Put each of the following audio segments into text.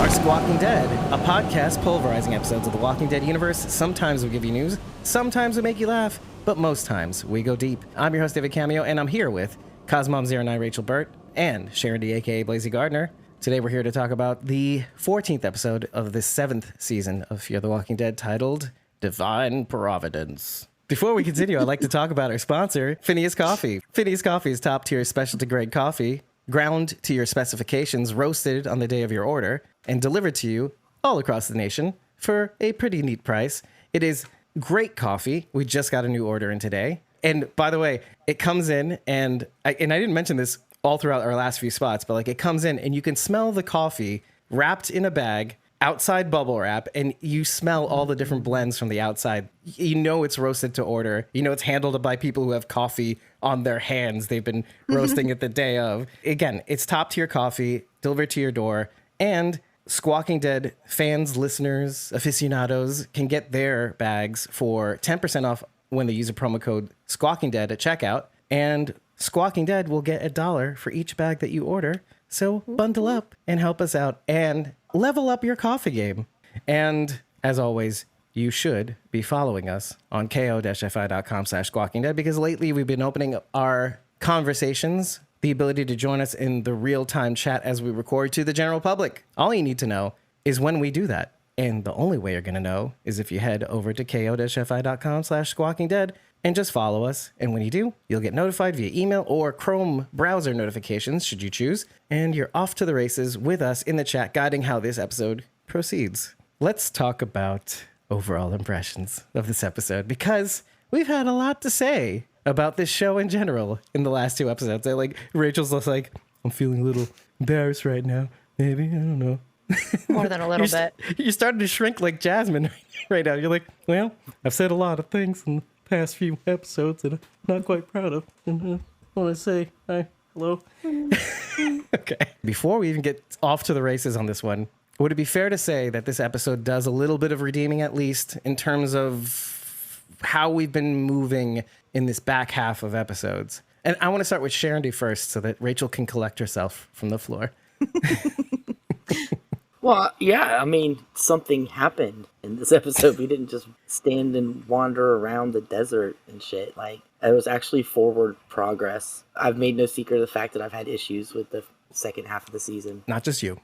Are Squawking Dead, a podcast pulverizing episodes of the Walking Dead universe. Sometimes we give you news, sometimes we make you laugh, but most times we go deep. I'm your host, David Cameo, and I'm here with Cosmom09 Rachel Burt and Sharon D, aka Blazy Gardner. Today we're here to talk about the 14th episode of the 7th season of Fear the Walking Dead, titled Divine Providence. Before we continue, I'd like to talk about our sponsor, Phineas Coffee. Phineas Coffee is top-tier specialty grade coffee, ground to your specifications, roasted on the day of your order, and delivered to you all across the nation for a pretty neat price. It is great coffee. We just got a new order in today. And by the way, it comes in, and I didn't mention this all throughout our last few spots, but like it comes in and you can smell the coffee wrapped in a bag, outside bubble wrap, and you smell all the different blends from the outside. You know it's roasted to order. You know it's handled by people who have coffee on their hands. They've been roasting it the day of. Again, it's top-tier coffee delivered to your door, and Squawking Dead fans, listeners, aficionados can get their bags for 10% off when they use a promo code Squawking Dead at checkout, and Squawking Dead will get $1 for each bag that you order. So bundle up and help us out and level up your coffee game. And as always, you should be following us on ko-fi.com/squawkingdead, because lately we've been opening up our conversations, the ability to join us in the real-time chat as we record, to the general public. All you need to know is when we do that. And the only way you're going to know is if you head over to ko-fi.com/squawkingdead and just follow us. And when you do, you'll get notified via email or Chrome browser notifications, should you choose. And you're off to the races with us in the chat, guiding how this episode proceeds. Let's talk about overall impressions of this episode, because we've had a lot to say about this show in general in the last two episodes. Rachel's just like, I'm feeling a little embarrassed right now. Maybe, I don't know. More than a little bit. You're starting to shrink like Jasmine right now. You're like, well, I've said a lot of things in the past few episodes that I'm not quite proud of. And I want to say hi, hello. Okay. Before we even get off to the races on this one, would it be fair to say that this episode does a little bit of redeeming, at least in terms of how we've been moving in this back half of episodes? And I want to start with Sharon D first so that Rachel can collect herself from the floor. Well, yeah, I mean, something happened in this episode. We didn't just stand and wander around the desert and shit. Like, it was actually forward progress. I've made no secret of the fact that I've had issues with the second half of the season. Not just you.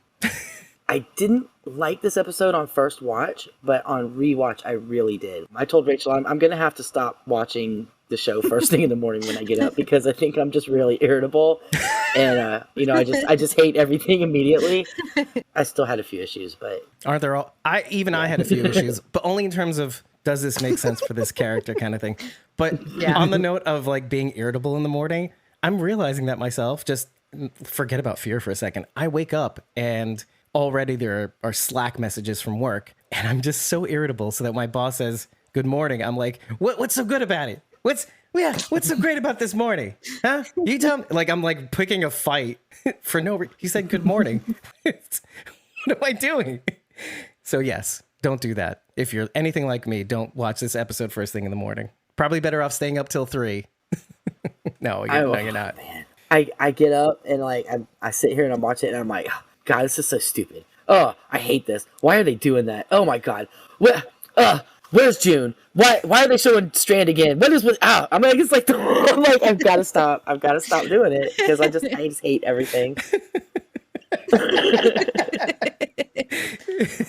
I didn't like this episode on first watch, but on rewatch, I really did. I told Rachel I'm going to have to stop watching the show first thing in the morning when I get up, because I think I'm just really irritable. And, I just hate everything immediately. I still had a few issues, but... Aren't there all... I had a few issues, but only in terms of, does this make sense for this character kind of thing. But on the note of like being irritable in the morning, I'm realizing that myself. Just forget about fear for a second. I wake up and already there are Slack messages from work, and I'm just so irritable, so that my boss says, good morning. I'm like, what's so good about it? What's so great about this morning? Huh? You tell me. Like, I'm like picking a fight for no reason. He said, good morning. What am I doing? So yes, don't do that. If you're anything like me, don't watch this episode first thing in the morning. Probably better off staying up till 3. No, you're not. Man. I get up and like, I sit here and I watch it and I'm like, oh, God, this is so stupid. Oh, I hate this. Why are they doing that? Oh my God. Where's June? Why are they showing Strand again? What is with I'm like, it's like, I'm like, I've got to stop doing it, because I just hate everything.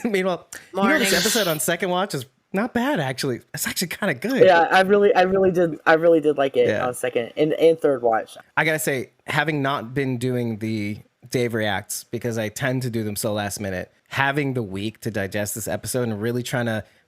Meanwhile, this episode on second watch is not bad, actually. It's actually kind of good. Yeah, I really did like it on second and third watch. I gotta say, having not been doing the Dave Reacts, because I tend to do them so last minute, having the week to digest this episode and really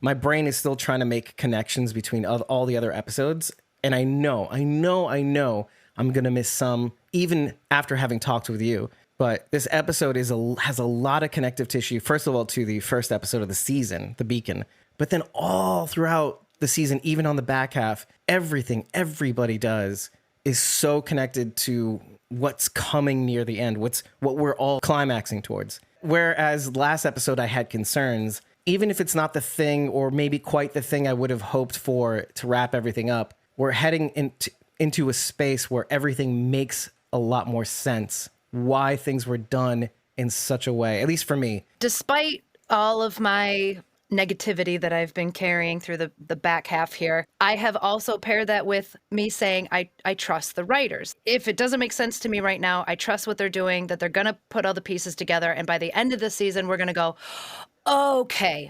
my brain is still trying to make connections between all the other episodes. And I know I'm going to miss some, even after having talked with you. But this episode has a lot of connective tissue, first of all, to the first episode of the season, The Beacon. But then all throughout the season, even on the back half, everything everybody does is so connected to what's coming near the end, what we're all climaxing towards. Whereas last episode I had concerns, even if it's not the thing or maybe quite the thing I would have hoped for to wrap everything up, we're heading into a space where everything makes a lot more sense why things were done in such a way, at least for me. Despite all of my negativity that I've been carrying through the back half here, I have also paired that with me saying I trust the writers. If it doesn't make sense to me right now, I trust what they're doing, that they're going to put all the pieces together. And by the end of the season, we're going to go, okay,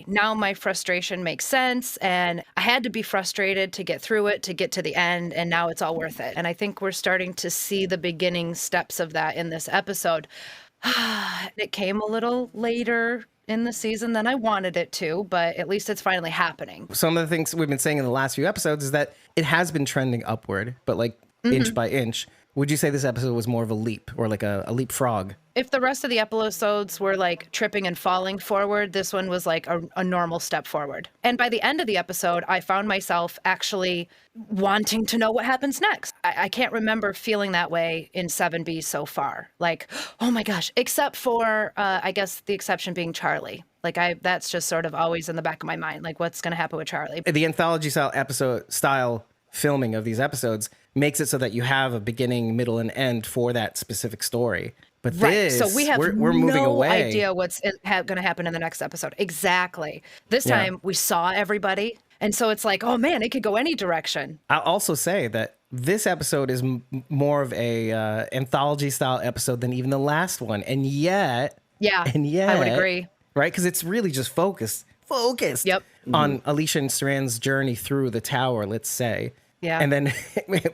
now my frustration makes sense. And I had to be frustrated to get through it, to get to the end. And now it's all worth it. And I think we're starting to see the beginning steps of that in this episode. It came a little later in the season than I wanted it to, but at least it's finally happening. Some of the things we've been saying in the last few episodes is that it has been trending upward, but like inch by inch. Would you say this episode was more of a leap or like a leapfrog? If the rest of the episodes were like tripping and falling forward, this one was like a normal step forward. And by the end of the episode, I found myself actually wanting to know what happens next. I can't remember feeling that way in 7B so far. Like, oh my gosh, except for, I guess the exception being Charlie. Like that's just sort of always in the back of my mind. Like what's going to happen with Charlie? The anthology style filming of these episodes makes it so that you have a beginning, middle, and end for that specific story. But this, so we have we're moving no away. idea what's going to happen in the next episode. Exactly. This time we saw everybody. And so it's like, oh man, it could go any direction. I'll also say that this episode is more of a anthology style episode than even the last one. And yet, I would agree. Right? Because it's really just focused on Alicia and Strand's journey through the tower, let's say. Yeah. And then,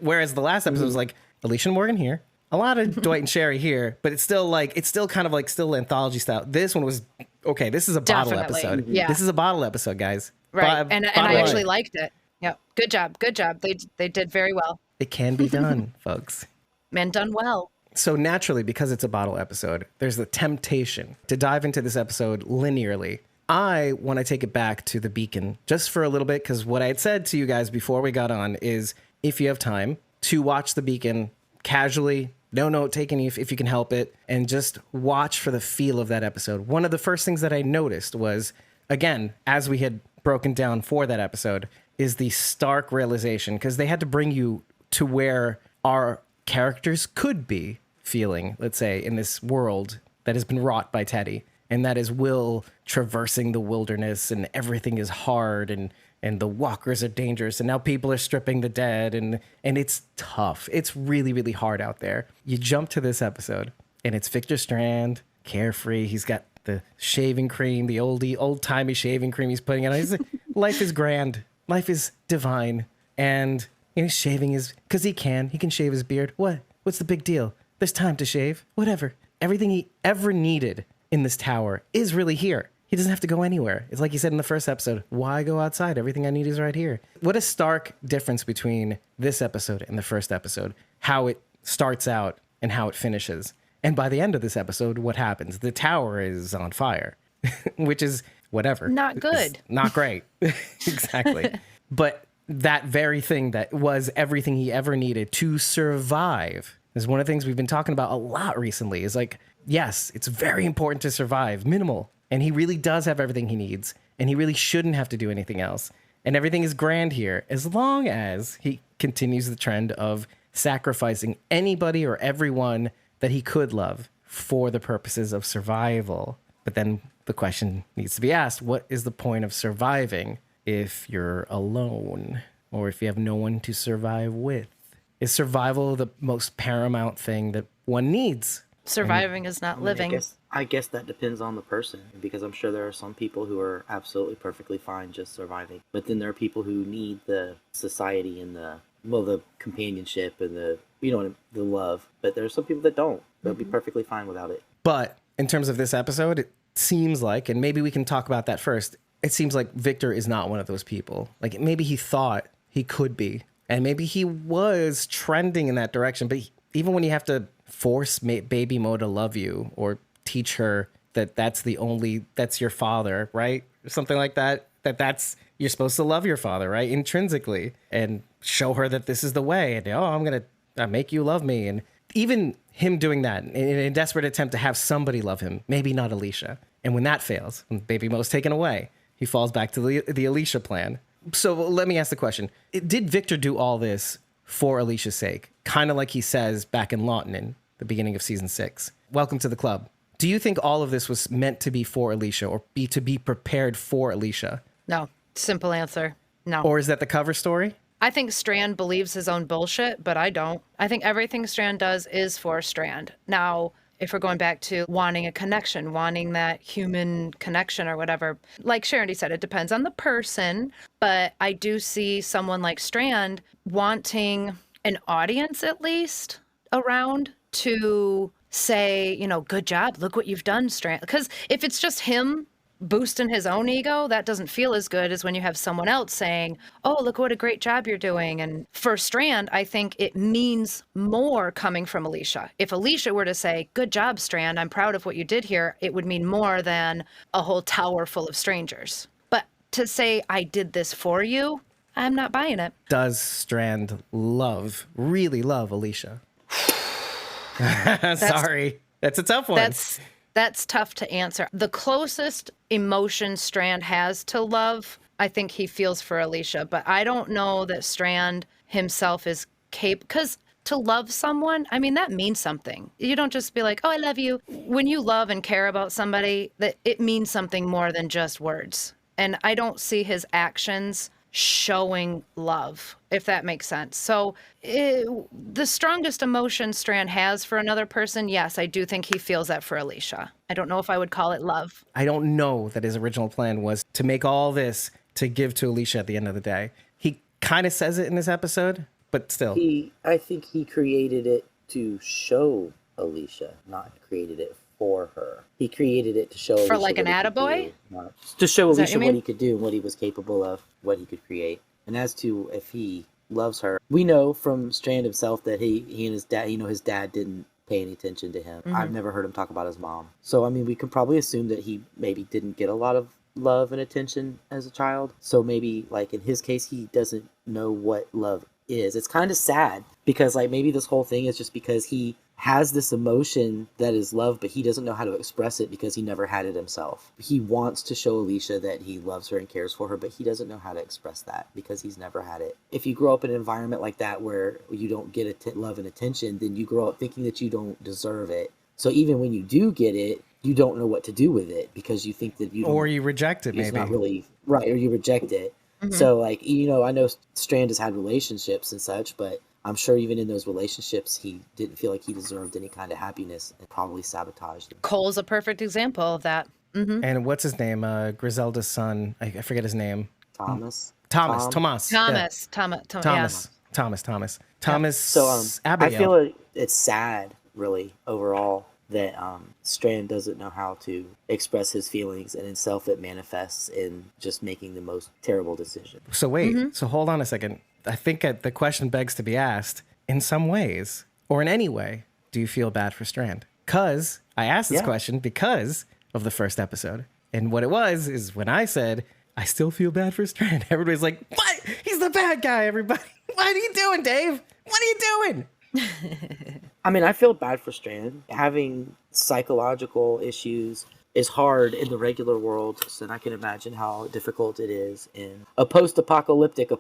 whereas the last episode was like, Alicia and Morgan here, a lot of Dwight and Sherry here, but it's still kind of like anthology style. This one was, okay, this is a bottle episode. Yeah. This is a bottle episode, guys. Right. And I actually liked it. Yeah. Good job. They did very well. It can be done, folks. And done well. So naturally, because it's a bottle episode, there's the temptation to dive into this episode linearly. I want to take it back to the Beacon just for a little bit, because what I had said to you guys before we got on is if you have time to watch the Beacon casually, no note taking if you can help it, and just watch for the feel of that episode. One of the first things that I noticed was, again, as we had broken down for that episode, is the stark realization, because they had to bring you to where our characters could be feeling, let's say, in this world that has been wrought by Teddy. And that is Will traversing the wilderness, and everything is hard, and the walkers are dangerous, and now people are stripping the dead, and it's tough. It's really, really hard out there. You jump to this episode, and it's Victor Strand, carefree. He's got the shaving cream, the old-timey shaving cream he's putting on. Life is grand. Life is divine. And he's shaving because he can shave his beard. What's the big deal? There's time to shave. Whatever. Everything he ever needed in this tower is really here. He doesn't have to go anywhere. It's like he said in the first episode, why go outside? Everything I need is right here. What a stark difference between this episode and the first episode, how it starts out and how it finishes. And by the end of this episode, what happens? The tower is on fire, which is whatever. Not good. It's not great. Exactly. But that very thing that was everything he ever needed to survive is one of the things we've been talking about a lot recently, is like, yes, it's very important to survive, minimal. And he really does have everything he needs. And he really shouldn't have to do anything else. And everything is grand here, as long as he continues the trend of sacrificing anybody or everyone that he could love for the purposes of survival. But then the question needs to be asked, what is the point of surviving if you're alone, or if you have no one to survive with? Is survival the most paramount thing that one needs? Surviving is not living. I guess that depends on the person, because I'm sure there are some people who are absolutely perfectly fine just surviving. But then there are people who need the society and the companionship and the love. But there are some people that don't. They'll be perfectly fine without it. But in terms of this episode, it seems like, and maybe we can talk about that first, it seems like Victor is not one of those people. Like maybe he thought he could be, and maybe he was trending in that direction. But even when you have to force Baby Mo to love you, or teach her that that's your father, right? Or something like that, that's you're supposed to love your father, right? Intrinsically, and show her that this is the way. And I'm going to make you love me. And even him doing that in a desperate attempt to have somebody love him, maybe not Alicia. And when that fails, when Baby Mo's taken away, he falls back to the Alicia plan. So let me ask the question. Did Victor do all this for Alicia's sake? Kind of like he says back in Lawton. the beginning of season 6. Welcome to the club. Do you think all of this was meant to be for Alicia or to be prepared for Alicia? No. Simple answer. No. Or is that the cover story? I think Strand believes his own bullshit, but I don't. I think everything Strand does is for Strand. Now, if we're going back to wanting a connection, wanting that human connection or whatever, like Sharon said, it depends on the person. But I do see someone like Strand wanting an audience at least around to say, you know, good job, look what you've done, Strand. Because if it's just him boosting his own ego, that doesn't feel as good as when you have someone else saying, oh, look what a great job you're doing. And for Strand, I think it means more coming from Alicia. If Alicia were to say, good job, Strand, I'm proud of what you did here, it would mean more than a whole tower full of strangers. But to say, I did this for you, I'm not buying it. Does Strand really love Alicia? Sorry. That's a tough one. That's tough to answer. The closest emotion Strand has to love, I think he feels for Alicia, but I don't know that Strand himself is capable, because to love someone, I mean, that means something. You don't just be like, oh, I love you. When you love and care about somebody, that it means something more than just words. And I don't see his actions showing love, if that makes sense. So the strongest emotion Strand has for another person, yes, I do think he feels that for Alicia. I don't know if I would call it love. I don't know that his original plan was to make all this to give to Alicia at the end of the day. He kind of says it in this episode, but still. I think he created it to show Alicia, not created it for her. He created it to show for Alicia like an attaboy? To show Alicia what what he could do and what he was capable of, what he could create. And as to if he loves her, we know from Strand himself that he and his dad, his dad didn't pay any attention to him. I've never heard him talk about his mom. So, I mean, we can probably assume that he maybe didn't get a lot of love and attention as a child. So maybe, like, in his case, he doesn't know what love is. It's kind of sad because, like, maybe this whole thing is just because he has this emotion that is love, but he doesn't know how to express it because he never had it himself. He wants to show Alicia that he loves her and cares for her, but he doesn't know how to express that because he's never had it. If you grow up in an environment like that where you don't get love and attention, then you grow up thinking that you don't deserve it. So even when you do get it, you don't know what to do with it because you think that you don't, or you reject it, it's maybe. not really right, or you reject it. So, like, I know Strand has had relationships and such, but I'm sure even in those relationships, he didn't feel like he deserved any kind of happiness and probably sabotaged them. Cole's a perfect example of that. And what's his name? Griselda's son. I forget his name. Thomas. Thomas. Yeah. Thomas. So Abigail. I feel like it's sad, really, overall, that Strand doesn't know how to express his feelings, and himself it manifests in just making the most terrible decision. So wait, so hold on a second. I think the question begs to be asked, in some ways, or in any way, do you feel bad for Strand? Because I asked this question because of the first episode. And what it was is when I said, I still feel bad for Strand, everybody's like, what? He's the bad guy, everybody. What are you doing, Dave? What are you doing? I mean, I feel bad for Strand. Having psychological issues is hard in the regular world, so I can imagine how difficult it is in a post-apocalyptic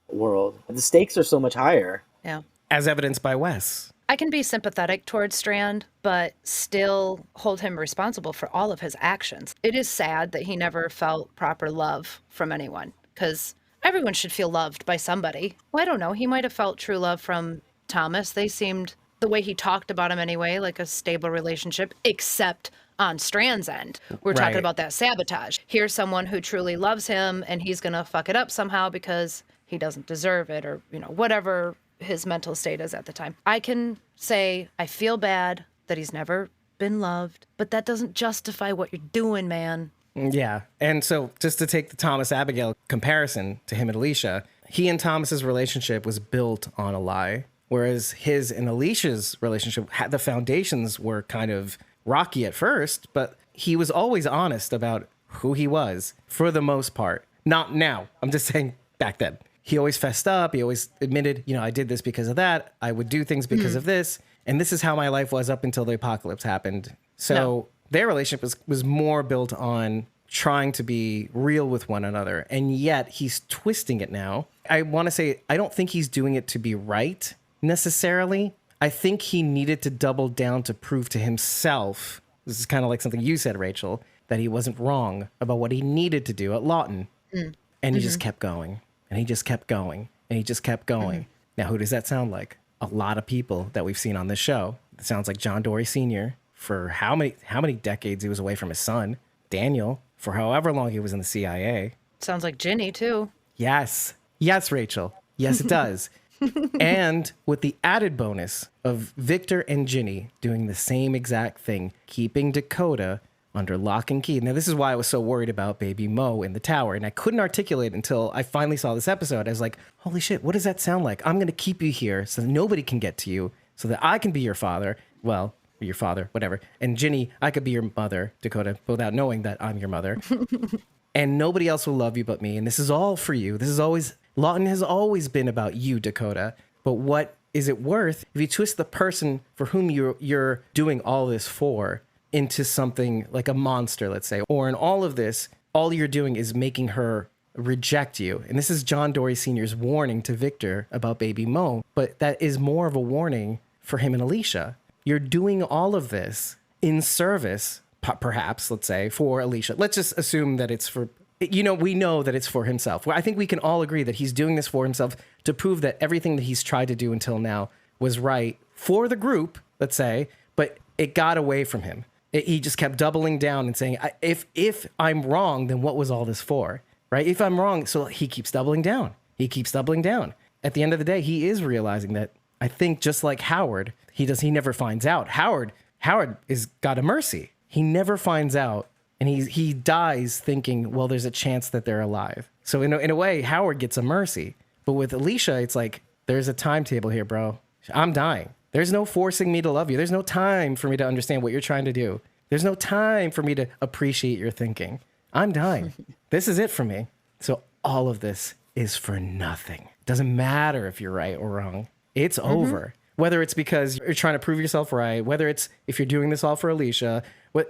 world. The stakes are so much higher. Yeah. As evidenced by Wes. I can be sympathetic towards Strand, but still hold him responsible for all of his actions. It is sad that he never felt proper love from anyone, because everyone should feel loved by somebody. Well, I don't know. He might have felt true love from Thomas. They seemed, the way he talked about him anyway, like a stable relationship, except on Strand's end. We're talking about that sabotage. Here's someone who truly loves him, and he's going to fuck it up somehow because he doesn't deserve it, or, whatever his mental state is at the time. I can say I feel bad that he's never been loved, but that doesn't justify what you're doing, man. Yeah. And so just to take the Thomas Abigail comparison to him and Alicia, he and Thomas's relationship was built on a lie, whereas his and Alicia's relationship, the foundations were kind of rocky at first, but he was always honest about who he was for the most part. Not now. I'm just saying back then. He always fessed up. He always admitted, I did this because of that. I would do things because of this. And this is how my life was up until the apocalypse happened. So their relationship was more built on trying to be real with one another. And yet he's twisting it now. I want to say, I don't think he's doing it to be right necessarily. I think he needed to double down to prove to himself, this is kind of like something you said, Rachel, that he wasn't wrong about what he needed to do at Lawton. And he just kept going, and he just kept going, and he just kept going. Now, who does that sound like? A lot of people that we've seen on this show. It sounds like John Dory Sr. for how many decades he was away from his son, Daniel, for however long he was in the CIA. Sounds like Ginny, too. Yes. Yes, Rachel. Yes, it does. And with the added bonus of Victor and Ginny doing the same exact thing, keeping Dakota under lock and key. Now, this is why I was so worried about baby Mo in the tower. And I couldn't articulate until I finally saw this episode. I was like, holy shit, what does that sound like? I'm going to keep you here so that nobody can get to you, so that I can be your father. Well, your father, whatever. And Ginny, I could be your mother, Dakota, without knowing that I'm your mother. And nobody else will love you but me. And this is all for you. Lawton has always been about you, Dakota. But what is it worth if you twist the person for whom you're doing all this for into something like a monster, let's say? Or in all of this, all you're doing is making her reject you. And this is John Dory Sr.'s warning to Victor about baby Mo. But that is more of a warning for him and Alicia. You're doing all of this in service, perhaps, let's say, for Alicia. Let's just assume that it's for, we know that it's for himself. Well, I think we can all agree that he's doing this for himself to prove that everything that he's tried to do until now was right for the group, let's say, but it got away from him. He just kept doubling down and saying, if I'm wrong, then what was all this for, right? If I'm wrong, so he keeps doubling down. He keeps doubling down. At the end of the day, he is realizing that, I think just like Howard, he never finds out. Howard is got a mercy. He never finds out, and he dies thinking, well, there's a chance that they're alive. So in a way, Howard gets a mercy. But with Alicia, it's like, there's a timetable here, bro. I'm dying. There's no forcing me to love you. There's no time for me to understand what you're trying to do. There's no time for me to appreciate your thinking. I'm dying. This is it for me. So all of this is for nothing. Doesn't matter if you're right or wrong. It's over. Whether it's because you're trying to prove yourself right, whether it's if you're doing this all for Alicia,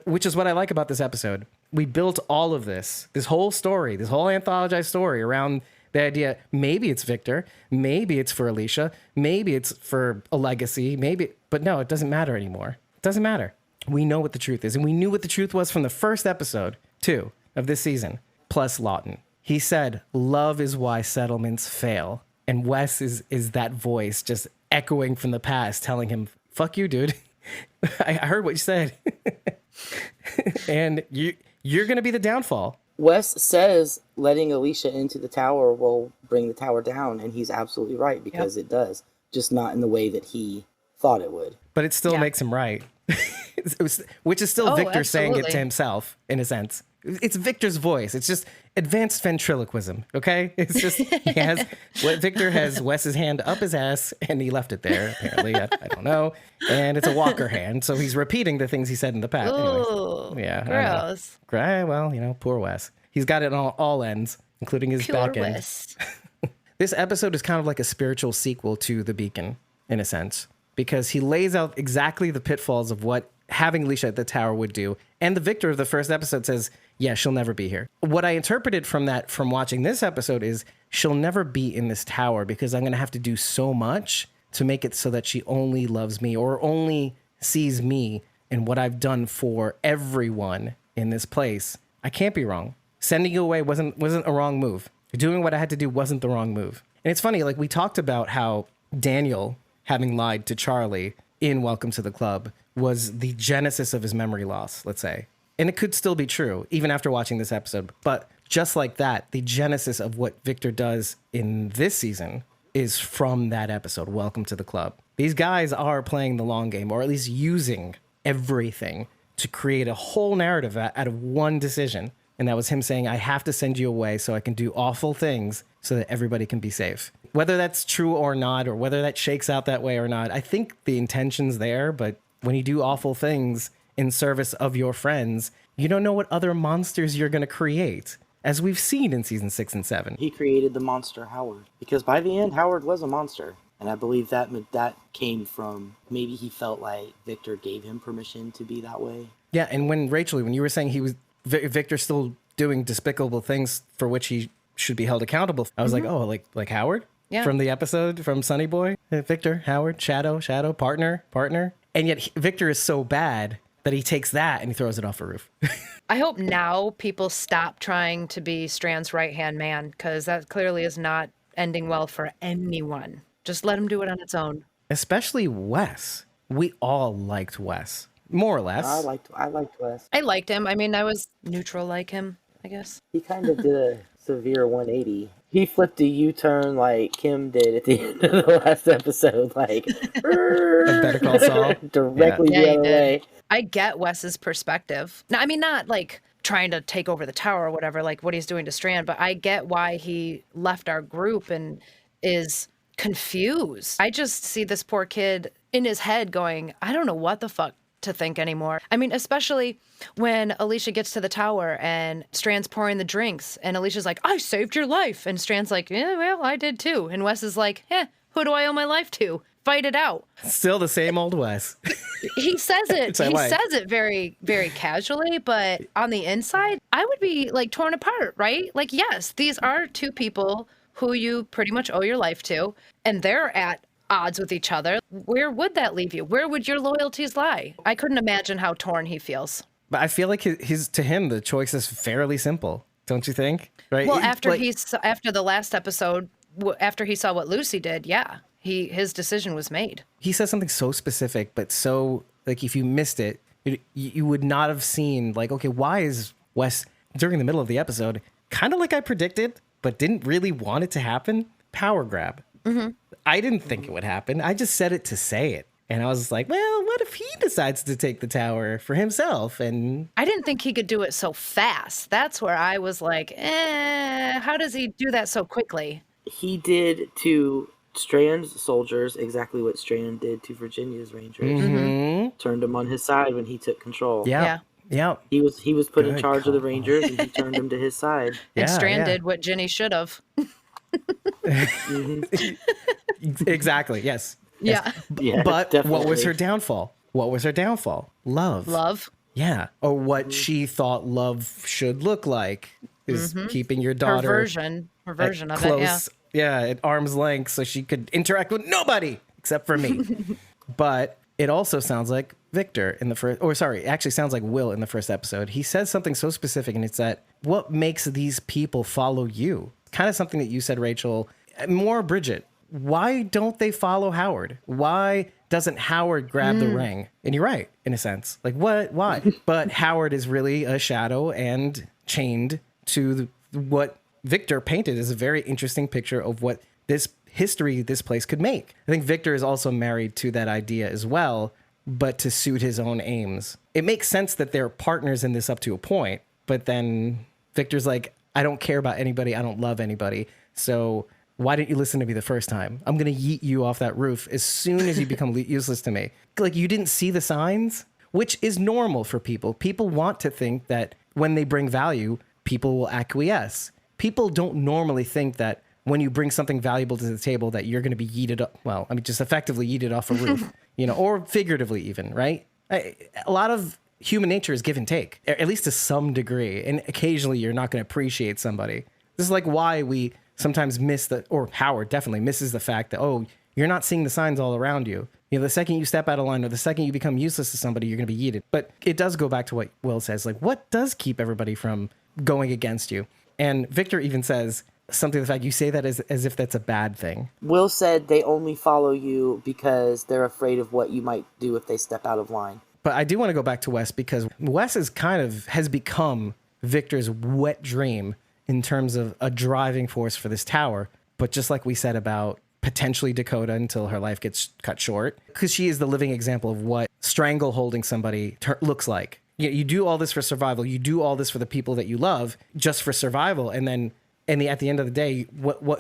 which is what I like about this episode. We built all of this whole story, this whole anthologized story around the idea, maybe it's Victor, maybe it's for Alicia, maybe it's for a legacy, but no, it doesn't matter anymore. It doesn't matter. We know what the truth is, and we knew what the truth was from the first episode, too, of this season, plus Lawton. He said, love is why settlements fail. And Wes is that voice just echoing from the past, telling him, fuck you, dude. I heard what you said. And you're going to be the downfall. Wes says letting Alicia into the tower will bring the tower down, and he's absolutely right, because it does, just not in the way that he thought it would. But it still makes him right. Which is still Victor saying it to himself, in a sense. It's Victor's voice. It's just advanced ventriloquism, okay? It's just, Victor has Wes's hand up his ass, and he left it there, apparently. I don't know. And it's a walker hand, so he's repeating the things he said in the past. Ooh, yeah, gross. Well, poor Wes. He's got it on all ends, including his Pure back end. Wes. This episode is kind of like a spiritual sequel to The Beacon, in a sense, because he lays out exactly the pitfalls of what having Alicia at the tower would do. And the Victor of the first episode says, yeah, she'll never be here. What I interpreted from watching this episode is she'll never be in this tower because I'm going to have to do so much to make it so that she only loves me or only sees me and what I've done for everyone in this place. I can't be wrong. Sending you away wasn't a wrong move. Doing what I had to do wasn't the wrong move. And it's funny, like we talked about how Daniel, having lied to Charlie in Welcome to the Club, was the genesis of his memory loss, let's say. And it could still be true, even after watching this episode. But just like that, the genesis of what Victor does in this season is from that episode, Welcome to the Club. These guys are playing the long game, or at least using everything to create a whole narrative out of one decision. And that was him saying, I have to send you away so I can do awful things so that everybody can be safe. Whether that's true or not, or whether that shakes out that way or not, I think the intention's there, but when you do awful things in service of your friends, you don't know what other monsters you're going to create, as we've seen in season 6 and 7. He created the monster Howard, because by the end, Howard was a monster. And I believe that came from, maybe he felt like Victor gave him permission to be that way. Yeah, and when you were saying Victor still doing despicable things for which he should be held accountable, I was like, oh, like Howard? Yeah. from the episode from Sonny Boy. Victor, Howard, Shadow, partner. And yet Victor is so bad that he takes that and he throws it off a roof. I hope now people stop trying to be Strand's right-hand man, because that clearly is not ending well for anyone. Just let him do it on its own. Especially Wes. We all liked Wes, more or less. I liked Wes. I liked him. I mean, I was neutral like him, I guess. He kind of did a severe 180. He flipped a U-turn like Kim did at the end of the last episode, like Better Call Saul. directly Yeah, the he other did. way. I get Wes's perspective. No, I mean, not like trying to take over the tower or whatever, like what he's doing to Strand, but I get why he left our group and is confused. I just see this poor kid in his head going, I don't know what the fuck to think anymore. I mean, especially when Alicia gets to the tower and Strand's pouring the drinks and Alicia's like, I saved your life. And Strand's like, yeah, well, I did too. And Wes is like, who do I owe my life to? Fight it out. Still the same old Wes. He says it. Which I He like. says it very, very casually, but on the inside, I would be like torn apart, right? Like, yes, these are two people who you pretty much owe your life to, and they're at odds with each other. Where would that leave you? Where would your loyalties lie? I couldn't imagine how torn he feels. But I feel like his to him, the choice is fairly simple. Don't you think? Right? Well, It's like- after the last episode, after he saw what Lucy did, yeah, his decision was made. he says something so specific, but so like if you missed it, you would not have seen like, okay, why is Wes during the middle of the episode kind of like I predicted, but didn't really want it to happen? Power grab. Mm-hmm. I didn't think it would happen. I just said it to say it. And I was like, well, what if he decides to take the tower for himself? And I didn't think he could do it so fast. That's where I was like, how does he do that so quickly? He did to Strand's soldiers exactly what Strand did to Virginia's Rangers. Turned them on his side when he took control. yeah. He was put in Good charge of the call. Rangers, and he turned them to his side. And Yeah, Strand yeah. did what Ginny should have. Exactly. Yes. Yeah. Yeah, But what was definitely. her downfall? What was her downfall? Love. Love. Yeah. Or what she thought love should look like is keeping your Her daughter version at of it, yeah. yeah, at arm's length so she could interact with nobody except for me. But it also sounds like Victor in the first, or sorry, it actually sounds like Will in the first episode. He says something so specific, and it's that what makes these people follow you? Kind of something that you said, Rachel, more Bridget. Why don't they follow Howard? Why doesn't Howard grab the ring? And you're right, in a sense. Like, what? Why? But Howard is really a shadow and chained to what Victor painted as a very interesting picture of what this history this place could make. I think Victor is also married to that idea as well, but to suit his own aims. It makes sense that they're partners in this up to a point, but then Victor's like, I don't care about anybody. I don't love anybody. So why didn't you listen to me the first time? I'm going to yeet you off that roof as soon as you become useless to me. Like, you didn't see the signs, which is normal for people. People want to think that when they bring value, people will acquiesce. People don't normally think that when you bring something valuable to the table that you're going to be yeeted up. Well, I mean, just effectively yeeted off a roof, or figuratively even, right? A lot of human nature is give and take, at least to some degree. And occasionally you're not going to appreciate somebody. This is like why we sometimes or Howard definitely misses the fact that, oh, you're not seeing the signs all around you. The second you step out of line or the second you become useless to somebody, you're going to be yeeted. But it does go back to what Will says, like, what does keep everybody from going against you? And Victor even says something to the fact you say that as if that's a bad thing. Will said they only follow you because they're afraid of what you might do if they step out of line. But I do want to go back to Wes because Wes has become Victor's wet dream in terms of a driving force for this tower. But just like we said about potentially Dakota until her life gets cut short, because she is the living example of what strangle holding somebody looks like. You do all this for survival. You do all this for the people that you love just for survival. And then at the end of the day,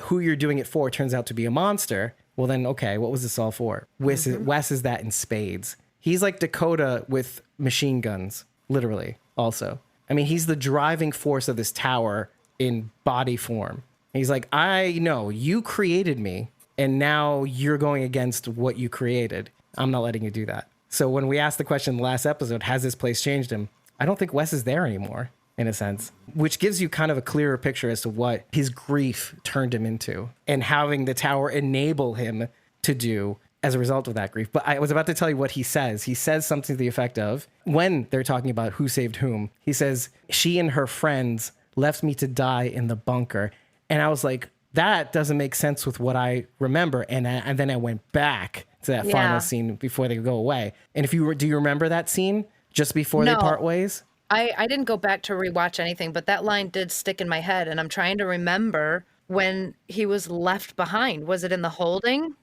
who you're doing it for turns out to be a monster. Well, then, okay, what was this all for? Wes is that in spades. He's like Dakota with machine guns, literally, also. I mean, he's the driving force of this tower in body form. He's like, I know you created me, and now you're going against what you created. I'm not letting you do that. So when we asked the question in the last episode, has this place changed him? I don't think Wes is there anymore. in a sense, which gives you kind of a clearer picture as to what his grief turned him into and having the tower enable him to do as a result of that grief. But I was about to tell you what he says. He says something to the effect of, when they're talking about who saved whom, he says, she and her friends left me to die in the bunker. And I was like, that doesn't make sense with what I remember. And then I went back to that final scene before they go away. And do you remember that scene just before they part ways? I didn't go back to rewatch anything, but that line did stick in my head. And I'm trying to remember when he was left behind. Was it in the holding?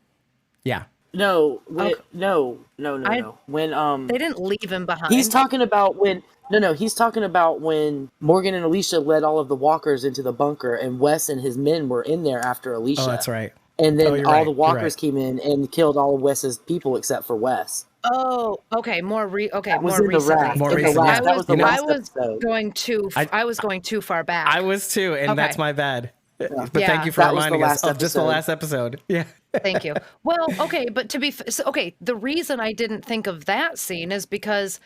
Yeah. No, no. When they didn't leave him behind. He's talking about when he's talking about when Morgan and Alicia led all of the walkers into the bunker, and Wes and his men were in there after Alicia. Oh, that's right. And then the walkers right. came in and killed all of Wes's people except for Wes. Oh, okay. More recently. That was I was going too far back. I was too, and that's my bad. Yeah. But thank you for reminding us of just the last episode. Yeah. Thank you. Well, okay, but the reason I didn't think of that scene is because,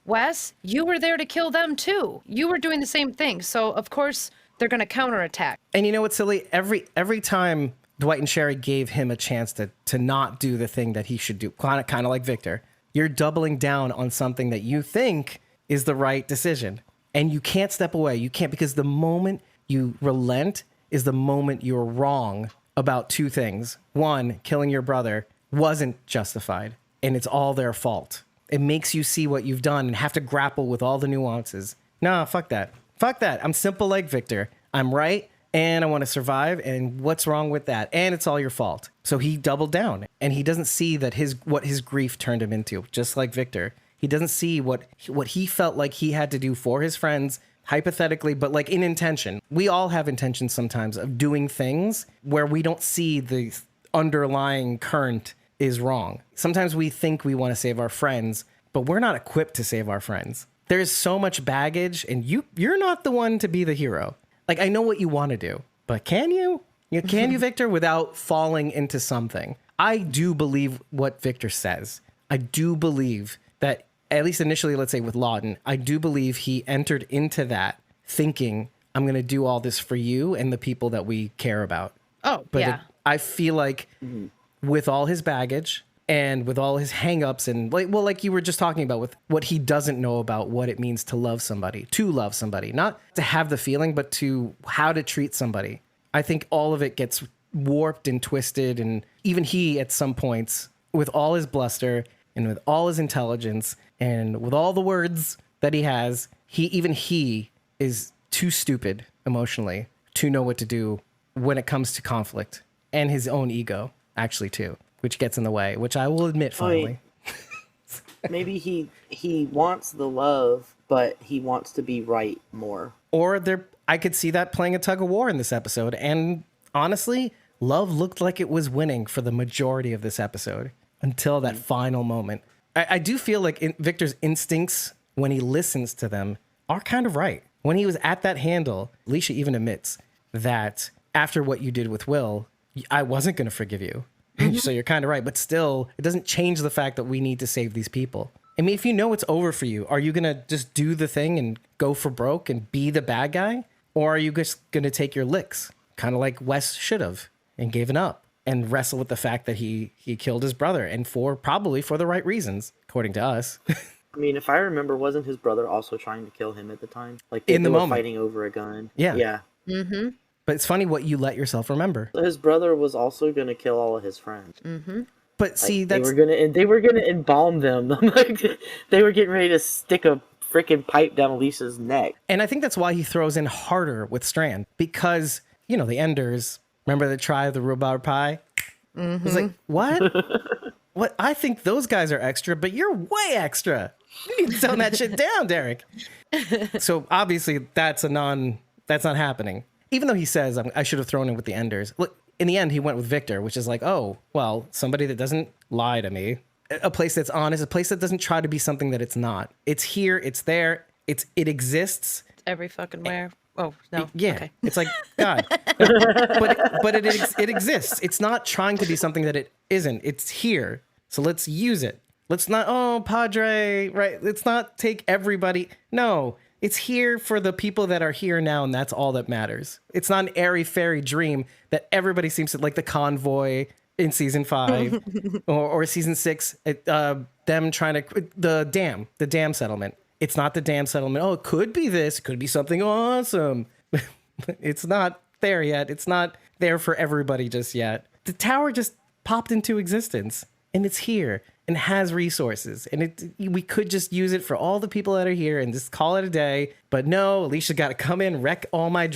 Wes, you were there to kill them too. You were doing the same thing. So, of course, they're going to counterattack. And you know what's silly? Every time Dwight and Sherry gave him a chance to not do the thing that he should do, kind of like Victor, you're doubling down on something that you think is the right decision. And you can't step away. You can't, because the moment you relent is the moment you're wrong about two things. One, killing your brother wasn't justified, and it's all their fault. It makes you see what you've done and have to grapple with all the nuances. No, fuck that. Fuck that. I'm simple like Victor. I'm right, and I want to survive, and what's wrong with that? And it's all your fault. So he doubled down, and he doesn't see that what his grief turned him into, just like Victor. He doesn't see what he felt like he had to do for his friends, hypothetically, but like in intention. We all have intentions sometimes of doing things where we don't see the underlying current is wrong. Sometimes we think we want to save our friends, but we're not equipped to save our friends. There's so much baggage, and you're not the one to be the hero. Like, I know what you want to do, but can you? Can you, Victor, without falling into something? I do believe what Victor says. I do believe that, at least initially, let's say with Lawton, I do believe he entered into that thinking, I'm going to do all this for you and the people that we care about. Oh, but yeah. I feel like with all his baggage and with all his hangups and like you were just talking about with what he doesn't know about what it means to love somebody, not to have the feeling, but to how to treat somebody. I think all of it gets warped and twisted. And even he, at some points, with all his bluster and with all his intelligence and with all the words that he has, he is too stupid emotionally to know what to do when it comes to conflict, and his own ego actually too, which gets in the way, which I will admit finally. Maybe he wants the love, but he wants to be right more. Or I could see that playing a tug of war in this episode. And honestly, love looked like it was winning for the majority of this episode until that final moment. I do feel like Victor's instincts, when he listens to them, are kind of right. When he was at that handle, Alicia even admits that after what you did with Will, I wasn't going to forgive you. So you're kind of right. But still, it doesn't change the fact that we need to save these people. I mean, if you know it's over for you, are you going to just do the thing and go for broke and be the bad guy? Or are you just going to take your licks? Kind of like Wes should have and given up and wrestle with the fact that he killed his brother, and probably for the right reasons, according to us. I mean, if I remember, wasn't his brother also trying to kill him at the time? Like in the were moment, fighting over a gun. Yeah. Yeah. Mm-hmm. But it's funny what you let yourself remember. His brother was also going to kill all of his friends. Mm-hmm. But see, they were gonna embalm them. Like, they were getting ready to stick a freaking pipe down Alicia's neck. And I think that's why he throws in harder with Strand, because the Enders. Remember the try of the rhubarb pie? Mm-hmm. He's like, what? What? I think those guys are extra, but you're way extra. You need to tone that shit down, Derek. So obviously that's not happening. Even though he says I should have thrown in with the Enders. Look, in the end, he went with Victor, which is like, oh, well, somebody that doesn't lie to me, a place that's honest, a place that doesn't try to be something that it's not. It's here, it's there, it exists. Every fucking where. Oh, no. Yeah. Okay. It's like, God. but it exists. It's not trying to be something that it isn't. It's here. So let's use it. Let's not, Padre, right? Let's not take everybody. No, It's here for the people that are here now, and that's all that matters. It's not an airy-fairy dream that everybody seems to like. The convoy in season 5 or season 6, them trying to the dam settlement. It's not the dam settlement. Oh, it could be this. It could be something awesome. It's not there yet. It's not there for everybody just yet. The tower just popped into existence, and it's here and has resources, and we could just use it for all the people that are here and just call it a day. But no, Alicia got to come in, wreck all my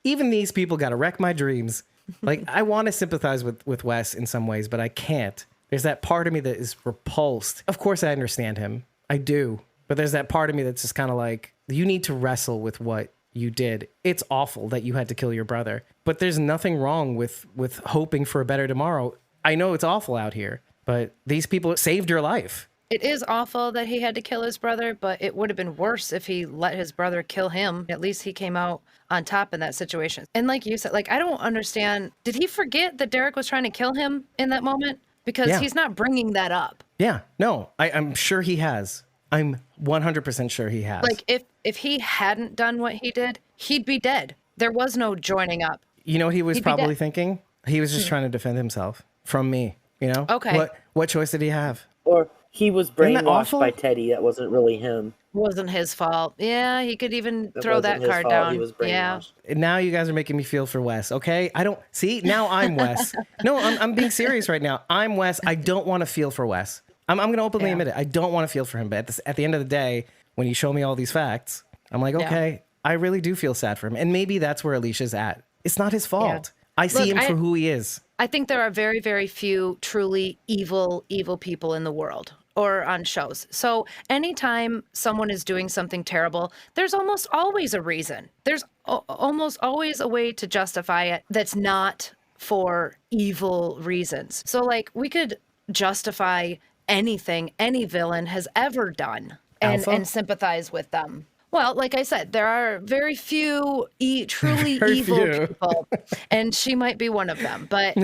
even these people got to wreck my dreams. Like, I want to sympathize with Wes in some ways, but I can't. There's that part of me that is repulsed. Of course I understand him. I do. But there's that part of me that's just kind of like, you need to wrestle with what you did. It's awful that you had to kill your brother, but there's nothing wrong with hoping for a better tomorrow. I know it's awful out here, but these people saved your life. It is awful that he had to kill his brother, but it would have been worse if he let his brother kill him. At least he came out on top in that situation. And like you said, like, I don't understand. Did he forget that Derek was trying to kill him in that moment? Because he's not bringing that up. Yeah, no, I'm sure he has. I'm 100% sure he has. Like, if he hadn't done what he did, he'd be dead. There was no joining up. You know what he was probably thinking? He was just trying to defend himself from me, you know? Okay. What choice did he have? Or he was brainwashed awful? by Teddy. That wasn't really him. Wasn't his fault. Yeah, he could even throw wasn't that his card fault. down. He was Yeah. brainwashed. Now you guys are making me feel for Wes, okay? I don't... See, now I'm Wes. No, I'm being serious right now. I'm Wes. I don't want to feel for Wes. I'm going to openly admit it. I don't want to feel for him. But at the end of the day, when you show me all these facts, I'm like, okay, I really do feel sad for him. And maybe that's where Alicia's at. It's not his fault. Yeah. I see him for who he is. I think there are very, very few truly evil people in the world or on shows. So anytime someone is doing something terrible, there's almost always a reason. There's almost always a way to justify it that's not for evil reasons. So, like, we could justify anything any villain has ever done and sympathize with them. Well, like I said, there are very few truly evil people, and she might be one of them. But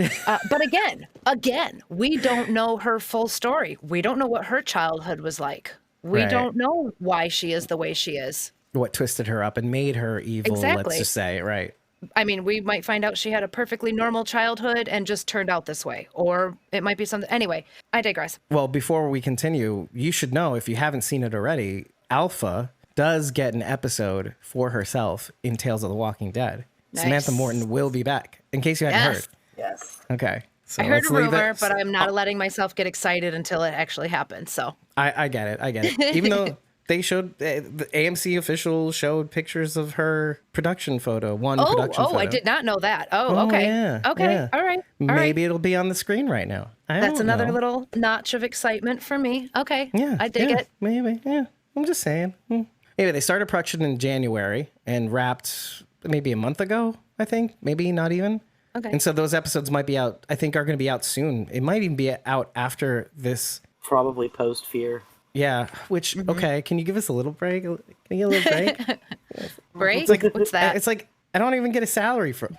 again, we don't know her full story. We don't know what her childhood was like. We don't know why she is the way she is. What twisted her up and made her evil, let's just say, right? I mean, we might find out she had a perfectly normal childhood and just turned out this way. Or it might be something. Anyway, I digress. Well, before we continue, you should know, if you haven't seen it already, Alpha does get an episode for herself in Tales of the Walking Dead. Nice. Samantha Morton will be back, in case you hadn't heard. Yes. Okay. So I heard a rumor, but I'm not letting myself get excited until it actually happens. So I get it. Even though they showed, the AMC official showed pictures of her production photo. Production photo. I did not know that. Okay. Yeah, okay. Yeah. All right. Maybe it'll be on the screen right now. That's another little notch of excitement for me. Okay. Yeah. I dig it. Maybe. Yeah. I'm just saying. Anyway, they started production in January and wrapped maybe a month ago, I think. Maybe not even. Okay. And so those episodes might be out, I think, are going to be out soon. It might even be out after this. Probably post Fear. Yeah, which, okay, can you give us a little break? Can you get a little break? Break? It's like, what's that? It's like, I don't even get a salary for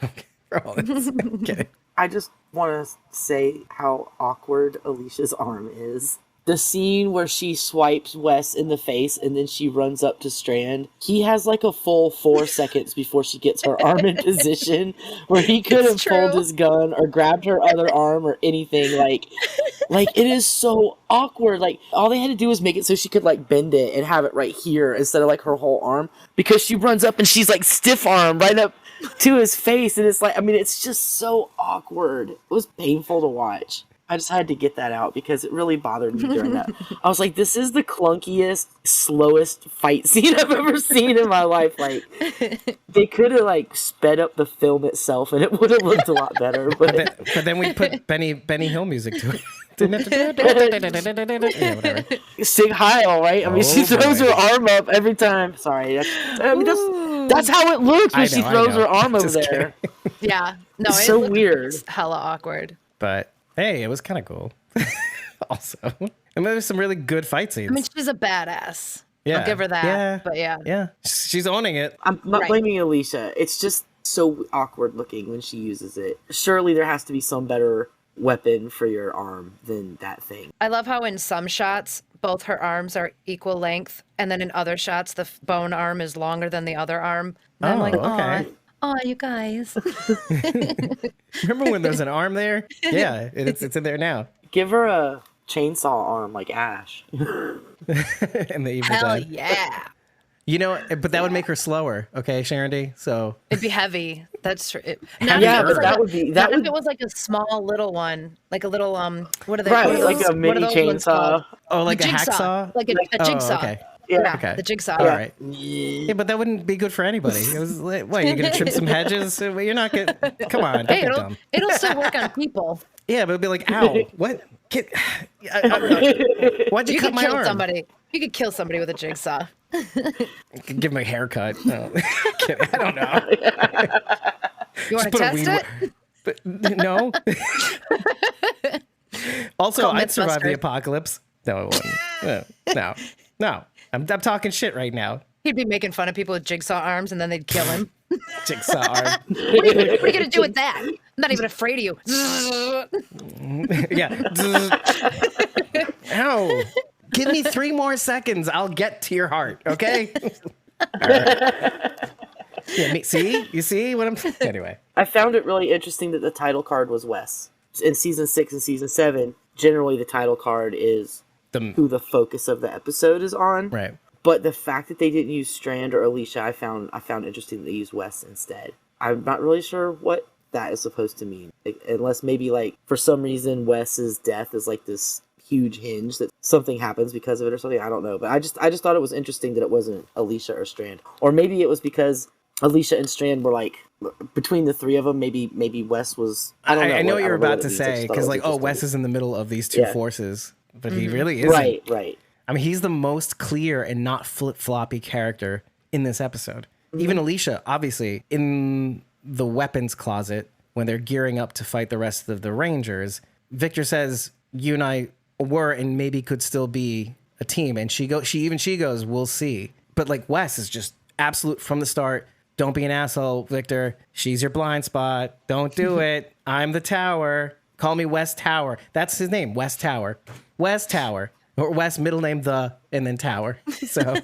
all this. Okay. I just want to say how awkward Alicia's arm is. The scene where she swipes Wes in the face and then she runs up to Strand, he has like a full 4 seconds before she gets her arm in position where he could have pulled his gun or grabbed her other arm or anything. Like it is so awkward. Like, all they had to do was make it so she could like bend it and have it right here instead of like her whole arm, because she runs up and she's like stiff arm right up to his face, and it's like, I mean, it's just so awkward. It was painful to watch. I just had to get that out because it really bothered me during that. I was like, this is the clunkiest, slowest fight scene I've ever seen in my life. Like, they could have like sped up the film itself and it would have looked a lot better. But then we put Benny Hill music to it. Yeah, whatever. Sig Heil, right? I mean, she throws her arm up every time. Sorry. That's how it looks when she throws her arm over there. Yeah. No, it's so weird. It's hella awkward. But hey, it was kind of cool. Also, and there's some really good fight scenes. I mean, she's a badass. Yeah. I'll give her that. Yeah. But yeah, she's owning it. I'm not blaming Alicia. It's just so awkward looking when she uses it. Surely there has to be some better weapon for your arm than that thing. I love how in some shots both her arms are equal length, and then in other shots, the bone arm is longer than the other arm. And I'm Oh, like, okay. aw, you guys. Remember when there's an arm there? Yeah, it's in there now. Give her a chainsaw arm like Ash. And the Evil Hell Dead. yeah. You know, but that would make her slower. Okay, Sharon D. So It'd be heavy. That's true. Yeah, but that would be Not if it was like a small little one, like a little what are they? right, what are like those- a what are mini those ones called? oh, like The a hacksaw. like a Oh, jigsaw. okay. Yeah. Okay. The jigsaw. All right. Yeah, but that wouldn't be good for anybody. It was like, what? You're gonna trim some hedges? You're not gonna. Come on, don't Hey, get dumb. it'll still work on people. Yeah, but it'd be like, ow, what? Why'd you You cut could my kill arm? somebody. You could kill somebody with a jigsaw. Give him a haircut. No. Kidding. I don't know. You want to Put a test weed it? But no. Also, Call I'd survive the Mythbusters. apocalypse. No, it wouldn't. No. I'm talking shit right now. He'd be making fun of people with jigsaw arms, and then they'd kill him. Jigsaw arm. What are you gonna do with that? I'm not even afraid of you. Yeah. Ow. Give me 3 more seconds. I'll get to your heart. Okay. All right. Yeah. See? You see what I'm? Anyway. I found it really interesting that the title card was Wes. In season 6 and season 7, generally the title card is who the focus of the episode is on. Right. But the fact that they didn't use Strand or Alicia, I found interesting that they used Wes instead. I'm not really sure what that is supposed to mean, unless maybe like for some reason Wes's death is like this huge hinge that something happens because of it or something. I don't know, but I just thought it was interesting that it wasn't Alicia or Strand, or maybe it was because Alicia and Strand were like between the three of them. Maybe Wes was. I don't know. I know what you're about to it means. I just say thought it because was like, oh, interesting. Wes is in the middle of these two Yeah. forces, but he really isn't. Right. I mean, he's the most clear and not flip-floppy character in this episode. Even Alicia, obviously, in the weapons closet, when they're gearing up to fight the rest of the Rangers, Victor says, you and I were and maybe could still be a team. And she goes, we'll see. But like Wes is just absolute from the start. Don't be an asshole, Victor. She's your blind spot. Don't do it. I'm the Tower. Call me Wes Tower. That's his name, Wes Tower. Wes Tower. Or Wes, middle name the, and then Tower. So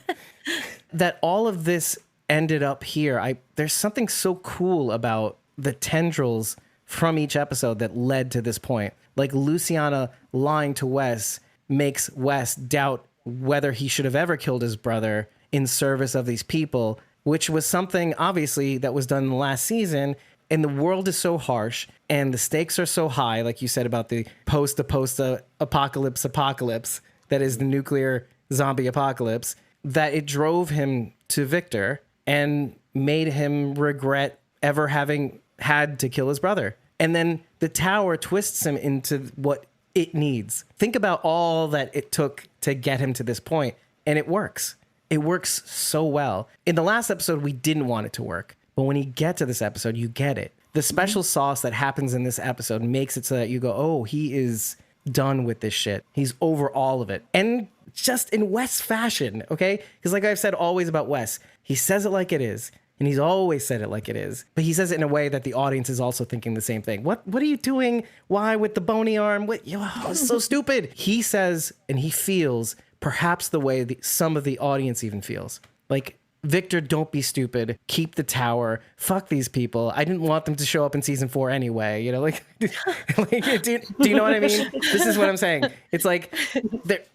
that all of this ended up here. There's something so cool about the tendrils from each episode that led to this point. Like Luciana lying to Wes makes Wes doubt whether he should have ever killed his brother in service of these people, which was something obviously that was done in the last season. And the world is so harsh and the stakes are so high, like you said about the post-apocalypse that is the nuclear zombie apocalypse, that it drove him to Victor and made him regret ever having had to kill his brother. And then the Tower twists him into what it needs. Think about all that it took to get him to this point, and it works. It works so well. In the last episode, we didn't want it to work. But when you get to this episode, you get it. The special sauce that happens in this episode makes it so that you go, oh, he is done with this shit. He's over all of it. And just in Wes fashion, okay? Because like I've said always about Wes, he says it like it is. And he's always said it like it is. But he says it in a way that the audience is also thinking the same thing. What are you doing? Why with the bony arm? It's so stupid. He says and he feels perhaps the way some of the audience even feels. Like, Victor, don't be stupid. Keep the Tower. Fuck these people. I didn't want them to show up in season 4 anyway. You know, like do you know what I mean? This is what I'm saying. It's like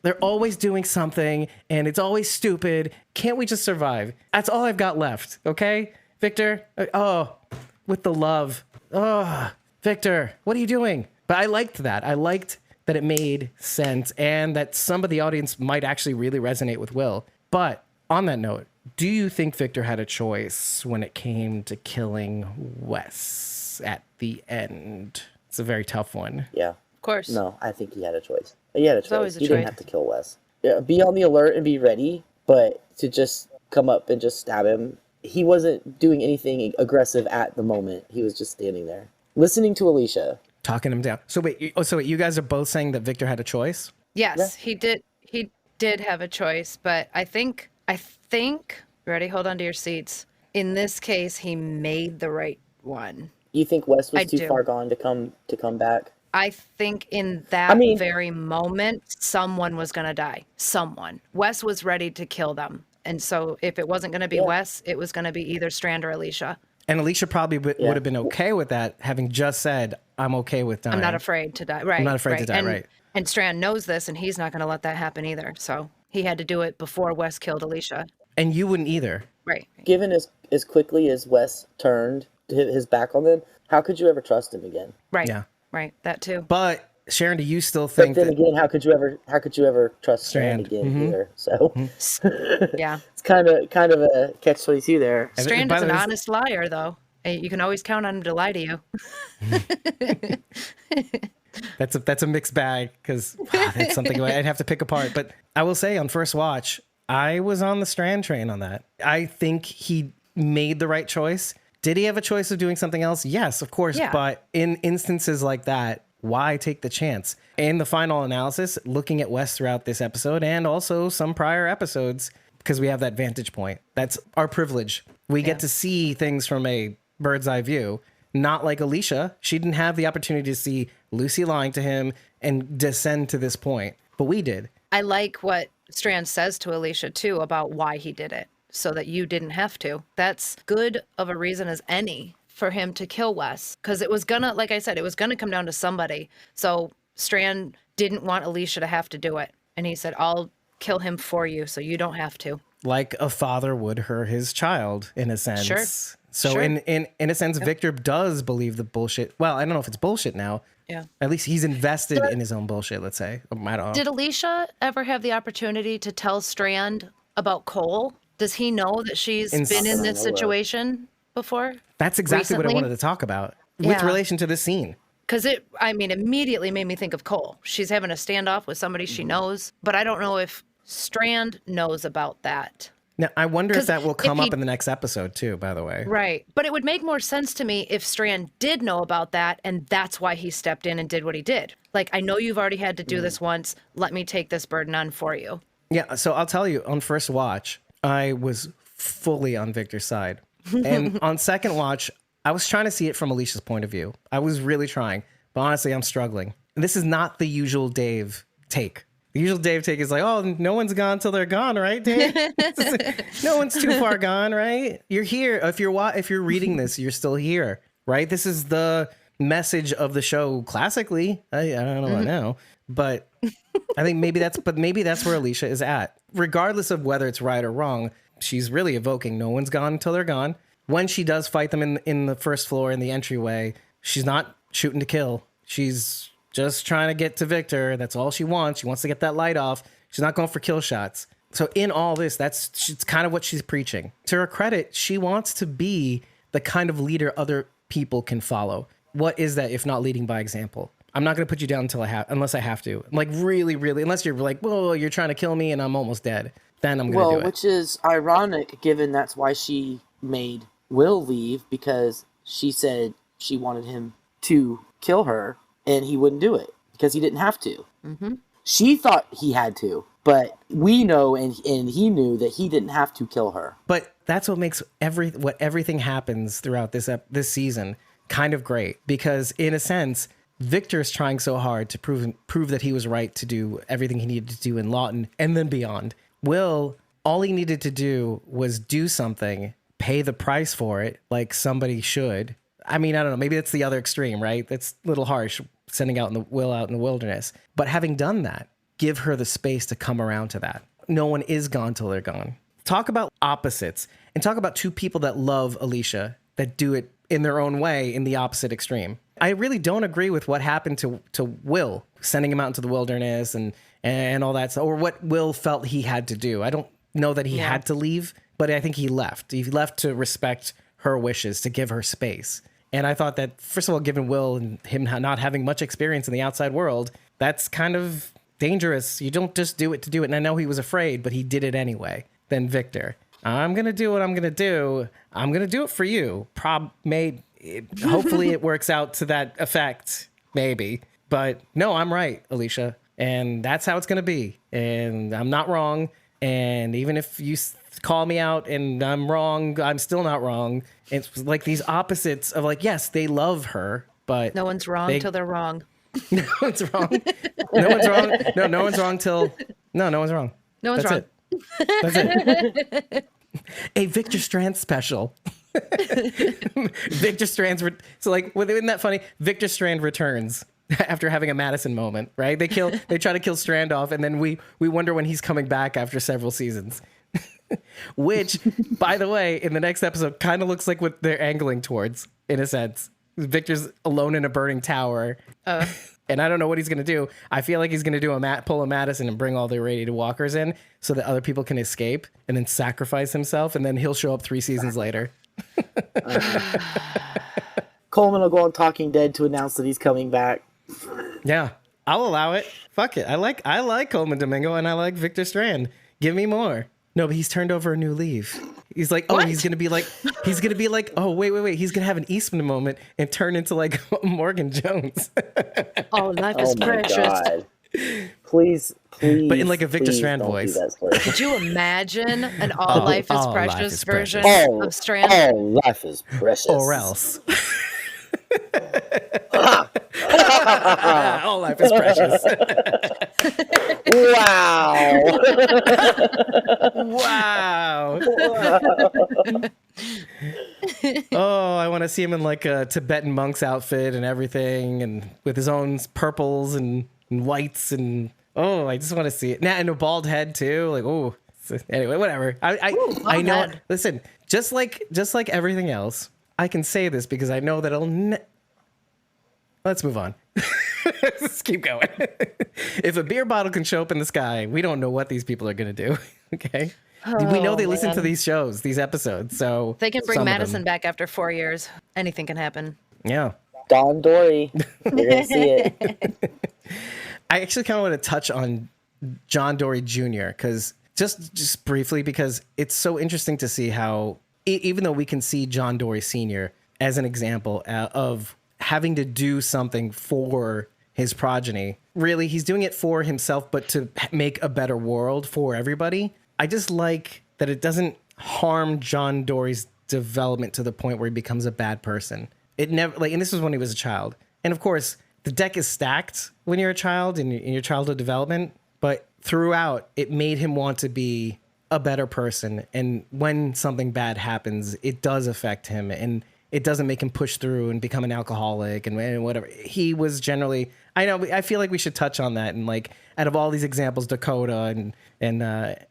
they're always doing something and it's always stupid. Can't we just survive? That's all I've got left. Okay, Victor. With the love. Victor, what are you doing? But I liked that. I liked that it made sense and that some of the audience might actually really resonate with Will. But on that note, do you think Victor had a choice when it came to killing Wes at the end? It's a very tough one. Yeah. Of course. No, I think he had a choice. He had a choice. always a He didn't choice. have to kill Wes. Yeah, be on the alert and be ready, but to just come up and just stab him, he wasn't doing anything aggressive at the moment. He was just standing there, listening to Alicia. Talking him down. So wait, you guys are both saying that Victor had a choice? Yes, he did. He did have a choice, but I think. Ready? Hold on to your seats. In this case, he made the right one. You think Wes was I too do. far gone to come back? I think in that I mean- very moment, someone was going to die. Someone. Wes was ready to kill them. And so if it wasn't going to be Yeah. Wes, it was going to be either Strand or Alicia. And Alicia probably would Yeah. have been okay with that, having just said, I'm okay with dying. I'm not afraid to die. Right. I'm not afraid to die, and, right. And Strand knows this, and he's not going to let that happen either. So he had to do it before Wes killed Alicia. And you wouldn't either. Right. Given as quickly as Wes turned his back on them, how could you ever trust him again? Right. Yeah. Right. That too. But Sharon, do you still But think then that again, how could you ever trust Strand Strand. again either? So Yeah. it's kind of a catch-22 there. And Strand by is the an way, honest liar, though. You can always count on him to lie to you. that's a mixed bag because that's something I'd have to pick apart. But I will say on first watch, I was on the Strand train on that. I think he made the right choice. Did he have a choice of doing something else? Yes, of course. Yeah. But in instances like that, why take the chance? In the final analysis, looking at Wes throughout this episode and also some prior episodes, because we have that vantage point. That's our privilege. We get to see things from a bird's eye view. Not like Alicia. She didn't have the opportunity to see Lucy lying to him and descend to this point. But we did. I like what Strand says to Alicia, too, about why he did it, so that you didn't have to. That's good of a reason as any for him to kill Wes. Because it was gonna, like I said, it was gonna come down to somebody. So Strand didn't want Alicia to have to do it. And he said, I'll kill him for you so you don't have to. Like a father would his child, in a sense. Sure. So Sure. in a sense, Victor does believe the bullshit. Well, I don't know if it's bullshit now. Yeah. At least he's invested in his own bullshit, let's say. I don't know. Did Alicia ever have the opportunity to tell Strand about Cole? Does he know that she's been in this situation before? That's exactly what I recently? wanted to talk about with Yeah. relation to this scene. Because immediately made me think of Cole. She's having a standoff with somebody she knows, but I don't know if Strand knows about that. Now, I wonder if 'Cause that will if come he- up in the next episode, too, by the way. Right. But it would make more sense to me if Strand did know about that, and that's why he stepped in and did what he did. Like, I know you've already had to do this once. Let me take this burden on for you. Yeah, so I'll tell you, on first watch, I was fully on Victor's side. And on second watch, I was trying to see it from Alicia's point of view. I was really trying. But honestly, I'm struggling. This is not the usual Dave take. The usual Dave take is like, oh, no one's gone till they're gone, right, Dave? No one's too far gone, right? You're here. If you're reading this, you're still here, right? This is the message of the show classically. I don't know about now, but I think maybe that's where Alicia is at. Regardless of whether it's right or wrong, she's really evoking no one's gone until they're gone. When she does fight them in the first floor in the entryway, she's not shooting to kill. She's just trying to get to Victor. That's all she wants. She wants to get that light off. She's not going for kill shots. So in all this, it's kind of what she's preaching. To her credit, she wants to be the kind of leader other people can follow. What is that if not leading by example? I'm not going to put you down unless I have to. Like really, really, unless you're like, whoa, you're trying to kill me and I'm almost dead. Then I'm going to do it. Which is ironic given that's why she made Will leave, because she said she wanted him to kill her and he wouldn't do it because he didn't have to. Mm-hmm. She thought he had to, but we know and he knew that he didn't have to kill her. But that's what makes everything happens throughout this season kind of great, because in a sense, Victor's trying so hard to prove that he was right to do everything he needed to do in Lawton and then beyond. Will, all he needed to do was do something, pay the price for it like somebody should. I mean, I don't know, maybe that's the other extreme, right? That's a little harsh, sending Will out in the wilderness. But having done that, give her the space to come around to that. No one is gone till they're gone. Talk about opposites and talk about two people that love Alicia that do it in their own way in the opposite extreme. I really don't agree with what happened to Will, sending him out into the wilderness and all that stuff, or what Will felt he had to do. I don't know that he had to leave, but I think he left. He left to respect her wishes, to give her space. And I thought that, first of all, given Will and him not having much experience in the outside world, that's kind of dangerous. You don't just do it to do it. And I know he was afraid, but he did it anyway. Then Victor, I'm going to do what I'm going to do. I'm going to do it for you. Hopefully it works out to that effect, maybe. But no, I'm right, Alicia. And that's how it's going to be. And I'm not wrong. And even if you call me out and I'm wrong, I'm still not wrong. It's like these opposites of like, yes, they love her, but No one's wrong till they're wrong. No one's wrong. No one's wrong. No one's wrong till. No one's wrong. No one's That's wrong. it. That's it. A Victor Strand special. Victor Strand's so like, isn't that funny? Victor Strand returns after having a Madison moment, right? They try to kill Strand off, and then we wonder when he's coming back after several seasons. Which, by the way, in the next episode, kind of looks like what they're angling towards, in a sense. Victor's alone in a burning tower. And I don't know what he's going to do. I feel like he's going to do pull a Madison and bring all the irradiated walkers in so that other people can escape and then sacrifice himself. And then he'll show up 3 seasons later. Coleman will go on Talking Dead to announce that he's coming back. Yeah, I'll allow it. Fuck it. I like Coleman Domingo and I like Victor Strand. Give me more. No, but he's turned over a new leaf. He's like, What? he's gonna be like, oh wait. He's gonna have an Eastman moment and turn into like Morgan Jones. Oh, life Oh is my precious. god! Please, But in like a Victor please Strand don't do voice. that, Slurp. Could you imagine an All Life is All Life Precious is version Precious. of Strand? All life is precious. Or else. All life is precious. Wow! Wow. Oh, I want to see him in like a Tibetan monk's outfit and everything, and with his own purples and whites, and I just want to see it now, and a bald head too. Like, oh, anyway, whatever. I know. head. Listen, just like everything else, I can say this because I know that it'll. Let's move on. Let's keep going. If a beer bottle can show up in the sky, we don't know what these people are going to do. Okay. We know they listen to these shows, these episodes. So They can bring some of Madison them. back after 4 years. Anything can happen. Yeah. Don Dory, you're gonna see it. I actually kind of want to touch on John Dory Jr. because just briefly, because it's so interesting to see how, even though we can see John Dory Sr. as an example of having to do something for his progeny, really, he's doing it for himself, but to make a better world for everybody. I just like that it doesn't harm John Dory's development to the point where he becomes a bad person. It never, and this was when he was a child. And of course, the deck is stacked when you're a child in your childhood development, but throughout, it made him want to be a better person. And when something bad happens, it does affect him, and it doesn't make him push through and become an alcoholic and whatever. He was generally, I feel like we should touch on that. And like, out of all these examples, Dakota and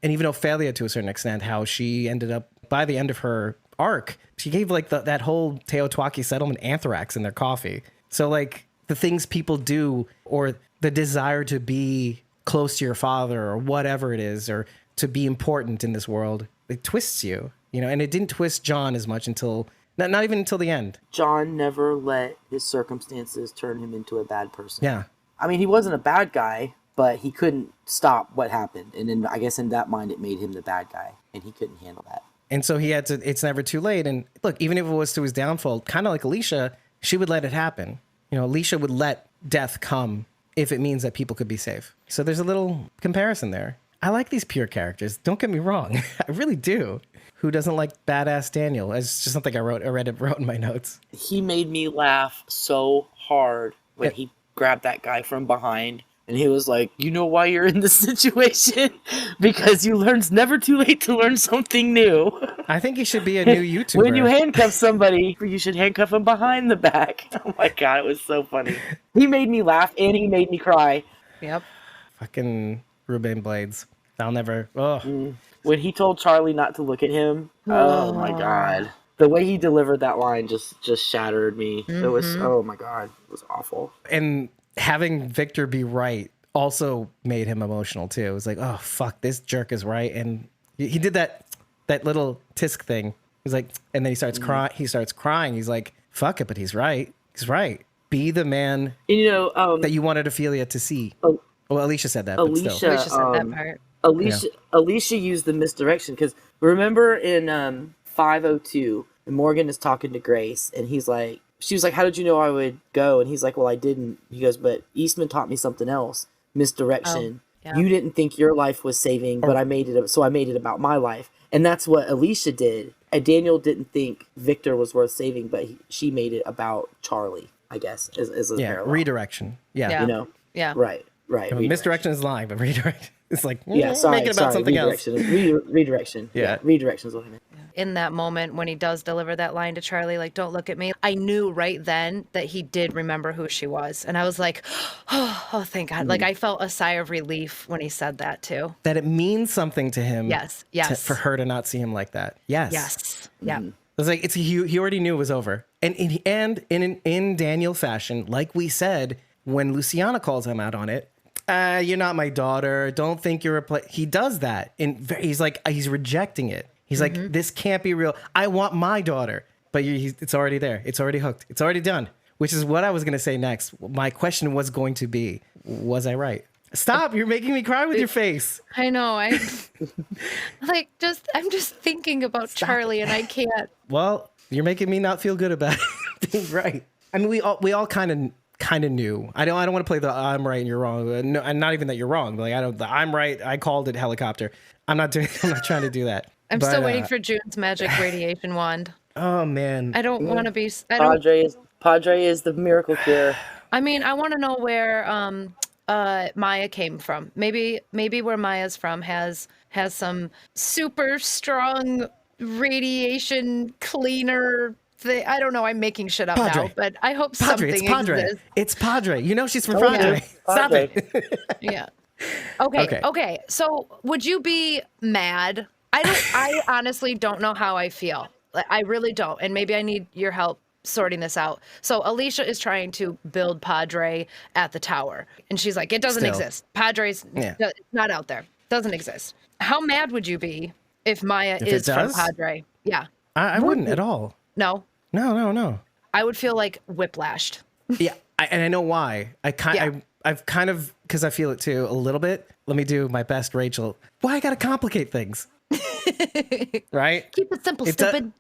even Ophelia to a certain extent, how she ended up, by the end of her arc, she gave like that whole Teotihuacan settlement anthrax in their coffee. So like the things people do, or the desire to be close to your father or whatever it is, or to be important in this world, it twists you, and it didn't twist John as much until, not even until the end. John never let his circumstances turn him into a bad person. Yeah. I mean, he wasn't a bad guy, but he couldn't stop what happened. And then I guess in that mind, it made him the bad guy, and he couldn't handle that. And so he had to, it's never too late. And look, even if it was to his downfall, kind of like Alicia, she would let it happen. Alicia would let death come if it means that people could be safe. So there's a little comparison there. I like these pure characters. Don't get me wrong. I really do. Who doesn't like badass Daniel? It's just something I wrote in my notes. He made me laugh so hard when he grabbed that guy from behind. And he was like, you know why you're in this situation? Because it's never too late to learn something new. I think he should be a new YouTuber. When you handcuff somebody, you should handcuff them behind the back. Oh my god, it was so funny. He made me laugh and he made me cry. Yep. Fucking Ruben Blades. I'll never. Oh. When he told Charlie not to look at him, oh my god. The way he delivered that line just shattered me. It was, oh my god, it was awful. And having Victor be right also made him emotional too. It was like, oh fuck, this jerk is right. And he did that little tisk thing. He's like, and then he starts crying. He starts crying. He's like, fuck it, but he's right. He's right. Be the man And that you wanted Ophelia to see. Oh, well, Alicia said that. Alicia, but still. Alicia said that part. Alicia used the misdirection because remember in 502, Morgan is talking to Grace and she was like, how did you know I would go? And he's like, well, I didn't. He goes, but Eastman taught me something else. Misdirection. Yeah. You didn't think your life was saving, but I made it about my life. And that's what Alicia did. And Daniel didn't think Victor was worth saving, but she made it about Charlie. I guess, is a Yeah, parallel. redirection. Yeah. Yeah. You know? Yeah. Right. Misdirection is lying, but redirect is like, Yeah, make it about something else. redirection. Redirection. Yeah. Redirection is what I meant. In that moment when he does deliver that line to Charlie, like, don't look at me, I knew right then that he did remember who she was. And I was like, oh, thank God. Like, I felt a sigh of relief when he said that too. That it means something to him. Yes. Yes. For her to not see him like that. Yes. Yes. Yeah. It was like he already knew it was over, and in Daniel fashion, like we said, when Luciana calls him out on it, you're not my daughter. Don't think you're he does that, and he's rejecting it. He's like, this can't be real. I want my daughter, but it's already there. It's already hooked. It's already done. Which is what I was going to say next. My question was going to be, was I right? Stop! You're making me cry with your face. I know. I'm just thinking about Charlie, and I can't. Well, you're making me not feel good about it being right. I mean, we all kind of knew. I don't want to play the I'm right and you're wrong. No, and not even that you're wrong. But like I'm right. I called it helicopter. I'm not trying to do that. I'm still waiting for June's magic radiation wand. Oh man. I don't want to be. Padre is the miracle cure. I mean, I want to know where Maya came from. Maybe where Maya's from has some super strong radiation cleaner thing. I don't know. I'm making shit up Padre. now, but I hope Padre, something it's Padre. exists. It's Padre. You know she's from Oh, Padre. yeah. Stop Padre. it. Yeah. Okay. Okay. So would you be mad? I honestly don't know how I feel. I really don't. And maybe I need your help sorting this out. So Alicia is trying to build Padre at the tower. And she's like, it doesn't Still. exist. Padre's not out there. Doesn't exist. How mad would you be if Maya If is it from does? Padre? Yeah. I wouldn't at all. No. No. I would feel like whiplashed. Yeah, and I know why. I've kind of, because I feel it too a little bit. Let me do my best, Rachel. Why I gotta complicate things? Right? Keep it simple, It do- stupid.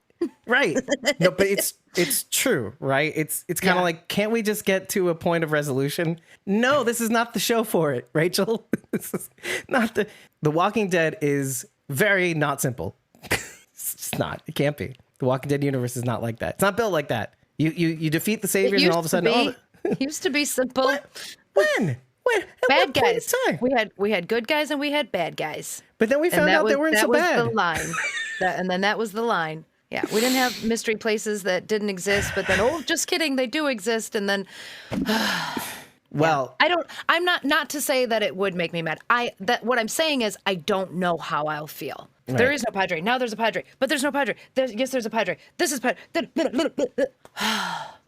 Right. No, but it's true, right? It's kind of Yeah. like, can't we just get to a point of resolution? No, this is not the show for it, Rachel. This is not The Walking Dead is very not simple. It's just not. It can't be. The Walking Dead universe is not like that. It's not built like that. You defeat the saviors and all of a sudden, It used to be simple. when? At Bad what point in guys. time? We had good guys and we had bad guys. But then we found out they weren't that so was bad. the line. And then that was the line. Yeah, we didn't have mystery places that didn't exist, but then just kidding, they do exist. And then Well, I'm not to say that it would make me mad. What I'm saying is I don't know how I'll feel. There Right. is no Padre. Now there's a Padre, but there's no Padre. Yes, there's a Padre. This is Padre.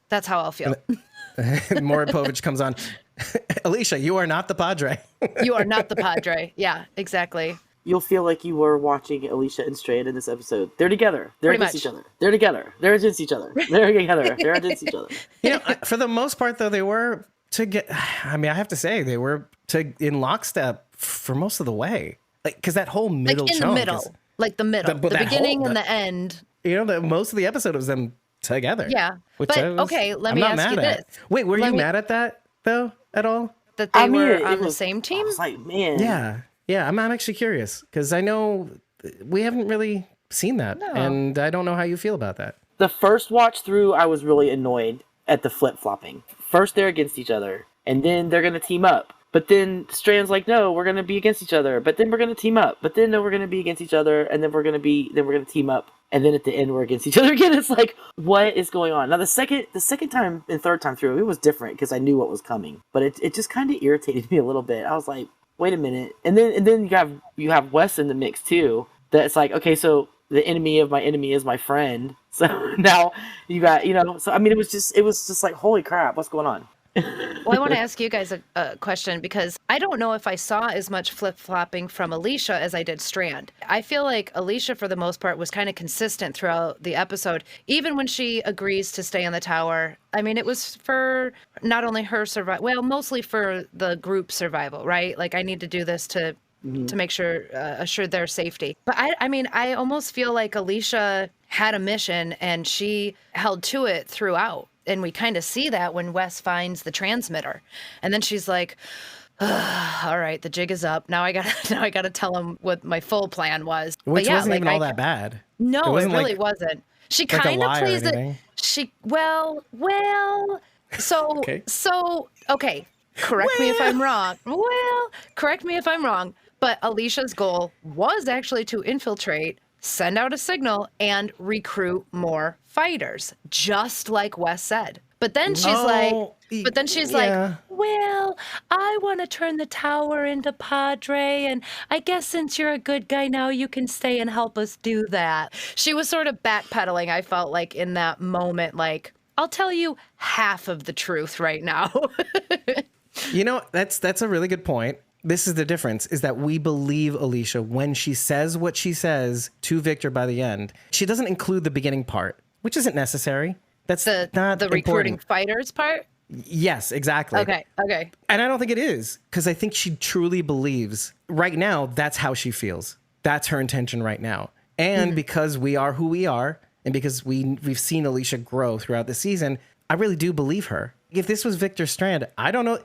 That's how I'll feel. Maury Povich comes on. Alicia, you are not the Padre. You are not the Padre. Yeah, exactly. You'll feel like you were watching Alicia and Strand in this episode. They're together. They're Pretty against much. each other. They're together. They're against each other. They're together. They're against each other. You know, for the most part, though, they were I mean, I have to say, they were in lockstep for most of the way. Like, because that whole middle Like in chunk the middle. is- Like the middle. but The that beginning whole- and the end. you know, most of the episode was them together. Yeah. Which But, I was- okay, let I'm me not ask mad you at. this. Wait, were Let you me- mad at that, though, at all? That they I mean, were it on the was- same team? I was like, man. Yeah. I'm actually curious because I know we haven't really seen that. No. And I don't know how you feel about that. The first watch through, I was really annoyed at the flip flopping. First, they're against each other, and then they're gonna team up. But then Strand's like, no, we're gonna be against each other. But then we're gonna team up. But then no, we're gonna be against each other, and then we're gonna team up. And then at the end, we're against each other again. It's like, what is going on? Now the second time and third time through, it was different because I knew what was coming. But it just kind of irritated me a little bit. I was like, wait a minute. And then you have Wes in the mix too. That's like, okay, so the enemy of my enemy is my friend. So now you got, so I mean, it was just like, holy crap, what's going on? Well, I want to ask you guys a question because I don't know if I saw as much flip-flopping from Alicia as I did Strand. I feel like Alicia, for the most part, was kind of consistent throughout the episode. Even when she agrees to stay in the tower, I mean, it was for not only her survival, well, mostly for the group survival, right? Like, I need to do this to make sure, assure their safety. But I mean, I almost feel like Alicia had a mission and she held to it throughout. And we kind of see that when Wes finds the transmitter. And then she's like, all right, the jig is up. Now I gotta tell him what my full plan was. Which but yeah, wasn't like, even all that bad. No, it wasn't really like- wasn't. She like a kind of lie or plays it. anything. She well, So, Okay. okay. Correct me if I'm wrong. Well, correct me if I'm wrong. But Alicia's goal was actually to infiltrate, send out a signal, and recruit more fighters, just like Wes said. But then she's yeah. well, I want to turn the tower into Padre, and I guess since you're a good guy now, you can stay and help us do that. She was sort of backpedaling, I felt like, in that moment, like, I'll tell you half of the truth right now. You know, that's a really good point. This is the difference, is that we believe Alicia when she says what she says to Victor by the end. She doesn't include the beginning part, which isn't necessary. That's not the recruiting important. fighters part? Yes, exactly. Okay. And I don't think it is, because I think she truly believes right now that's how she feels. That's her intention right now. And because we are who we are, and because we've seen Alicia grow throughout the season, I really do believe her. If this was Victor Strand, I don't know.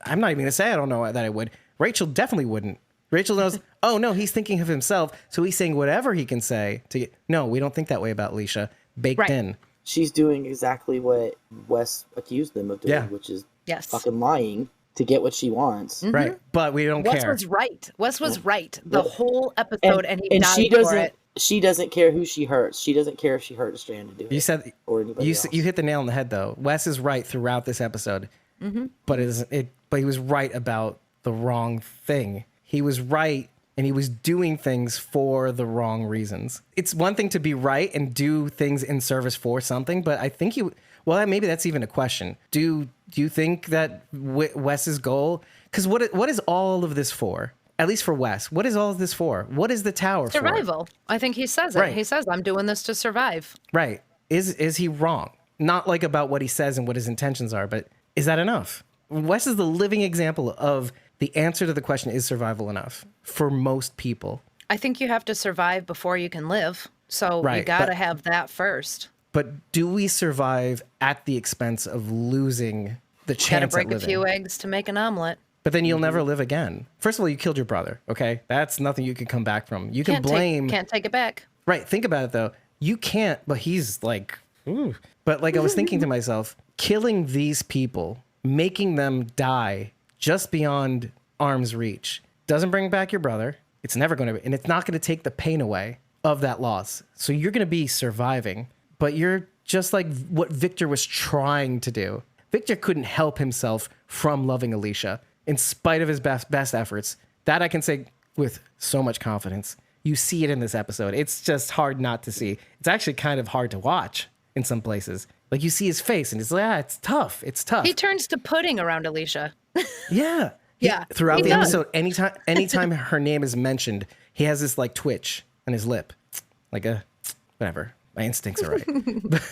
I'm not even going to say I don't know that I would. Rachel definitely wouldn't. Rachel knows, oh, no, he's thinking of himself, so he's saying whatever he can say to get. No, we don't think that way about Alicia. Baked in. She's doing exactly what Wes accused them of doing, which is fucking lying to get what she wants. Right. But we don't Wes care. was right. Wes was right the whole episode, and he died she for doesn't. it. She doesn't care who she hurts. She doesn't care if she hurt Strand to do it. You said or anybody else. you hit the nail on the head though. Wes is right throughout this episode, but but he was right about the wrong thing. He was right, and he was doing things for the wrong reasons. It's one thing to be right and do things in service for something, but I think maybe that's even a question. Do you think that Wes's goal? Because what is all of this for? At least for Wes, what is all of this for? What is the tower for? Survival. I think he says it. Right. He says, I'm doing this to survive. Right. Is he wrong? Not like about what he says and what his intentions are, but is that enough? Wes is the living example of the answer to the question, is survival enough for most people? I think you have to survive before you can live. So you Right, got to but- have that first. But do we survive at the expense of losing the Got to chance break at a living? few eggs to make an omelet. But then you'll never live again. First of all, you killed your brother, okay? That's nothing you can come back from. You can blame... Can't take it back. Right, think about it though. You can't, but he's like, ooh. But like I was thinking to myself, killing these people, making them die just beyond arm's reach, doesn't bring back your brother. It's never going to, and it's not going to take the pain away of that loss. So you're going to be surviving, but you're just like what Victor was trying to do. Victor couldn't help himself from loving Alicia in spite of his best efforts. That I can say with so much confidence. You see it in this episode. It's just hard not to see. It's actually kind of hard to watch in some places. Like you see his face and it's like, it's tough. It's tough. He turns to pudding around Alicia. Yeah. Yeah, Throughout he the does. episode, anytime her name is mentioned, he has this like twitch on his lip. Like whatever. My instincts are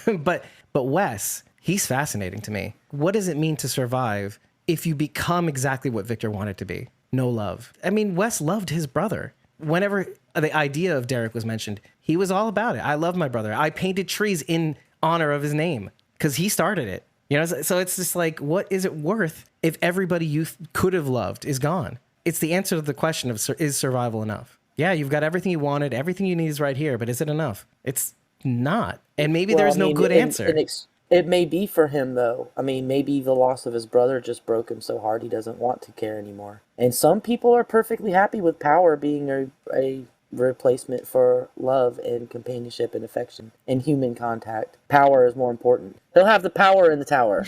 right. But Wes, he's fascinating to me. What does it mean to survive if you become exactly what Victor wanted to be? No love. I mean, Wes loved his brother. Whenever the idea of Derek was mentioned, he was all about it. I love my brother. I painted trees in honor of his name because he started it. You know, so it's just like, what is it worth if everybody you could have loved is gone? It's the answer to the question of is survival enough? Yeah, you've got everything you wanted. Everything you need is right here, but is it enough? It's not. And maybe there's no good answer. It may be for him, though. I mean, maybe the loss of his brother just broke him so hard he doesn't want to care anymore. And some people are perfectly happy with power being a replacement for love and companionship and affection and human contact. Power is more important. He'll have the power in the tower.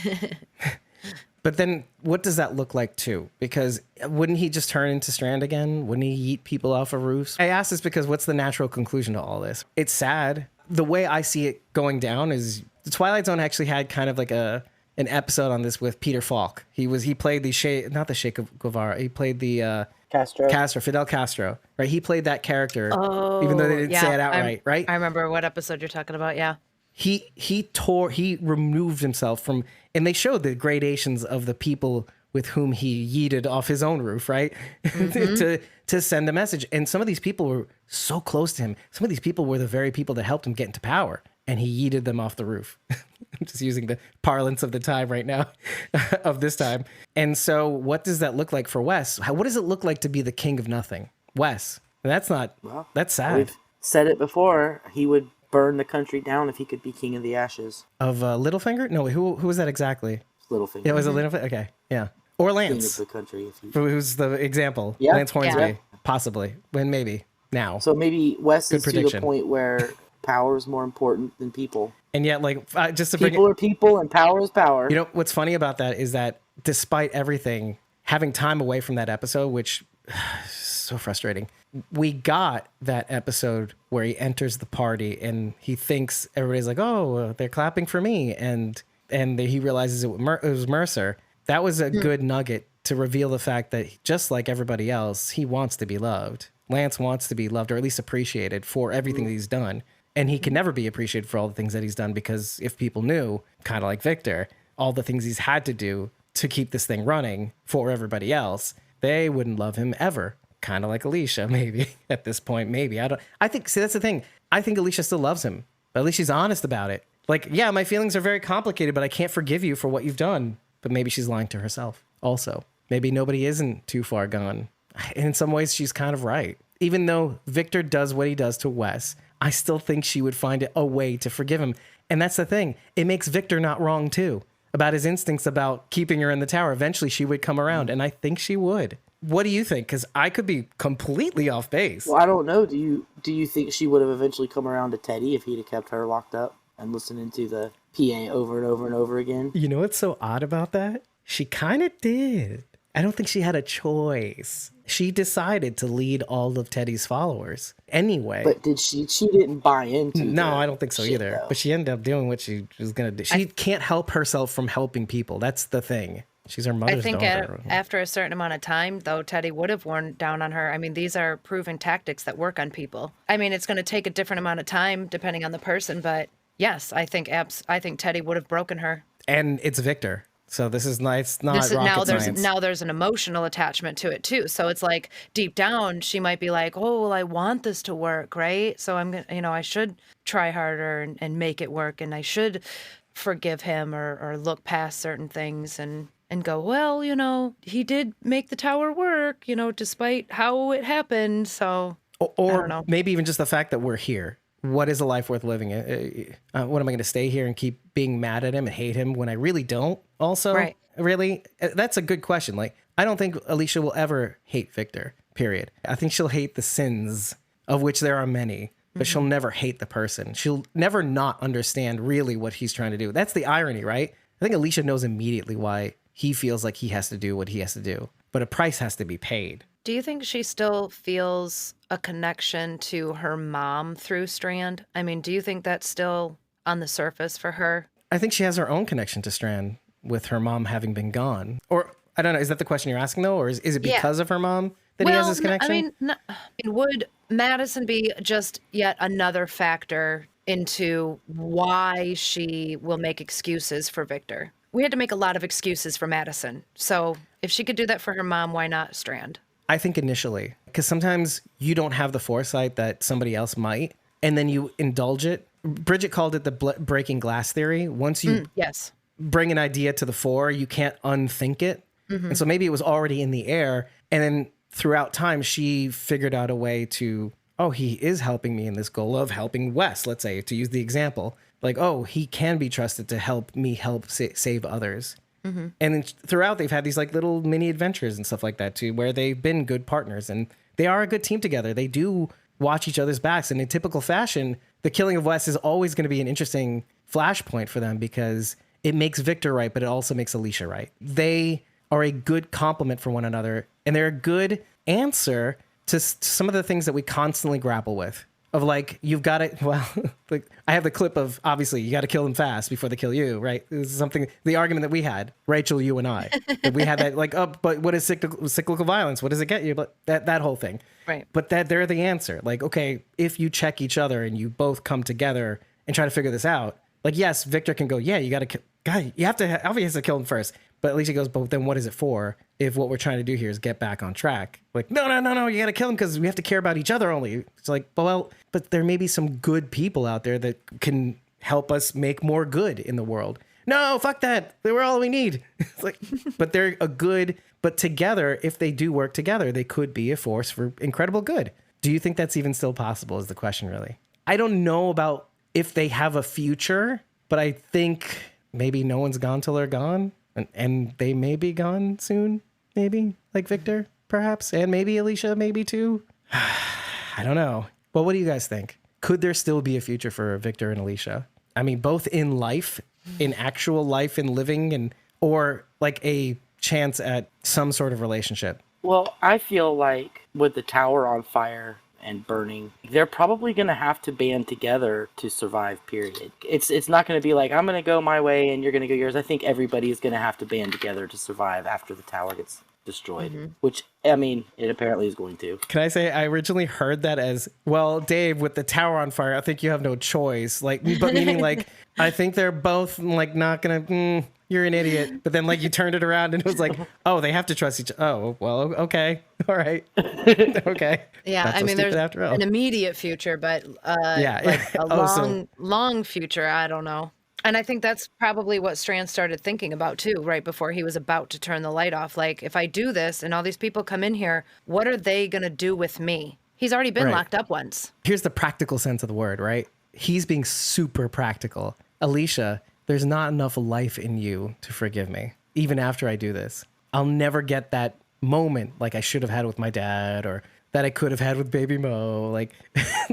But then what does that look like too? Because wouldn't he just turn into Strand again? Wouldn't he yeet people off of roofs? I ask this because what's the natural conclusion to all this? It's sad. The way I see it going down is the Twilight Zone actually had kind of like an episode on this with Peter Falk. He played the not the Che Guevara. He played the Fidel Castro, right? He played that character, even though they didn't say it outright, right? I remember what episode you're talking about. Yeah. He removed himself from, and they showed the gradations of the people with whom he yeeted off his own roof, right? to send a message. And some of these people were so close to him. Some of these people were the very people that helped him get into power, and he yeeted them off the roof. I'm just using the parlance of the time right now, of this time. And so what does that look like for Wes? What does it look like to be the king of nothing? Wes. That's sad. We've said it before. He would burn the country down if he could be king of the ashes. Of Littlefinger? No, who was that exactly? Littlefinger. It was a Littlefinger? Okay, yeah. Or king of Lance, the country. If he... who's the example. Yeah. Lance Hornsby, Yeah. possibly. When maybe. Now. So maybe Wes Good is to prediction. the point where power is more important than people. And yet, like, just to bring People are people and power is power. You know, what's funny about that is that despite everything, having time away from that episode, which is so frustrating, we got that episode where he enters the party and he thinks everybody's like, oh, they're clapping for me. And he realizes it was Mercer. That was a good nugget to reveal the fact that just like everybody else, he wants to be loved. Lance wants to be loved or at least appreciated for everything that he's done. And he can never be appreciated for all the things that he's done because if people knew, kind of like Victor, all the things he's had to do to keep this thing running for everybody else, they wouldn't love him ever. Kind of like Alicia, maybe at this point, maybe. I think, see, that's the thing. I think Alicia still loves him, but at least she's honest about it. Like, yeah, my feelings are very complicated, but I can't forgive you for what you've done. But maybe she's lying to herself also. Maybe nobody isn't too far gone. In some ways, she's kind of right. Even though Victor does what he does to Wes, I still think she would find a way to forgive him. And that's the thing. It makes Victor not wrong, too, about his instincts about keeping her in the tower. Eventually, she would come around, and I think she would. What do you think? Because I could be completely off base. Well, I don't know. Do you think she would have eventually come around to Teddy if he'd have kept her locked up and listening to the PA over and over and over again? You know what's so odd about that? She kind of did. I don't think she had a choice. She decided to lead all of Teddy's followers anyway. But did she didn't buy into No, I don't think so shit, either. though. But she ended up doing what she was going to do. She can't help herself from helping people. That's the thing. She's her mother's I think daughter. after a certain amount of time, though, Teddy would have worn down on her. I mean, these are proven tactics that work on people. I mean, it's going to take a different amount of time depending on the person, but yes, I think Teddy would have broken her. And it's Victor. So this is nice. Not This is rocket science. now there's an emotional attachment to it too. So it's like deep down she might be like, "Oh, well, I want this to work, right? So I'm going to, I should try harder and make it work, and I should forgive him or look past certain things and go, well, he did make the tower work, despite how it happened. So I don't know. Maybe even just the fact that we're here. What is a life worth living? What am I going to stay here and keep being mad at him and hate him when I really don't? Also, Right. Really? That's a good question. Like, I don't think Alicia will ever hate Victor, period. I think she'll hate the sins, of which there are many, but she'll never hate the person. She'll never not understand really what he's trying to do. That's the irony, right? I think Alicia knows immediately why he feels like he has to do what he has to do, but a price has to be paid. Do you think she still feels a connection to her mom through Strand? I mean, do you think that's still on the surface for her? I think she has her own connection to Strand with her mom having been gone. Or, I don't know, is that the question you're asking, though? Or is it because of her mom that he has this connection? Would Madison be just yet another factor into why she will make excuses for Victor? We had to make a lot of excuses for Madison. So if she could do that for her mom, why not Strand? I think initially, because sometimes you don't have the foresight that somebody else might, and then you indulge it. Bridget called it the breaking glass theory. Once you Yes. bring an idea to the fore, you can't unthink it. And so maybe it was already in the air. And then throughout time, she figured out a way to, oh, he is helping me in this goal of helping Wes, let's say, to use the example. Like, oh, he can be trusted to help me save others. And then throughout, they've had these like little mini adventures and stuff like that too, where they've been good partners and they are a good team together. They do watch each other's backs. And in typical fashion, the killing of Wes is always going to be an interesting flashpoint for them because it makes Victor right, but it also makes Alicia right. They are a good complement for one another, and they're a good answer to some of the things that we constantly grapple with. Of like, you've got to, well, like I have the clip of, obviously, you got to kill them fast before they kill you, right? This is something, the argument that we had, Rachel, you and I, that we had that like, oh, but what is cyclical violence? What does it get you? But that whole thing. Right. But they're the answer. Like, okay, if you check each other and you both come together and try to figure this out, like, yes, Victor can go, yeah, you got to, God, you have to, obviously kill him first. But at least he goes, but then what is it for if what we're trying to do here is get back on track? Like, no, you got to kill him because we have to care about each other only. It's like, well, but there may be some good people out there that can help us make more good in the world. No, fuck that. They were all we need. It's like, but they're a good, but together, if they do work together, they could be a force for incredible good. Do you think that's even still possible is the question, really? I don't know about if they have a future, but I think maybe no one's gone till they're gone, and they may be gone soon, maybe, like Victor, perhaps, and maybe Alicia, maybe too. I don't know. Well, what do you guys think? Could there still be a future for Victor and Alicia? I mean, both in life, in actual life, in living, and or like a chance at some sort of relationship? Well, I feel like with the tower on fire and burning, they're probably going to have to band together to survive, period. It's not going to be like, I'm going to go my way and you're going to go yours. I think everybody is going to have to band together to survive after the tower gets destroyed, which, I mean, it apparently is going to. Can I say I originally heard that as, well, Dave, with the tower on fire, I think you have no choice. Like, but meaning like, I think they're both like not gonna, you're an idiot. But then like you turned it around and it was like, oh, they have to trust each other. Oh, well, okay. All right. Okay. Yeah, Not I so mean, stupid there's after all. an immediate future, but Yeah. like a Oh, so- long future, I don't know. And I think that's probably what Strand started thinking about too, right before he was about to turn the light off. Like, if I do this and all these people come in here, what are they going to do with me? He's already been Right. locked up once. Here's the practical sense of the word, right? He's being super practical. Alicia, there's not enough life in you to forgive me, even after I do this. I'll never get that moment like I should have had with my dad, or that I could have had with baby Mo, like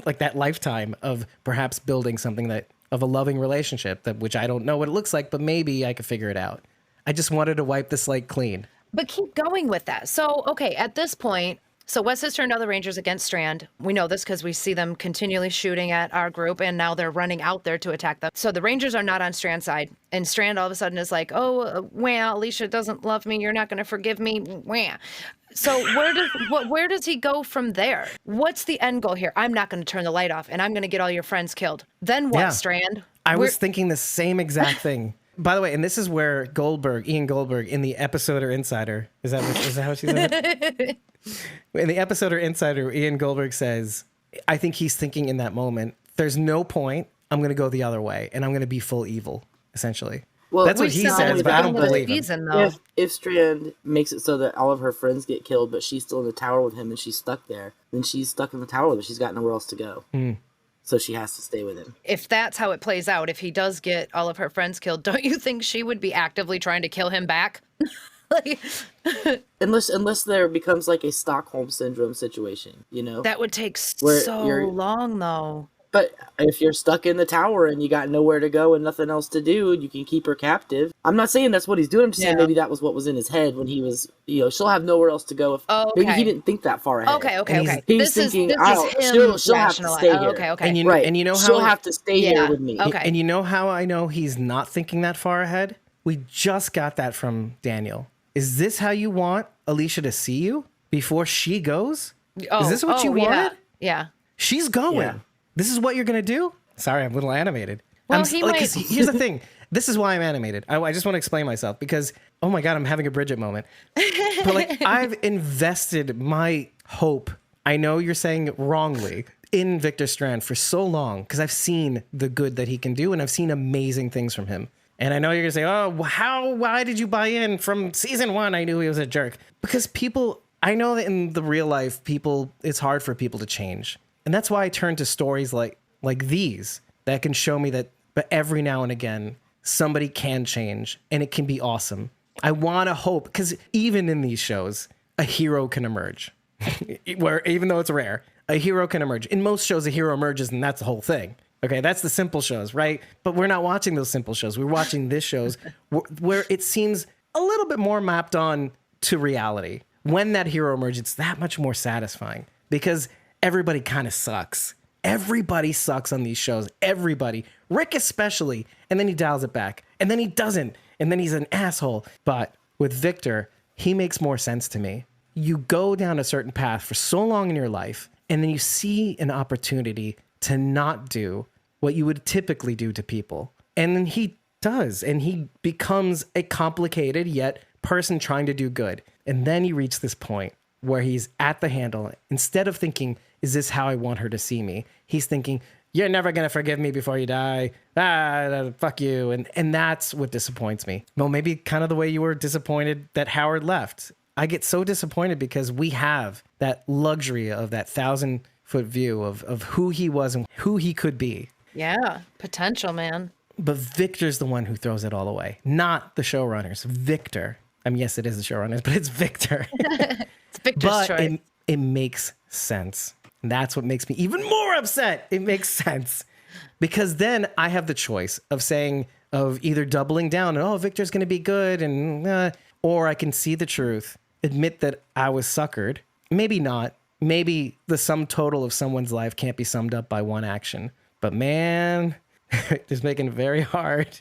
like that lifetime of perhaps building something that of a loving relationship, that which I don't know what it looks like, but maybe I could figure it out. I just wanted to wipe the slate clean. But keep going with that. So, okay, at this point, so Wes has turned all the Rangers against Strand. We know this because we see them continually shooting at our group, and now they're running out there to attack them. So the Rangers are not on Strand's side. And Strand all of a sudden is like, oh, wah, Alicia doesn't love me. You're not going to forgive me. Wah. So where does he go from there? What's the end goal here? I'm not going to turn the light off, and I'm going to get all your friends killed. Then what, Yeah. Strand? I was thinking the same exact thing. By the way, and this is where Ian Goldberg, in the Episode or Insider, is that how she said it? In the Episode or Insider, Ian Goldberg says, I think he's thinking in that moment, there's no point. I'm going to go the other way, and I'm going to be full evil, essentially. Well, That's what We've he seen says, that but I in don't the believe him. season, though. If Strand makes it so that all of her friends get killed, but she's still in the tower with him and she's stuck there, then she's stuck in the tower with him. She's got nowhere else to go. So she has to stay with him. If that's how it plays out, if he does get all of her friends killed, don't you think she would be actively trying to kill him back? Like, Unless there becomes like a Stockholm syndrome situation, you know? that would take Where so you're- long, though. But if you're stuck in the tower and you got nowhere to go and nothing else to do, you can keep her captive. I'm not saying that's what he's doing. I'm just saying Yeah. maybe that was what was in his head when he was, she'll have nowhere else to go. If maybe Okay. he didn't think that far ahead. Okay. He's This is thinking, him she'll have to rationali- stay oh, here. okay. And you, Right. and you know she'll how have to stay Yeah. here with me. Okay. And you know how I know he's not thinking that far ahead? We just got that from Daniel. Is this how you want Alicia to see you before she goes? Is this what you wanted? Yeah. She's going. Yeah. This is what you're going to do? Sorry, I'm a little animated. Well, I'm, he like, might- 'cause here's the thing. This is why I'm animated. I just want to explain myself because, oh my God, I'm having a Bridget moment. But like, I've invested my hope, I know you're saying it wrongly, in Victor Strand for so long because I've seen the good that he can do and I've seen amazing things from him. And I know you're going to say, oh, why did you buy in? From season 1, I knew he was a jerk. Because people, I know that in the real life, it's hard for people to change. And that's why I turn to stories like these that can show me that, but every now and again, somebody can change and it can be awesome. I want to hope, because even in these shows, a hero can emerge. Where even though it's rare, a hero can emerge. In most shows, a hero emerges and that's the whole thing. Okay, that's the simple shows, right? But we're not watching those simple shows. We're watching this shows where it seems a little bit more mapped on to reality. When that hero emerges, it's that much more satisfying because everybody kind of sucks. Everybody sucks on these shows. Everybody. Rick especially. And then he dials it back. And then he doesn't. And then he's an asshole. But with Victor, he makes more sense to me. You go down a certain path for so long in your life, and then you see an opportunity to not do what you would typically do to people. And then he does. And he becomes a complicated yet person trying to do good. And then you reach this point where he's at the handle. Instead of thinking, is this how I want her to see me? He's thinking, you're never going to forgive me before you die. Fuck you. And that's what disappoints me. Well, maybe kind of the way you were disappointed that Howard left. I get so disappointed because we have that luxury of that 1,000-foot view of who he was and who he could be. Yeah, potential, man. But Victor's the one who throws it all away, not the showrunners. Victor. I mean, yes, it is the showrunners, but it's Victor. It's Victor's But choice. it makes sense. And that's what makes me even more upset. It makes sense. Because then I have the choice of either doubling down and, oh, Victor's going to be good, and or I can see the truth, admit that I was suckered. Maybe not. Maybe the sum total of someone's life can't be summed up by one action. But man, it's making it very hard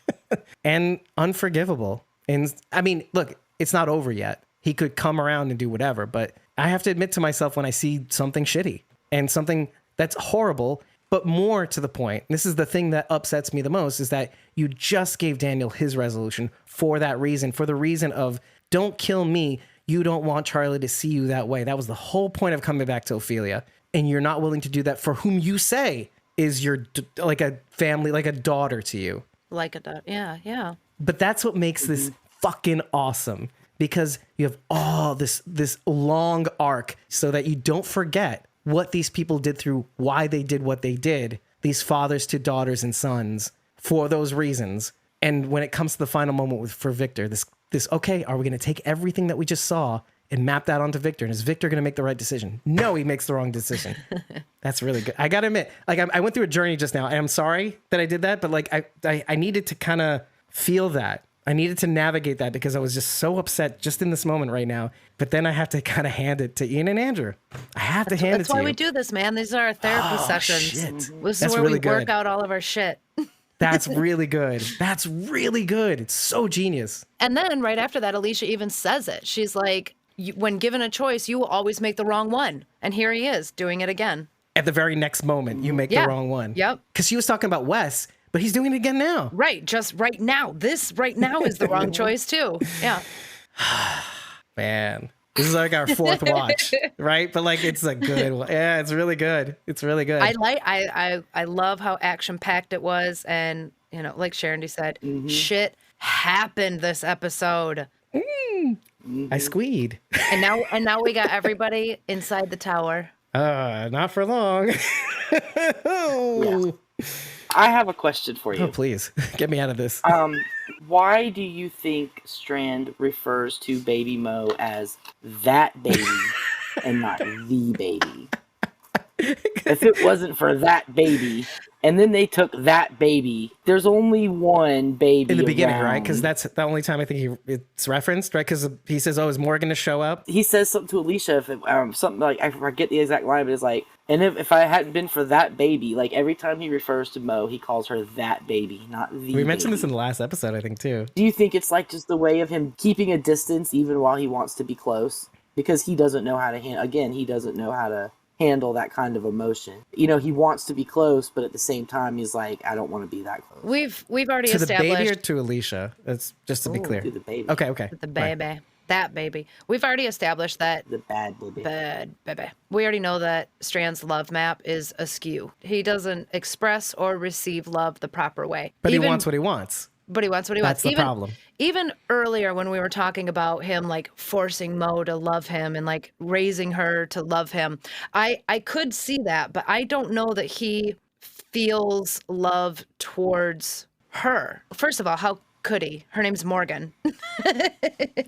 and unforgivable. And I mean, look, it's not over yet. He could come around and do whatever, but I have to admit to myself when I see something shitty and something that's horrible, but more to the point, this is the thing that upsets me the most, is that you just gave Daniel his resolution for that reason, for the reason of don't kill me. You don't want Charlie to see you that way. That was the whole point of coming back to Ophelia. And you're not willing to do that for whom you say is like a family, like a daughter to you. Like a dot. Yeah, yeah. But that's what makes this fucking awesome, because you have all this long arc so that you don't forget what these people did through, why they did what they did, these fathers to daughters and sons, for those reasons. And when it comes to the final moment for Victor, this okay, are we going to take everything that we just saw and map that onto Victor? And is Victor going to make the right decision? No, he makes the wrong decision. That's really good. I got to admit, like I went through a journey just now. I'm sorry that I did that, but like I needed to kind of feel that. I needed to navigate that because I was just so upset just in this moment right now. But then I have to kind of hand it to Ian and Andrew. I have to hand it to you. That's why we do this, man. These are our therapy sessions. Shit. This That's is where really we work good. out all of our shit. That's really good. That's really good. It's so genius. And then right after that, Alicia even says it. She's like, when given a choice, you will always make the wrong one. And here he is doing it again. At the very next moment, you make Yeah. the wrong one. Yep. Because she was talking about Wes, but he's doing it again now. Right. Just right now. This right now is the wrong choice, too. Yeah. Man, this is like our fourth watch, right? But like, it's a good one. Yeah, it's really good. It's really good. I love how action packed it was. And, you know, like Sharon said, shit happened this episode. I squeed. And now we got everybody inside the tower. Not for long. Yeah. I have a question for you. Oh, please get me out of this. Why do you think Strand refers to Baby Mo as that baby and not the baby? If it wasn't for that baby, and then they took that baby, there's only one baby In the beginning, around. right? Because that's the only time I think it's referenced, right? Because he says, "Oh, is Morgan to show up?" He says something to Alicia, if it, something like, I forget the exact line, but it's like, and if I hadn't been for that baby, like every time he refers to Mo, he calls her that baby, not the We mentioned this in baby. the last episode, I think, too. Do you think it's like just the way of him keeping a distance even while he wants to be close? Because he doesn't know how to he doesn't know how to handle that kind of emotion. You know, he wants to be close, but at the same time, he's like, I don't want to be that close. We've already To the baby or established to Alicia? That's just to be clear. To the baby. Okay. the Right. baby. That baby. We've already established that The bad baby. bad baby. We already know that Strand's love map is askew. He doesn't express or receive love the proper way. But he wants what he wants. But he wants what he That's wants. the problem. Even earlier when we were talking about him like forcing Mo to love him and like raising her to love him, I could see that, but I don't know that he feels love towards her. First of all, how could he? Her name's Morgan.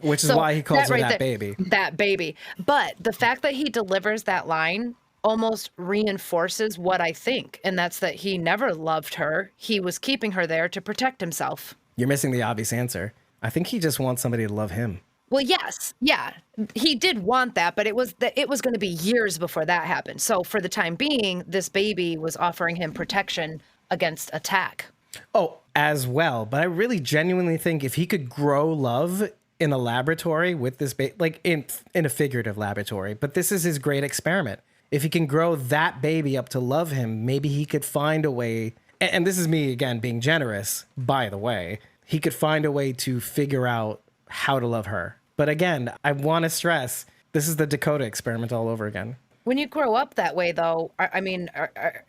Which is So why he calls her right that there- baby. That baby. But the fact that he delivers that line almost reinforces what I think, and that's that he never loved her. He was keeping her there to protect himself. You're missing the obvious answer. I think he just wants somebody to love him. Well, yes, yeah, he did want that, but it was going to be years before that happened. So for the time being, this baby was offering him protection against attack. Oh, as well. But I really genuinely think if he could grow love in a laboratory with this baby, like in a figurative laboratory, but this is his great experiment. If he can grow that baby up to love him, maybe he could find a way. And this is me again being generous, by the way. He could find a way to figure out how to love her. But again, I want to stress this is the Dakota experiment all over again. When you grow up that way, though,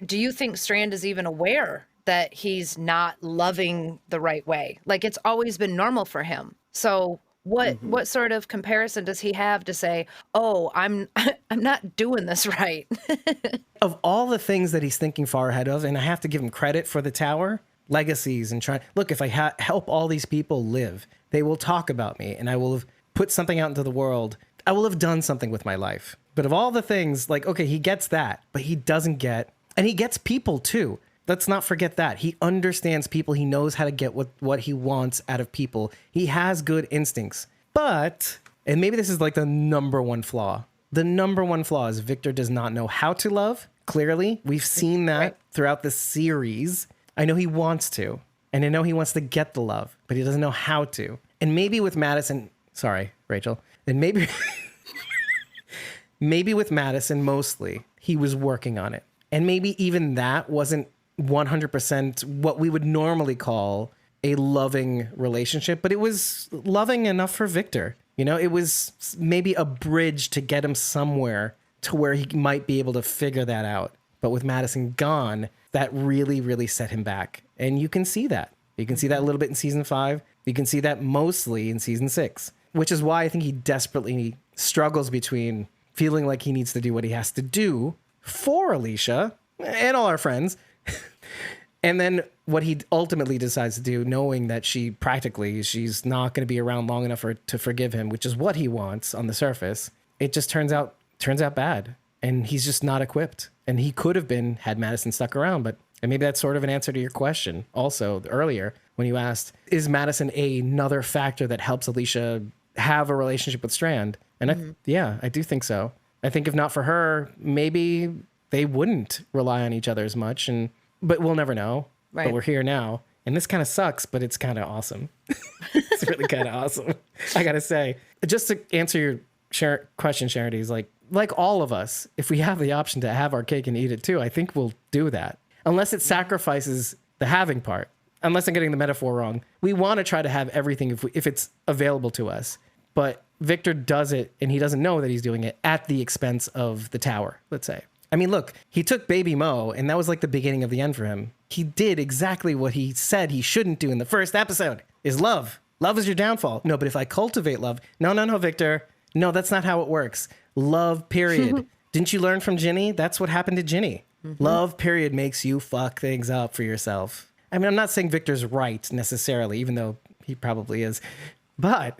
do you think Strand is even aware that he's not loving the right way? Like, it's always been normal for him. So What sort of comparison does he have to say, "Oh, I'm I'm not doing this right"? Of all the things that he's thinking far ahead of, and I have to give him credit for the tower, legacies, and trying, look, if I help all these people live, they will talk about me, and I will have put something out into the world. I will have done something with my life. But of all the things, like, okay, he gets that, but he doesn't get, and he gets people too. Let's not forget that. He understands people. He knows how to get what he wants out of people. He has good instincts. But, and maybe this is like the number one flaw. The number one flaw is Victor does not know how to love. Clearly, we've seen that throughout the series. I know he wants to, and I know he wants to get the love, but he doesn't know how to. And maybe with Madison, sorry, Rachel, and maybe maybe with Madison mostly, he was working on it. And maybe even that wasn't 100% what we would normally call a loving relationship, but it was loving enough for Victor. You know, it was maybe a bridge to get him somewhere to where he might be able to figure that out. But with Madison gone, that really, really set him back. And you can see that. You can see that a little bit in season 5. You can see that mostly in season 6, which is why I think he desperately struggles between feeling like he needs to do what he has to do for Alicia and all our friends, and then what he ultimately decides to do, knowing that she's not going to be around long enough to forgive him, which is what he wants on the surface. It just turns out bad, and he's just not equipped. And he could have been had Madison stuck around, and maybe that's sort of an answer to your question also earlier when you asked, is Madison another factor that helps Alicia have a relationship with Strand? And I do think so. I think if not for her, maybe they wouldn't rely on each other as much, but we'll never know. Right. But we're here now, and this kind of sucks, but it's kind of awesome. It's really kind of awesome. I gotta say, just to answer your question, Charity, is like all of us, if we have the option to have our cake and eat it too, I think we'll do that. Unless it sacrifices the having part. Unless I'm getting the metaphor wrong. We want to try to have everything if it's available to us. But Victor does it, and he doesn't know that he's doing it at the expense of the tower, let's say. I mean, look, he took Baby Mo, and that was like the beginning of the end for him. He did exactly what he said he shouldn't do in the first episode, is love. Love is your downfall. No, but if I cultivate love, no, Victor. No, that's not how it works. Love, period. Didn't you learn from Ginny? That's what happened to Ginny. Love, period, makes you fuck things up for yourself. I mean, I'm not saying Victor's right necessarily, even though he probably is. But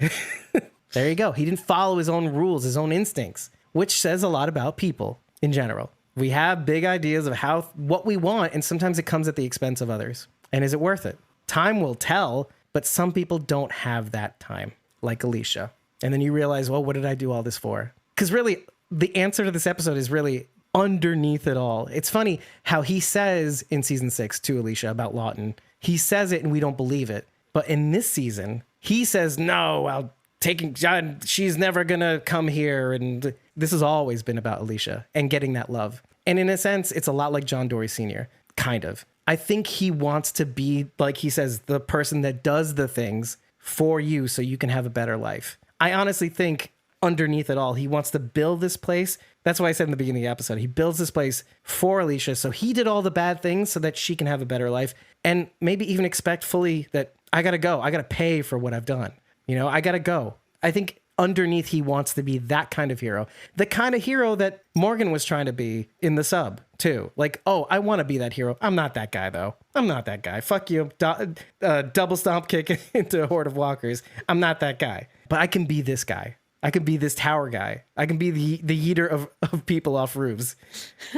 there you go. He didn't follow his own rules, his own instincts, which says a lot about people in general. We have big ideas of what we want, and sometimes it comes at the expense of others. And is it worth it? Time will tell, but some people don't have that time, like Alicia. And then you realize, well, what did I do all this for? Because really, the answer to this episode is really underneath it all. It's funny how he says in season 6 to Alicia about Lawton, he says it and we don't believe it. But in this season, he says, no, she's never gonna come here. And this has always been about Alicia and getting that love. And in a sense, it's a lot like John Dorie Sr., kind of. I think he wants to be, like he says, the person that does the things for you so you can have a better life. I honestly think underneath it all, he wants to build this place. That's why I said in the beginning of the episode, he builds this place for Alicia. So he did all the bad things so that she can have a better life, and maybe even expect fully that I got to go. I got to pay for what I've done. You know, I got to go. I think underneath he wants to be that kind of hero, the kind of hero that Morgan was trying to be in the sub too. Like, oh, I want to be that hero. I'm not that guy though. I'm not that guy. Fuck you. Double stomp kick into a horde of walkers. I'm not that guy, but I can be this guy. I can be this tower guy. I can be the eater of people off roofs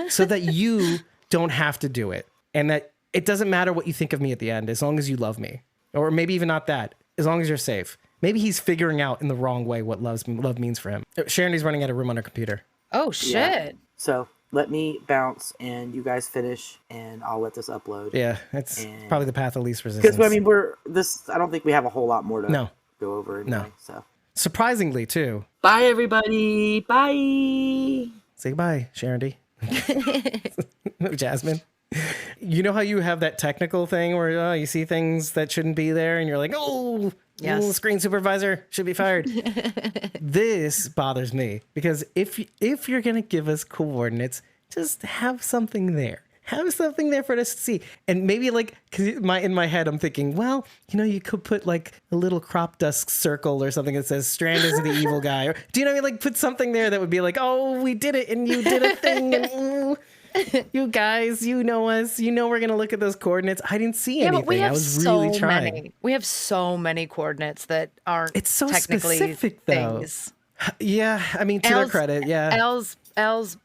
so that you don't have to do it. And that it doesn't matter what you think of me at the end, as long as you love me. Or maybe even not that, as long as you're safe. Maybe he's figuring out in the wrong way what love means for him. Sharon's running out of room on her computer. Oh, shit. Yeah. So let me bounce and you guys finish and I'll let this upload. Yeah, it's probably the path of least resistance. Because, I mean, I don't think we have a whole lot more to go over anyway. No. So. Surprisingly, too. Bye, everybody. Bye. Say goodbye, Sharon D. Jasmine. You know how you have that technical thing where you see things that shouldn't be there and you're like, oh, yes. Screen supervisor should be fired. This bothers me because if you're going to give us coordinates, just have something there. have something there for us to see. And maybe like, cause in my head, I'm thinking, well, you could put like a little crop dusk circle or something that says Strand is the evil guy. Or do you know what I mean? Like put something there that would be like, oh, we did it and you did a thing. And you guys, you know us, we're going to look at those coordinates. I didn't see anything. But we have I was really trying. many. We have so many coordinates that aren't It's so technically specific though. things. Yeah. I mean, to their credit. Yeah. Al's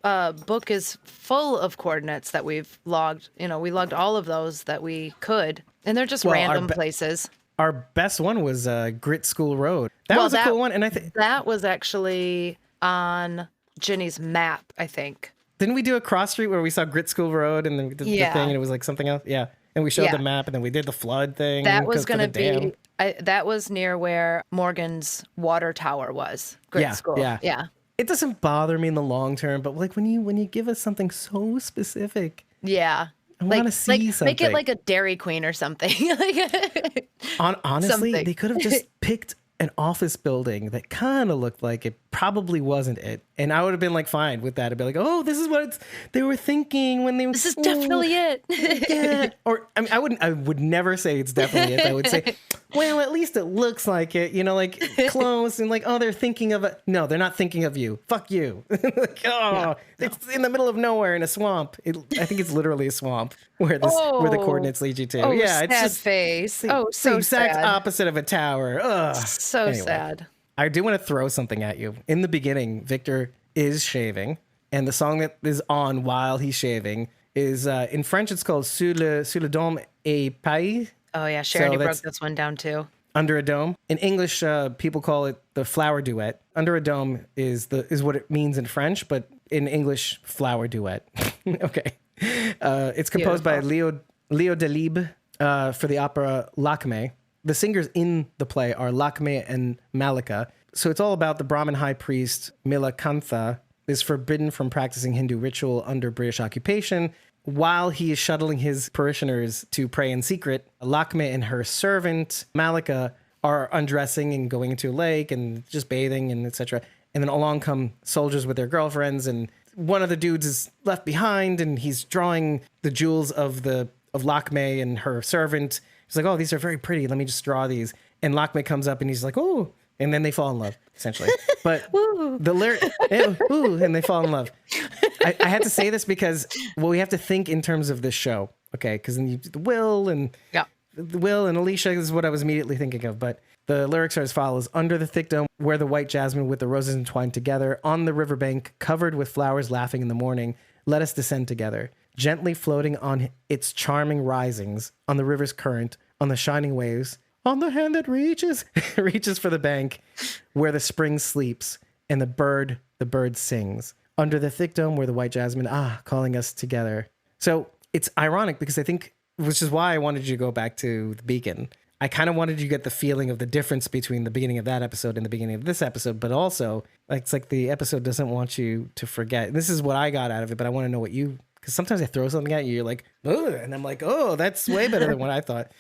book is full of coordinates that we've logged. We logged all of those that we could, and they're just random places. Our best one was Grit School Road. That was a cool one, and I think that was actually on Ginny's map. I think. Didn't we do a cross street where we saw Grit School Road and then we did the thing and it was like something else? Yeah, and we showed the map and then we did the flood thing. That was going to be. That was near where Morgan's water tower was. Grit School. Yeah. It doesn't bother me in the long term, but like when you give us something so specific, yeah, I want to see something. Make it like a Dairy Queen or something. Honestly, something. They could have just picked an office building that kind of looked like it probably wasn't it, and I would have been like fine with that. I'd be like, oh, this is what they were thinking when they. This is definitely it. Yeah, or I mean, I would never say it's definitely it. I would say, well, at least it looks like it. Like close and like, oh, they're thinking of it. No, they're not thinking of you. Fuck you. It's in the middle of nowhere in a swamp. I think it's literally a swamp where the coordinates lead you to. Oh, yeah, it's sad just face. the So exact sad. opposite of a tower. Ugh. So Anyway. sad. I do want to throw something at you. In the beginning, Victor is shaving, and the song that is on while he's shaving is in French. It's called Sous le dôme et pays. Oh yeah, Sharon, So you broke that's- this one down too. Under a dome. In English, people call it the flower duet. Under a dome is what it means in French, but in English, flower duet. Okay. It's composed by Leo Delibes for the opera Lakme. The singers in the play are Lakme and Malika. So it's all about the Brahmin high priest Milakantha is forbidden from practicing Hindu ritual under British occupation. While he is shuttling his parishioners to pray in secret, Lakme and her servant Malika are undressing and going into a lake and just bathing and etc. And then along come soldiers with their girlfriends, and one of the dudes is left behind, and he's drawing the jewels of Lakme and her servant. He's like, oh, these are very pretty. Let me just draw these. And Lakme comes up and he's like, oh, and then they fall in love, essentially. But the lyric, ooh, and they fall in love. I had to say this because, we have to think in terms of this show, okay? Because then you Will and Alicia is what I was immediately thinking of. But the lyrics are as follows: under the thick dome, where the white jasmine with the roses entwined together, on the riverbank, covered with flowers laughing in the morning, let us descend together, gently floating on its charming risings, on the river's current, on the shining waves, on the hand that reaches for the bank, where the spring sleeps, and the bird sings. Under the thick dome where the white jasmine, calling us together. So it's ironic because I think, which is why I wanted you to go back to the beacon. I kind of wanted you to get the feeling of the difference between the beginning of that episode and the beginning of this episode, but also it's like the episode doesn't want you to forget. This is what I got out of it, but I want to know what you, because sometimes I throw something at you, you're like, ugh, and I'm like, oh, that's way better than what I thought.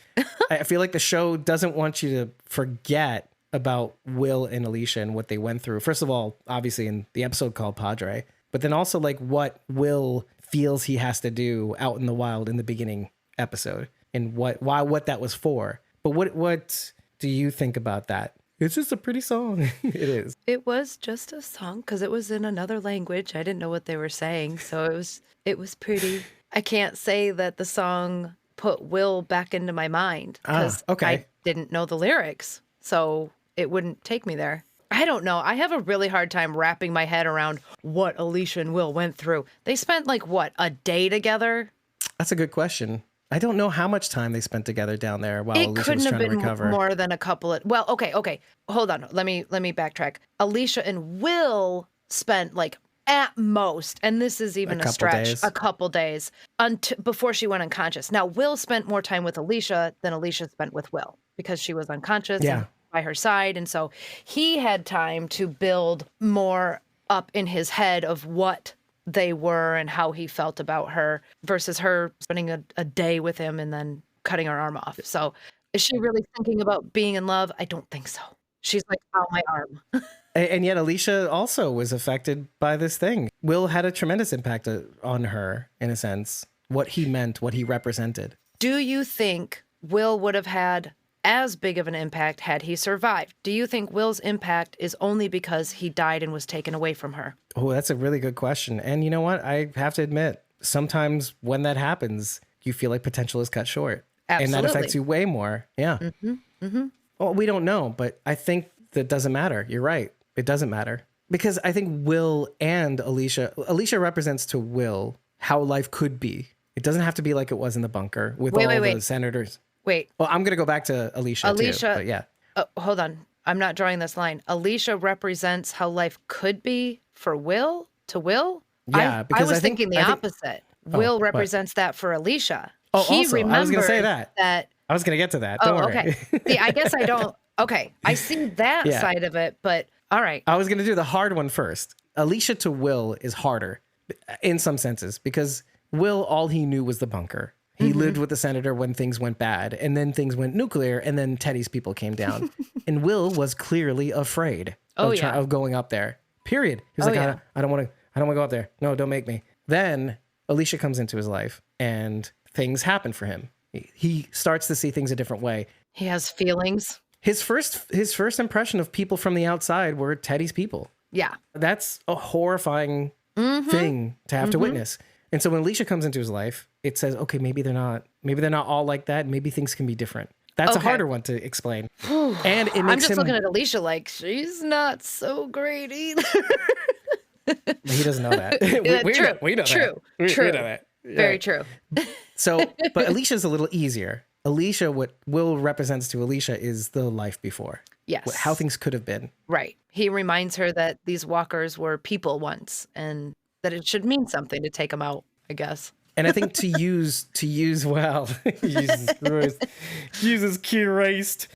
I feel like the show doesn't want you to forget about Will and Alicia and what they went through. First of all, obviously in the episode called Padre, but then also like what Will feels he has to do out in the wild in the beginning episode and what that was for. But what do you think about that? It's just a pretty song. It is. It was just a song because it was in another language. I didn't know what they were saying, so it was pretty. I can't say that the song put Will back into my mind because I didn't know the lyrics, so it wouldn't take me there. I don't know. I have a really hard time wrapping my head around what Alicia and Will went through. They spent a day together? That's a good question. I don't know how much time they spent together down there while It Alicia couldn't was have trying to been recover. more than a couple of. Well, okay. Hold on. Let me backtrack. Alicia and Will spent at most, and this is even a stretch, a couple days before she went unconscious. Now, Will spent more time with Alicia than Alicia spent with Will because she was unconscious and by her side, and so he had time to build more up in his head of what they were and how he felt about her versus her spending a day with him and then cutting her arm off. So is she really thinking about being in love? I don't think so. She's like, ow, my arm. And yet Alicia also was affected by this thing. Will had a tremendous impact on her in a sense. what he meant, what he represented. Do you think Will would have had as big of an impact had he survived? Do you think Will's impact is only because he died and was taken away from her? Oh, that's a really good question. And you know what? I have to admit, sometimes when that happens, you feel like potential is cut short. And that Absolutely. affects you way more. Yeah. Well, we don't know, but I think that doesn't matter. You're right. It doesn't matter. Because I think Will and Alicia represents to Will how life could be. It doesn't have to be like it was in the bunker with all the senators. Wait, Well, I'm going to go back to Alicia too. But yeah. hold on. I'm not drawing this line. Alicia represents how life could be for Will to Will? Yeah, I because was I think- thinking the I think- opposite. Will what? represents that for Alicia. Oh, He also, I was going to say remembered that. I was going to get to that. Don't worry. okay. See, I guess I don't. Okay. I see that Yeah. side of it, but all right. I was going to do the hard one first. Alicia to Will is harder in some senses because Will, all he knew was the bunker. He lived with the senator when things went bad, and then things went nuclear, and then Teddy's people came down. And Will was clearly afraid of going up there. Period. He was like, yeah. I don't want to go up there. No, don't make me. Then Alicia comes into his life, and things happen for him. He starts to see things a different way. He has feelings. His first impression of people from the outside were Teddy's people. Yeah. That's a horrifying thing to have to witness. And so when Alicia comes into his life, it says, okay, maybe they're not all like that. Maybe things can be different. That's a Okay. harder one to explain. And it makes I'm just him, looking at Alicia like she's not so great either. he doesn't know that. True. We know True. that. True. We know that. Very true. So, but Alicia's a little easier. Alicia, what Will represents to Alicia is the life before. Yes. How things could have been. Right. He reminds her that these walkers were people once and that it should mean something to take them out, I guess. And I think to use well, Jesus Christ.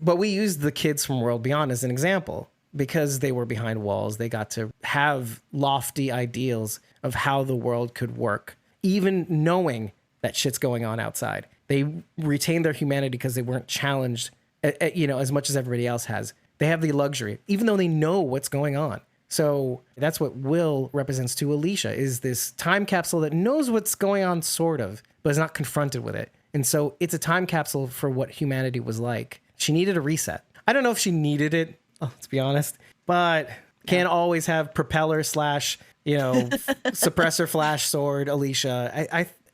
But we used the kids from World Beyond as an example because they were behind walls. They got to have lofty ideals of how the world could work, even knowing that shit's going on outside. They retained their humanity because they weren't challenged, as much as everybody else has. They have the luxury, even though they know what's going on. So that's what Will represents to Alicia, is this time capsule that knows what's going on, sort of, but is not confronted with it. And so it's a time capsule for what humanity was like. She needed a reset. I don't know if she needed it, let's be honest, but can't always have propeller / suppressor flash sword Alicia.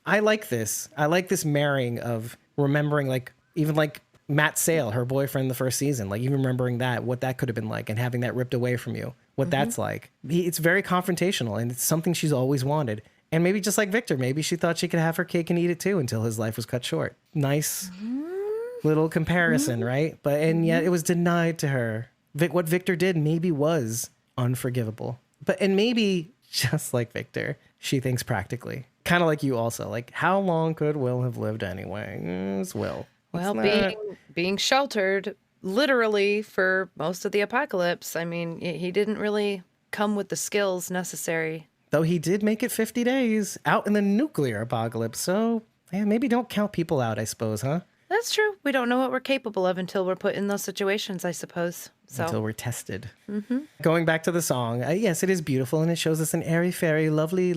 I like this. I like this marrying of remembering, like, even like Matt Sale, her boyfriend in the first season, like even remembering that, what that could have been like, and having that ripped away from you, what that's like. It's very confrontational, and it's something she's always wanted. And maybe just like Victor, maybe she thought she could have her cake and eat it too until his life was cut short. Nice little comparison, right? And yet it was denied to her. What Victor did maybe was unforgivable. And maybe, just like Victor, she thinks practically. Kind of like you also. Like, how long could Will have lived anyway? It's Will. Well, being sheltered literally for most of the apocalypse. I mean, he didn't really come with the skills necessary. Though he did make it 50 days out in the nuclear apocalypse. So, yeah, maybe don't count people out, I suppose, huh? That's true. We don't know what we're capable of until we're put in those situations, I suppose. So Until we're tested. Going back to the song, yes, it is beautiful, and it shows us an airy-fairy, lovely,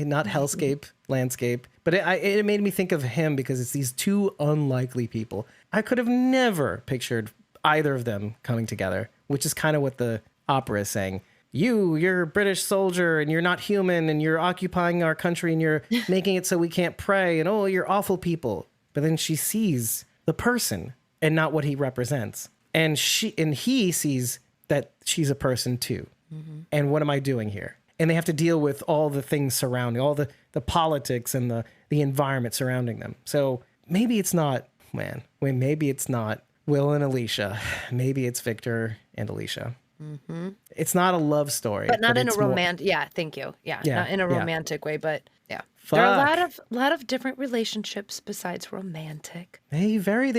not hellscape landscape. But it made me think of him because it's these two unlikely people. I could have never pictured either of them coming together, which is kind of what the opera is saying. You're a British soldier, and you're not human, and you're occupying our country, and you're making it so we can't pray, and oh, you're awful people. But then she sees the person and not what he represents. And he sees that she's a person too. And what am I doing here? And they have to deal with all the things surrounding, all the politics and the environment surrounding them. So maybe it's not, maybe it's not Will and Alicia. Maybe it's Victor and Alicia. It's not a love story. but not in a it's more- romantic. Yeah, thank you. Yeah, Yeah, not in a yeah. romantic way, but yeah. There are a Fuck. lot of different relationships besides romantic. They buried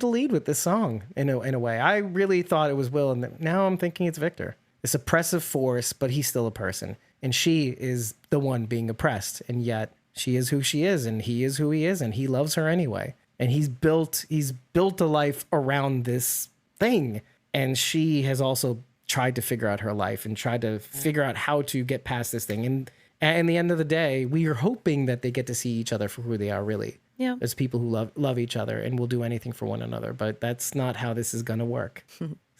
the lead with this song in a way. I really thought it was Will, and now I'm thinking it's Victor. This oppressive force, but he's still a person, and she is the one being oppressed, and yet she is who she is, and he is who he is, and he loves her anyway. And he's built a life around this thing, and she has also tried to figure out her life and tried to figure out how to get past this thing. And in the end of the day, we are hoping that they get to see each other for who they are really. Yeah. As people who love each other and will do anything for one another. But that's not how this is going to work.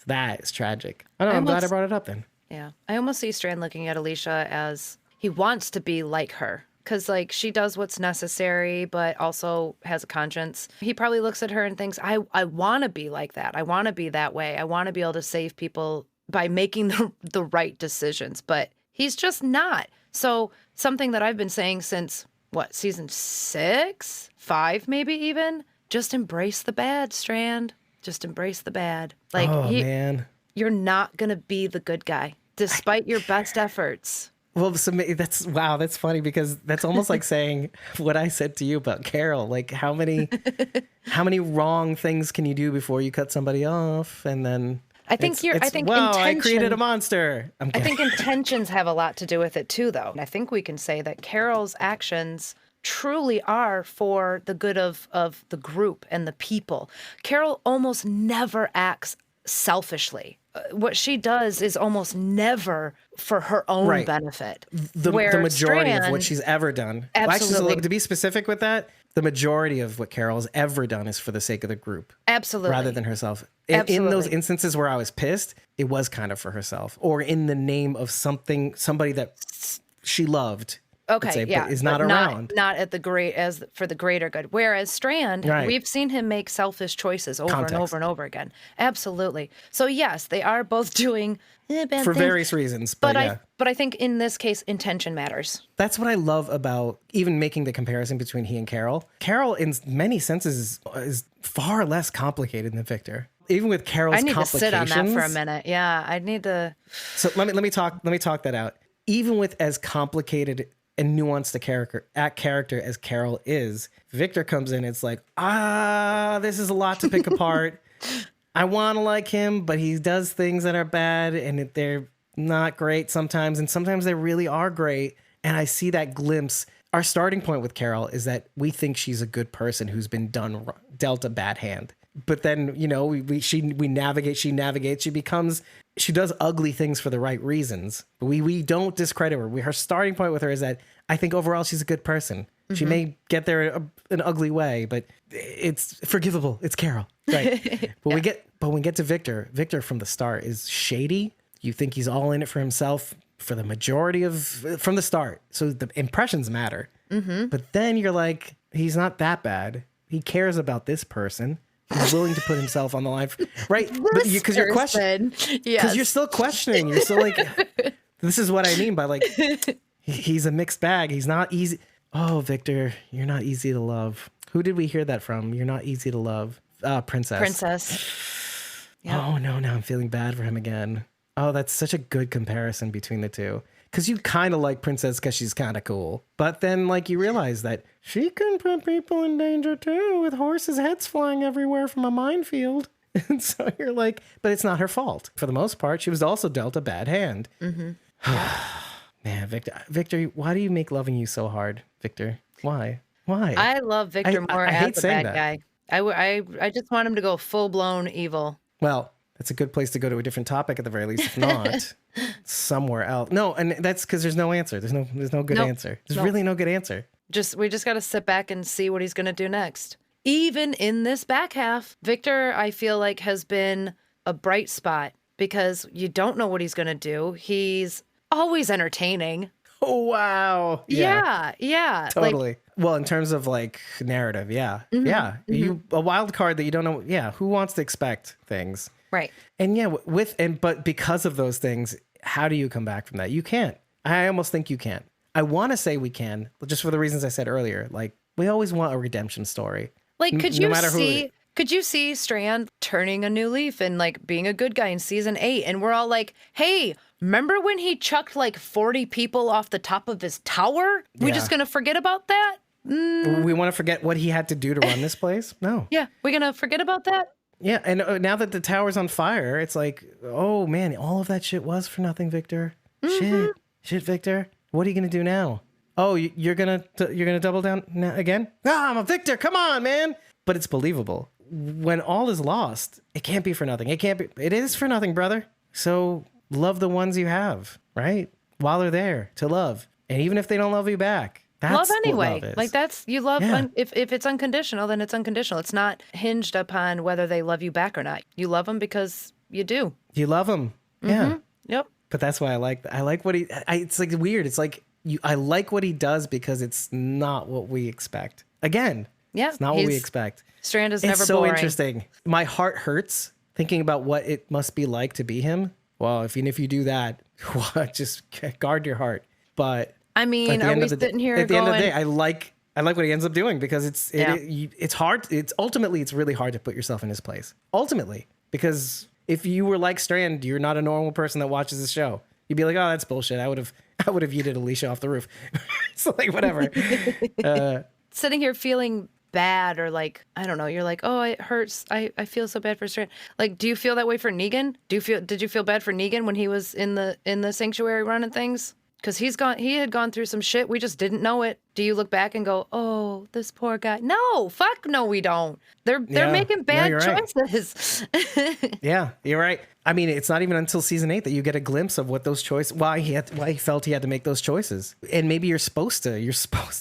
That is tragic. I don't know. I'm glad I brought it up then. Yeah. I almost see Strand looking at Alicia as he wants to be like her. Because, like, she does what's necessary, but also has a conscience. He probably looks at her and thinks, I want to be like that. I want to be that way. I want to be able to save people by making the right decisions. But he's just not. So something that I've been saying since, season 6? 5 maybe even? Just embrace the bad, Strand. Just embrace the bad. Like, man. You're not going to be the good guy, despite your best efforts. Well, so that's funny because that's almost like saying what I said to you about Carol. Like, how many wrong things can you do before you cut somebody off? And then I think I created a monster. I think intentions have a lot to do with it too, though. I think we can say that Carol's actions truly are for the good of the group and the people. Carol almost never acts selfishly. What she does is almost never for her own benefit. The majority of what she's ever done. Absolutely. Well, actually, to be specific with that, the majority of what Carol has ever done is for the sake of the group. Absolutely. Rather than herself. In those instances where I was pissed, it was kind of for herself or in the name of somebody that she loved. Okay, yeah, but is not around. Not at as for the greater good. Whereas Strand, we've seen him make selfish choices over and over and over again. Absolutely. So yes, they are both doing bad things for various reasons. But I think in this case, intention matters. That's what I love about even making the comparison between he and Carol. Carol, in many senses, is far less complicated than Victor. Even with Carol's I need to sit on that for a complications. minute. Yeah, I need to. So let me talk that out. Even with as complicated and nuanced a character as Carol is, Victor comes in, it's like, this is a lot to pick apart. I want to like him, but he does things that are bad and they're not great sometimes, and sometimes they really are great. And I see that glimpse. Our starting point with Carol is that we think she's a good person who's been dealt a bad hand. But then, she navigates, she does ugly things for the right reasons. But we don't discredit her. Her starting point with her is that I think overall she's a good person. Mm-hmm. She may get there an ugly way, but it's forgivable. It's Carol. Right. But when we get to Victor from the start is shady. You think he's all in it for himself for the majority from the start. So the impressions matter. Mm-hmm. But then you're like, he's not that bad. He cares about this person. He's willing to put himself on the line, right? Because you're questioning. Because you're still questioning. You're still like, this is what I mean by like, he's a mixed bag. He's not easy. Oh, Victor, you're not easy to love. Who did we hear that from? You're not easy to love. Princess. Yep. Oh no, now I'm feeling bad for him again. Oh, that's such a good comparison between the two. Because you kind of like Princess because she's kind of cool. But then, you realize that she can put people in danger, too, with horses' heads flying everywhere from a minefield. And so you're like, but it's not her fault. For the most part, she was also dealt a bad hand. Mm-hmm. Man, Victor, why do you make loving you so hard, Victor? Why? I love Victor more as a bad guy. I just want him to go full-blown evil. Well, that's a good place to go to a different topic at the very least. If not, somewhere else. No, and that's because there's no answer. There's no good answer. There's really no good answer. We just got to sit back and see what he's going to do next. Even in this back half, Victor, I feel like, has been a bright spot because you don't know what he's going to do. He's always entertaining. Oh, wow. Yeah. Totally. Well, in terms of narrative, yeah. Mm-hmm, yeah. Mm-hmm. A wild card that you don't know. Yeah. Who wants to expect things? Right. And but because of those things, how do you come back from that? You can't. I almost think you can't. I want to say we can, just for the reasons I said earlier. We always want a redemption story. Could you see Strand turning a new leaf and being a good guy in season 8? And we're all like, hey, remember when he chucked 40 people off the top of his tower? We're just going to forget about that? We want to forget what he had to do to run this place? No. Yeah. We're going to forget about that? Yeah, and now that the tower's on fire, it's like, oh man, all of that shit was for nothing, Victor. Mm-hmm. Shit, Victor. What are you gonna do now? Oh, you're gonna double down now again? I'm a Victor. Come on, man. But it's believable. When all is lost, it can't be for nothing. It is for nothing, brother. So love the ones you have, right? While they're there to love. And even if they don't love you back, that's love what anyway. love is. Like that's you love. Yeah. If it's unconditional, then it's unconditional. It's not hinged upon whether they love you back or not. You love them because you do. You love him. Yeah. Yep. But that's why I like what it's like weird. It's like I like what he does because it's not what we expect. Again, Yeah, it's not what we he's- expect. Strand is It's never so boring. interesting. My heart hurts thinking about what it must be like to be him. Well, if you do that, just guard your heart. But I at mean, the are end we of the day- sitting here at the end of the going, day, I like what he ends up doing because Yeah. it's hard. It's ultimately it's really hard to put yourself in his place. Ultimately, because if you were like Strand, you're not a normal person that watches this show. You'd be like, oh, that's bullshit. I would have yeeted Alicia off the roof. So like whatever. sitting here feeling bad or like, I don't know, you're like, oh, it hurts. I feel so bad for Strand. Like, do you feel that way for Negan? Did you feel bad for Negan when he was in the sanctuary running things? Because he had gone through some shit. We just didn't know it. Do you look back and go, oh, this poor guy? No, fuck no, we don't. They're Yeah. making No, bad you're right. choices. Yeah, you're right. I mean, it's not even until season 8 that you get a glimpse of what those choices, why he felt he had to make those choices. And maybe you're supposed to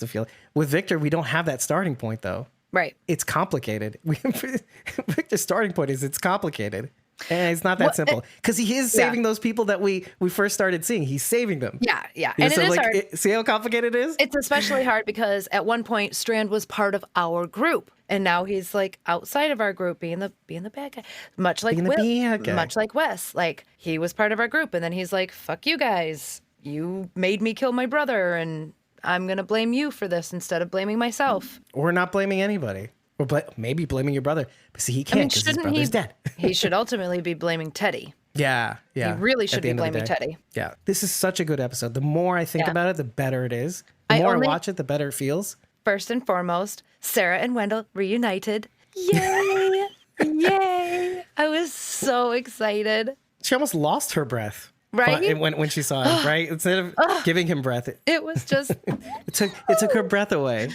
feel with Victor. We don't have that starting point though. Right. It's complicated. Victor's starting point is it's complicated. And it's not that simple because he is saving those people that we first started seeing. He's saving them. Yeah. You know, And so it is like, hard. see how complicated it is? It's especially hard because at one point Strand was part of our group, and now he's like outside of our group, being the bad guy, much like Being the bad guy. much like Wes. Like he was part of our group, and then he's like, "Fuck you guys! You made me kill my brother, and I'm gonna blame you for this instead of blaming myself." We're not blaming anybody. We're maybe blaming your brother, but see, he I can't mean, because his shouldn't brother's he? dead. He should ultimately be blaming Teddy. Yeah. He really should At the be end of the blaming day. Teddy. Yeah. This is such a good episode. The more I think Yeah. about it, the better it is. The I more only- I watch it, the better it feels. First and foremost, Sarah and Wendell reunited. Yay! Yay! I was so excited. She almost lost her breath. Right? When she saw him, right? Instead of giving him breath, It was just, it took her breath away.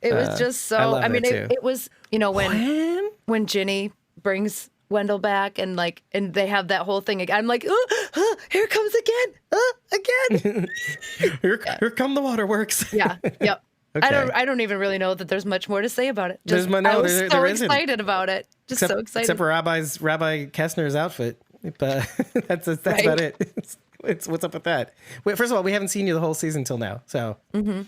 it was just so. I love I mean, that too. it was, when Ginny brings Wendell back and they have that whole thing again. I'm like, here comes again, again. Here come the waterworks. Yeah. Yep. Okay. I don't even really know that there's much more to say about it. Just, There's no- I was there- so there isn't. excited about it. Just so excited. Except for Rabbi Kessner's outfit. But that's Right. about it. It's what's up with that? Wait, first of all, we haven't seen you the whole season till now. So, and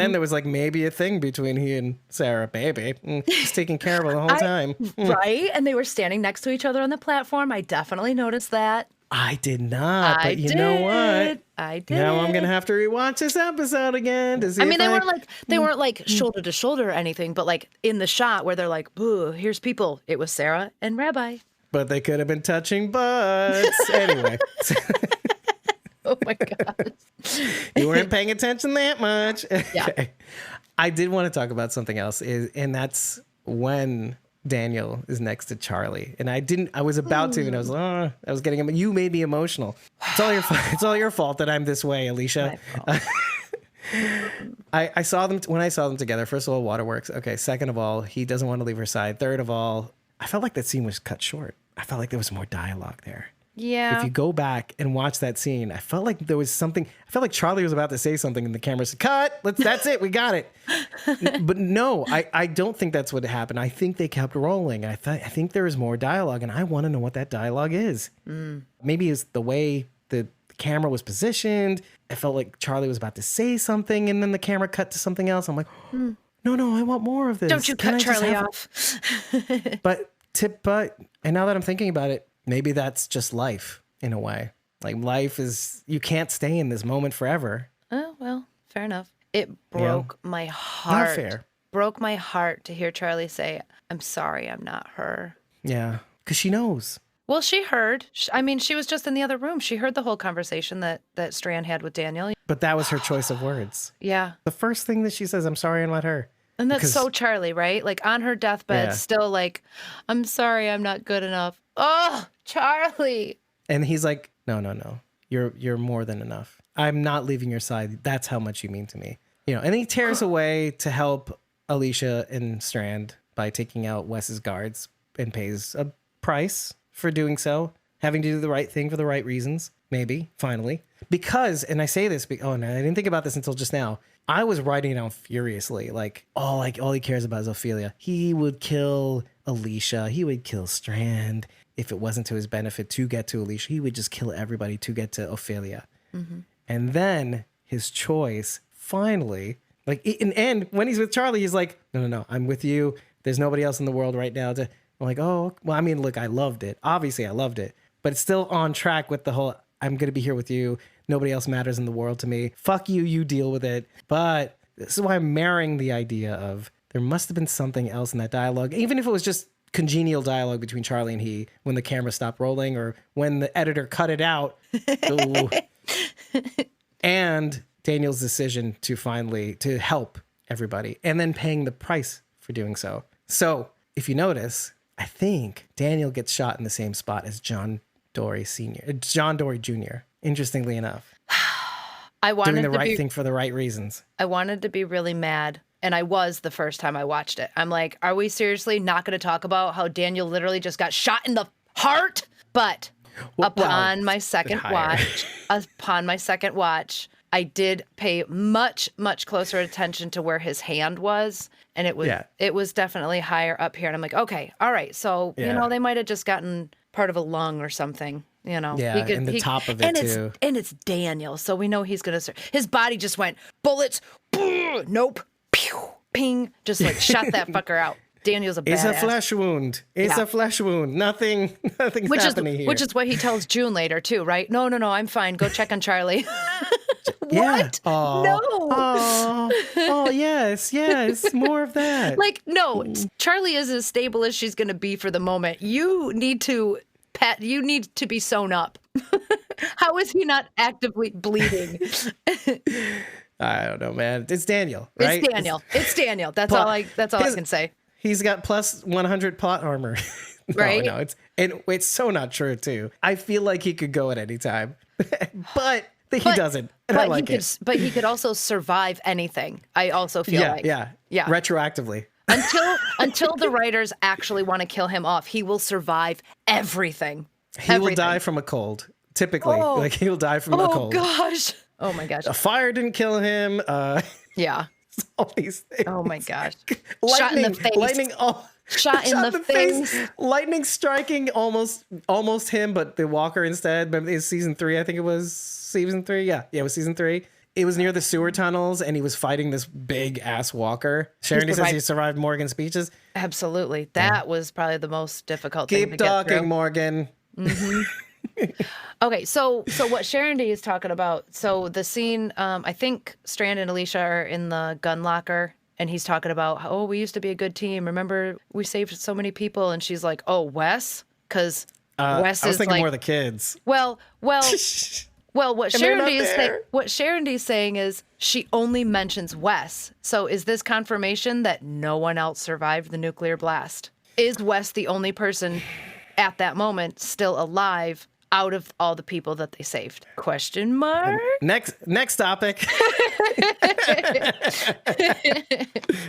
then there was like maybe a thing between he and Sarah, baby, just taking care of her the whole time. Right? And they were standing next to each other on the platform. I definitely noticed that. I did not, I but you know what? I did. Now I'm gonna have to rewatch this episode again to see. I mean, if they weren't like shoulder to shoulder or anything, but like in the shot where they're like, "Boo, here's people." It was Sarah and Rabbi. but they could have been touching butts anyway. Oh my god. You weren't paying attention that much. Yeah. Okay. I did want to talk about something else, and that's when Daniel is next to Charlie. And I was about to, and I was getting him. You made me emotional. It's all your fault. It's all your fault that I'm this way, Alicia. I saw them when I saw them together. First of all, Waterworks. Okay. Second of all, he doesn't want to leave her side. Third of all, I felt like that scene was cut short. I felt like there was more dialogue there. Yeah. If you go back and watch that scene, I felt like there was something. I felt like Charlie was about to say something, and the camera said, "Cut! That's it. We got it." But no, I don't think that's what happened. I think they kept rolling. I think there is more dialogue, and I want to know what that dialogue is. Maybe it's the way the camera was positioned. I felt like Charlie was about to say something, and then the camera cut to something else. I'm like, no, I want more of this. Don't you Can I cut just Charlie have- off. But and now that I'm thinking about it, maybe that's just life in a way. Like life is, you can't stay in this moment forever. Oh, well, fair enough. It broke my heart. Not fair. Broke my heart to hear Charlie say, "I'm sorry, I'm not her." Yeah, because she knows. Well, she heard. I mean, she was just in the other room. She heard the whole conversation that Strand had with Daniel. But that was her choice of words. Yeah. The first thing that she says, "I'm sorry, I'm not her." And that's Because- so Charlie, right? Like on her deathbed, Yeah. still like, "I'm sorry, I'm not good enough." Oh, Charlie. And he's like, no, you're more than enough. I'm not leaving your side. That's how much you mean to me. You know. And he tears away to help Alicia and Strand by taking out Wes's guards and pays a price for doing so. having to do the right thing for the right reasons, maybe, finally. Because, and I say this, oh no, I didn't think about this until just now. I was writing it down furiously, like all he cares about is Ophelia. He would kill Alicia. He would kill Strand if it wasn't to his benefit to get to Alicia. He would just kill everybody to get to Ophelia. Mm-hmm. And then his choice, finally, like in the end, when he's with Charlie, he's like, no, I'm with you. There's nobody else in the world right now. I'm like, oh, well, I mean, look, I loved it. Obviously, I loved it. But it's still on track with the whole, I'm going to be here with you. Nobody else matters in the world to me. Fuck you, you deal with it. But this is why I'm marrying the idea of there must have been something else in that dialogue, even if it was just congenial dialogue between Charlie and he when the camera stopped rolling or when the editor cut it out. And Daniel's decision to finally to help everybody and then paying the price for doing so. So if you notice, I think Daniel gets shot in the same spot as John Dory Jr. Interestingly enough, I wanted doing the to right be, thing for the right reasons. I wanted to be really mad. And I was the first time I watched it. I'm like, are we seriously not going to talk about how Daniel literally just got shot in the heart? But upon my second watch, I did pay much, much closer attention to where his hand was. And it was definitely higher up here. And I'm like, okay, all right. So, they might have just gotten part of a lung or something. And the top of it too. And it's Daniel. So we know he's going to, his body just went bullets. Nope. Pew, ping, just like shot that fucker out. Daniel's a badass. It's a flesh wound. It's a flesh wound. Nothing's happening here. Which is what he tells June later too, right? No, I'm fine. Go check on Charlie. What? Oh, no. Oh, yes. More of that. Like, no, Charlie is as stable as she's going to be for the moment. You need to be sewn up. How is he not actively bleeding? I don't know, man. It's Daniel, right? It's Daniel. That's all I can say. He's got plus 100 plot armor. Right? No, it's so not true too. I feel like he could go at any time, but he doesn't. And I like it. But he could also survive anything. I also feel like. Yeah. Retroactively. Until the writers actually want to kill him off, he will survive everything. He will die from a cold. Typically, he'll die from a cold. Oh gosh. Oh my gosh. A fire didn't kill him. Yeah. All these things. Oh my gosh. Shot in the face. Lightning. Shot in the face. Lightning striking almost him, but the walker instead. Remember, it was season 3. I think it was season 3. Yeah, it was season 3. It was near the sewer tunnels, and he was fighting this big ass walker. Sharon says he survived Morgan's speeches. Absolutely, that was probably the most difficult thing to get through. Keep talking, Morgan. Mm-hmm. Okay, so what Sharon D is talking about, so the scene, I think Strand and Alicia are in the gun locker, and he's talking about, we used to be a good team. Remember, we saved so many people, and she's like, oh, Wes? Because Wes is like... I was thinking more of the kids. Well, what Sharon D is saying is she only mentions Wes. So is this confirmation that no one else survived the nuclear blast? Is Wes the only person at that moment still alive out of all the people that they saved? Question mark. Next topic.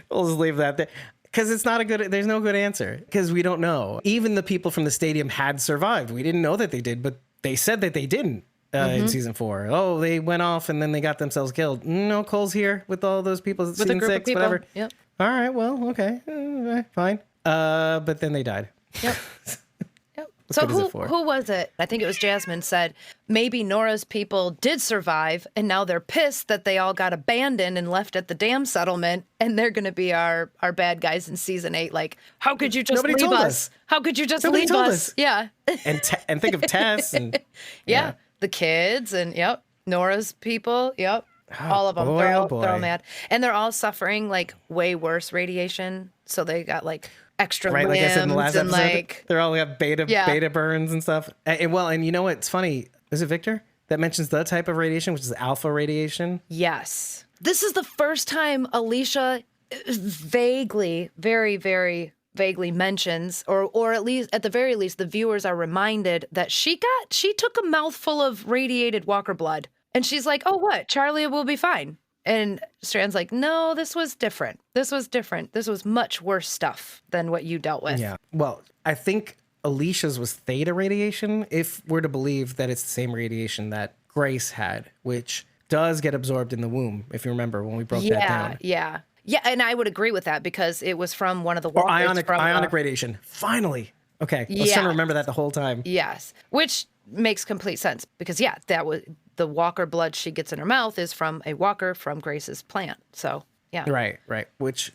We'll just leave that there. Because there's no good answer. Because we don't know. Even the people from the stadium had survived. We didn't know that they did, but they said that they didn't in season 4. Oh, they went off and then they got themselves killed. No, Cole's here with all those people. With season a group 6, of people. whatever. Yep. All right, well, okay. Fine. But then they died. Yep. So who was it? I think it was Jasmine said maybe Nora's people did survive and now they're pissed that they all got abandoned and left at the dam settlement and they're going to be our bad guys in season 8. Like, how could you just leave us? How could you just leave us? Yeah. And think of Tess and yeah, the kids and Nora's people. Yep. All of them. They're all mad. And they're all suffering like way worse radiation. So they got like extra limbs, like I said in the last and episode, like they're all have beta burns and stuff. And you know what's funny? Is it Victor that mentions the type of radiation, which is alpha radiation? Yes. This is the first time Alicia vaguely, very, very vaguely mentions, or at least at the very least, the viewers are reminded that she took a mouthful of radiated walker blood. And she's like, oh, what? Charlie will be fine. And Strand's like, no, this was different. This was much worse stuff than what you dealt with. Yeah. Well, I think Alicia's was theta radiation, if we're to believe that it's the same radiation that Grace had, which does get absorbed in the womb, if you remember when we broke that down. Yeah, and I would agree with that because it was from one of the Or walkers ionic radiation. Finally. Okay. I was trying to remember that the whole time. Yes, which makes complete sense because that was the walker blood she gets in her mouth is from a walker from Grace's plant. So yeah. Right. Which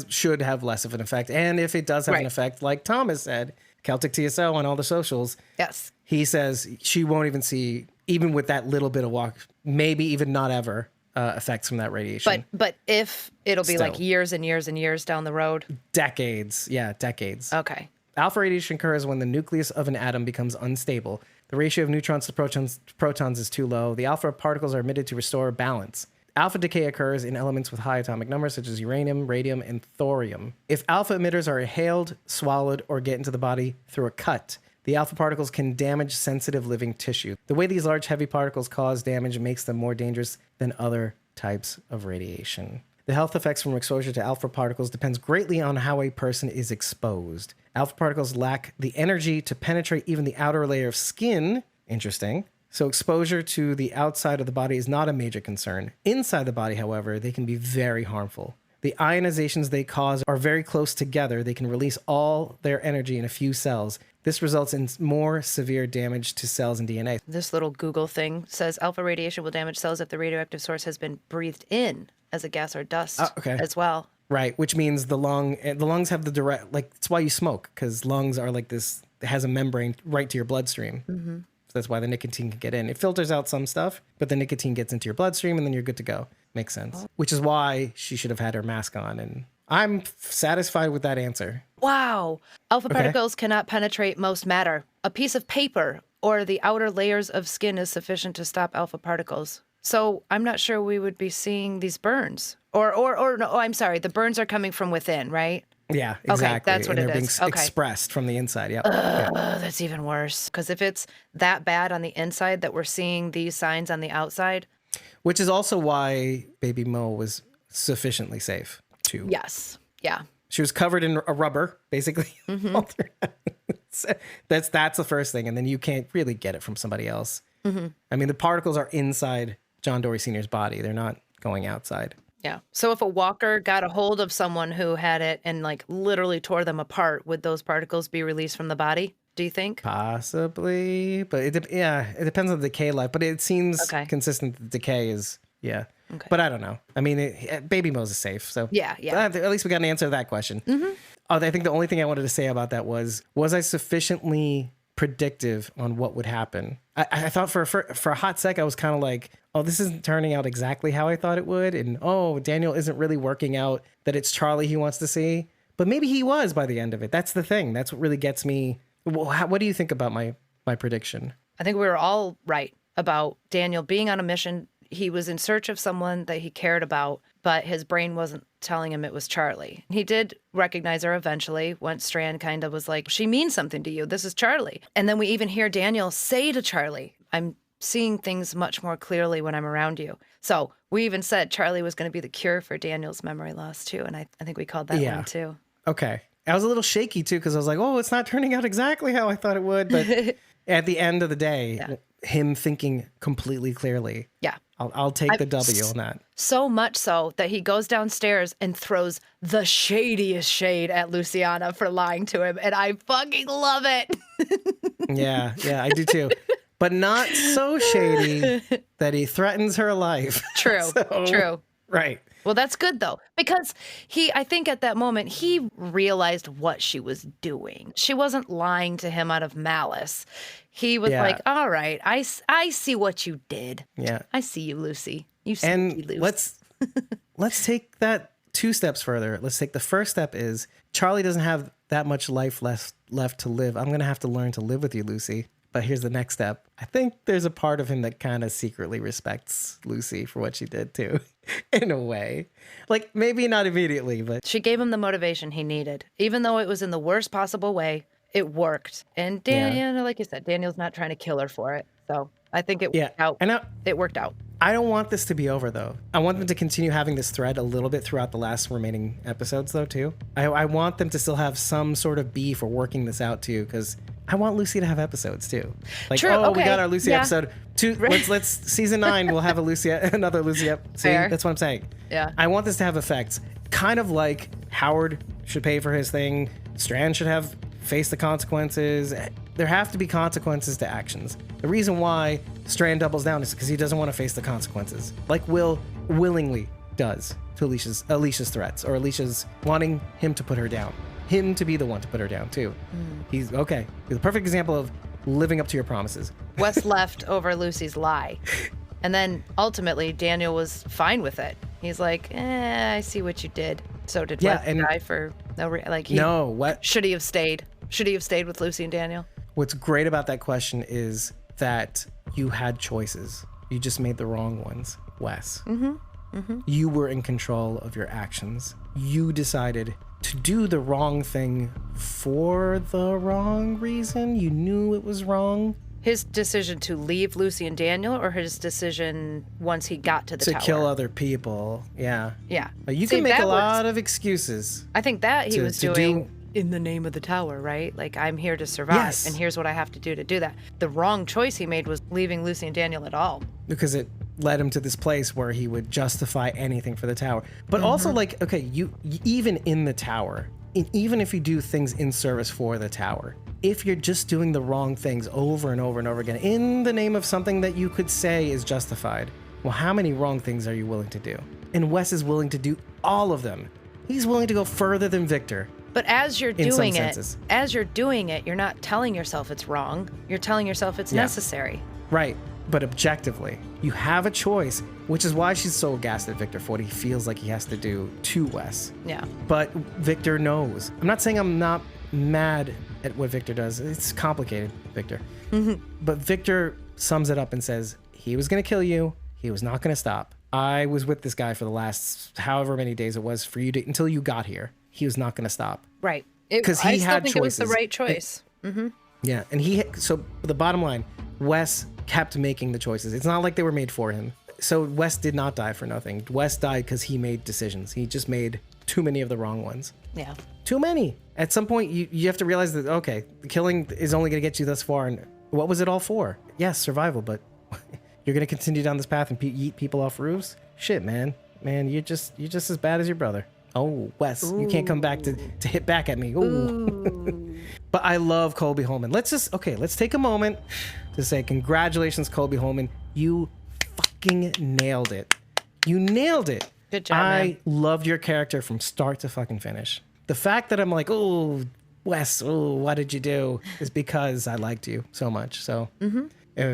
should have less of an effect. And if it does have an effect, like Thomas said, Celtic TSO on all the socials. Yes. He says she won't even see, even with that little bit of walk, maybe even not ever, effects from that radiation. But if it'll be like Still. years and years and years down the road. Decades. Yeah, decades. Okay. Alpha radiation occurs when the nucleus of an atom becomes unstable. The ratio of neutrons to protons is too low. The alpha particles are emitted to restore balance. Alpha decay occurs in elements with high atomic numbers, such as uranium, radium, and thorium. If alpha emitters are inhaled, swallowed, or get into the body through a cut, the alpha particles can damage sensitive living tissue. The way these large, heavy particles cause damage makes them more dangerous than other types of radiation. The health effects from exposure to alpha particles depends greatly on how a person is exposed. Alpha particles lack the energy to penetrate even the outer layer of skin. Interesting. So exposure to the outside of the body is not a major concern. Inside the body, however, they can be very harmful. The ionizations they cause are very close together. They can release all their energy in a few cells. This results in more severe damage to cells and DNA. This little Google thing says alpha radiation will damage cells if the radioactive source has been breathed in as a gas or dust as well. Right, which means the lungs have the direct, like, it's why you smoke, because lungs are like this, it has a membrane right to your bloodstream. Mm-hmm. So that's why the nicotine can get in. It filters out some stuff, but the nicotine gets into your bloodstream and then you're good to go. Makes sense. Which is why she should have had her mask on. And I'm satisfied with that answer. Wow. Alpha particles cannot penetrate most matter. A piece of paper or the outer layers of skin is sufficient to stop alpha particles. So I'm not sure we would be seeing these burns. Or no, I'm sorry. The burns are coming from within, right? Yeah, exactly. Okay, that's what and it they're is. being Okay. expressed from the inside. Yep. That's even worse. Because if it's that bad on the inside that we're seeing these signs on the outside. Which is also why Baby Mo was sufficiently safe, too. Yes. Yeah. She was covered in a rubber, basically. all throughout. that's the first thing. And then you can't really get it from somebody else. Mm-hmm. I mean, the particles are inside John Dory Sr.'s body. They're not going outside. Yeah. So if a walker got a hold of someone who had it and like literally tore them apart, would those particles be released from the body? Do you think? Possibly, but it depends on the decay life. But it seems consistent that the decay is, Okay. But I don't know. I mean, Baby Mo's is safe. So yeah. At least we got an answer to that question. Mm-hmm. I think the only thing I wanted to say about that was I sufficiently predictive on what would happen? I thought for a hot sec, I was kind of like, oh, this isn't turning out exactly how I thought it would. And oh, Daniel isn't really working out that it's Charlie he wants to see. But maybe he was by the end of it. That's the thing. That's what really gets me. What do you think about my prediction? I think we were all right about Daniel being on a mission. He was in search of someone that he cared about, but his brain wasn't telling him it was Charlie. He did recognize her eventually once Strand kind of was like, she means something to you. This is Charlie. And then we even hear Daniel say to Charlie, I'm seeing things much more clearly when I'm around you. So we even said Charlie was going to be the cure for Daniel's memory loss too. And I think we called that one too. Okay. I was a little shaky too, because I was like, oh, it's not turning out exactly how I thought it would. But at the end of the day, him thinking completely clearly. Yeah. I'll take the W on that. So much so that he goes downstairs and throws the shadiest shade at Luciana for lying to him. And I fucking love it. Yeah, I do too. But not so shady that he threatens her life. True. Right. Well, that's good, though, because I think at that moment, he realized what she was doing. She wasn't lying to him out of malice. He was like, all right, I see what you did. Yeah. I see you, Lucy. You see me, Lucy. Let's take that 2 steps further. Let's take the first step is Charlie doesn't have that much life left to live. I'm going to have to learn to live with you, Lucy. But here's the next step. I think there's a part of him that kind of secretly respects Lucy for what she did too, in a way. Like, maybe not immediately, but... She gave him the motivation he needed. Even though it was in the worst possible way, it worked. And Daniel, like you said, Daniel's not trying to kill her for it. So I think it Yeah. worked out. And It worked out. I don't want this to be over, though. I want them to continue having this thread a little bit throughout the last remaining episodes, though, too. I want them to still have some sort of beef or working this out, too, because I want Lucy to have episodes, too. Like, True, we okay, got our Lucy yeah. episode. Let's season 9, we'll have another Lucy See, Fair. that's what I'm saying. Yeah. I want this to have effects. Kind of like Howard should pay for his thing. Strand should have face the consequences. There have to be consequences to actions. The reason why Strand doubles down is because he doesn't want to face the consequences, like Will willingly does to Alicia's threats, or Alicia's wanting him to put her down, him to be the one to put her down too. He's okay. He's a perfect example of living up to your promises. Wes left over Lucy's lie. And then ultimately, Daniel was fine with it. He's like, I see what you did. So did Yeah, Wes and- die for no reason? Like, No, what? should he have stayed? Should he have stayed with Lucy and Daniel? What's great about that question is that you had choices. You just made the wrong ones, Wes. You were in control of your actions. You decided to do the wrong thing for the wrong reason. You knew it was wrong. His decision to leave Lucy and Daniel, or his decision once he got to the To tower? kill other people. Yeah. Yeah. But you See, can make that a lot works. of excuses. I think that he to- was to doing do- in the name of the tower, right? Like, I'm here to survive, Yes. and here's what I have to do that. The wrong choice he made was leaving Lucy and Daniel at all. Because it led him to this place where he would justify anything for the tower. But also, like, okay, you even in the tower, even if you do things in service for the tower, if you're just doing the wrong things over and over and over again in the name of something that you could say is justified, well, how many wrong things are you willing to do? And Wes is willing to do all of them. He's willing to go further than Victor. But as you're In some doing it, senses. you're not telling yourself it's wrong. You're telling yourself it's Yeah. necessary. Right. But objectively, you have a choice, which is why she's so aghast at Victor for what he feels like he has to do to Wes. Yeah. But Victor knows. I'm not saying I'm not mad at what Victor does. It's complicated, Victor. But Victor sums it up and says, he was going to kill you. He was not going to stop. I was with this guy for the last however many days it was for you to, until you got here. He was not going to stop. Right. 'Cause I he still had think it was the choices. right choice. Yeah. And so the bottom line, Wes kept making the choices. It's not like they were made for him. So Wes did not die for nothing. Wes died because he made decisions. He just made too many of the wrong ones. Yeah. Too many. At some point, you have to realize that, okay, the killing is only going to get you thus far. And what was it all for? Yes, survival, but you're going to continue down this path and eat people off roofs? Shit, man. Man, you're just as bad as your brother. Oh, Wes, you can't come back to hit back at me. Ooh. But I love Colby Holman. Let's take a moment to say congratulations, Colby Holman. You fucking nailed it. You nailed it. Good job, I man. loved your character from start to fucking finish. The fact that I'm like, oh, Wes, oh, what did you do? Is because I liked you so much. So,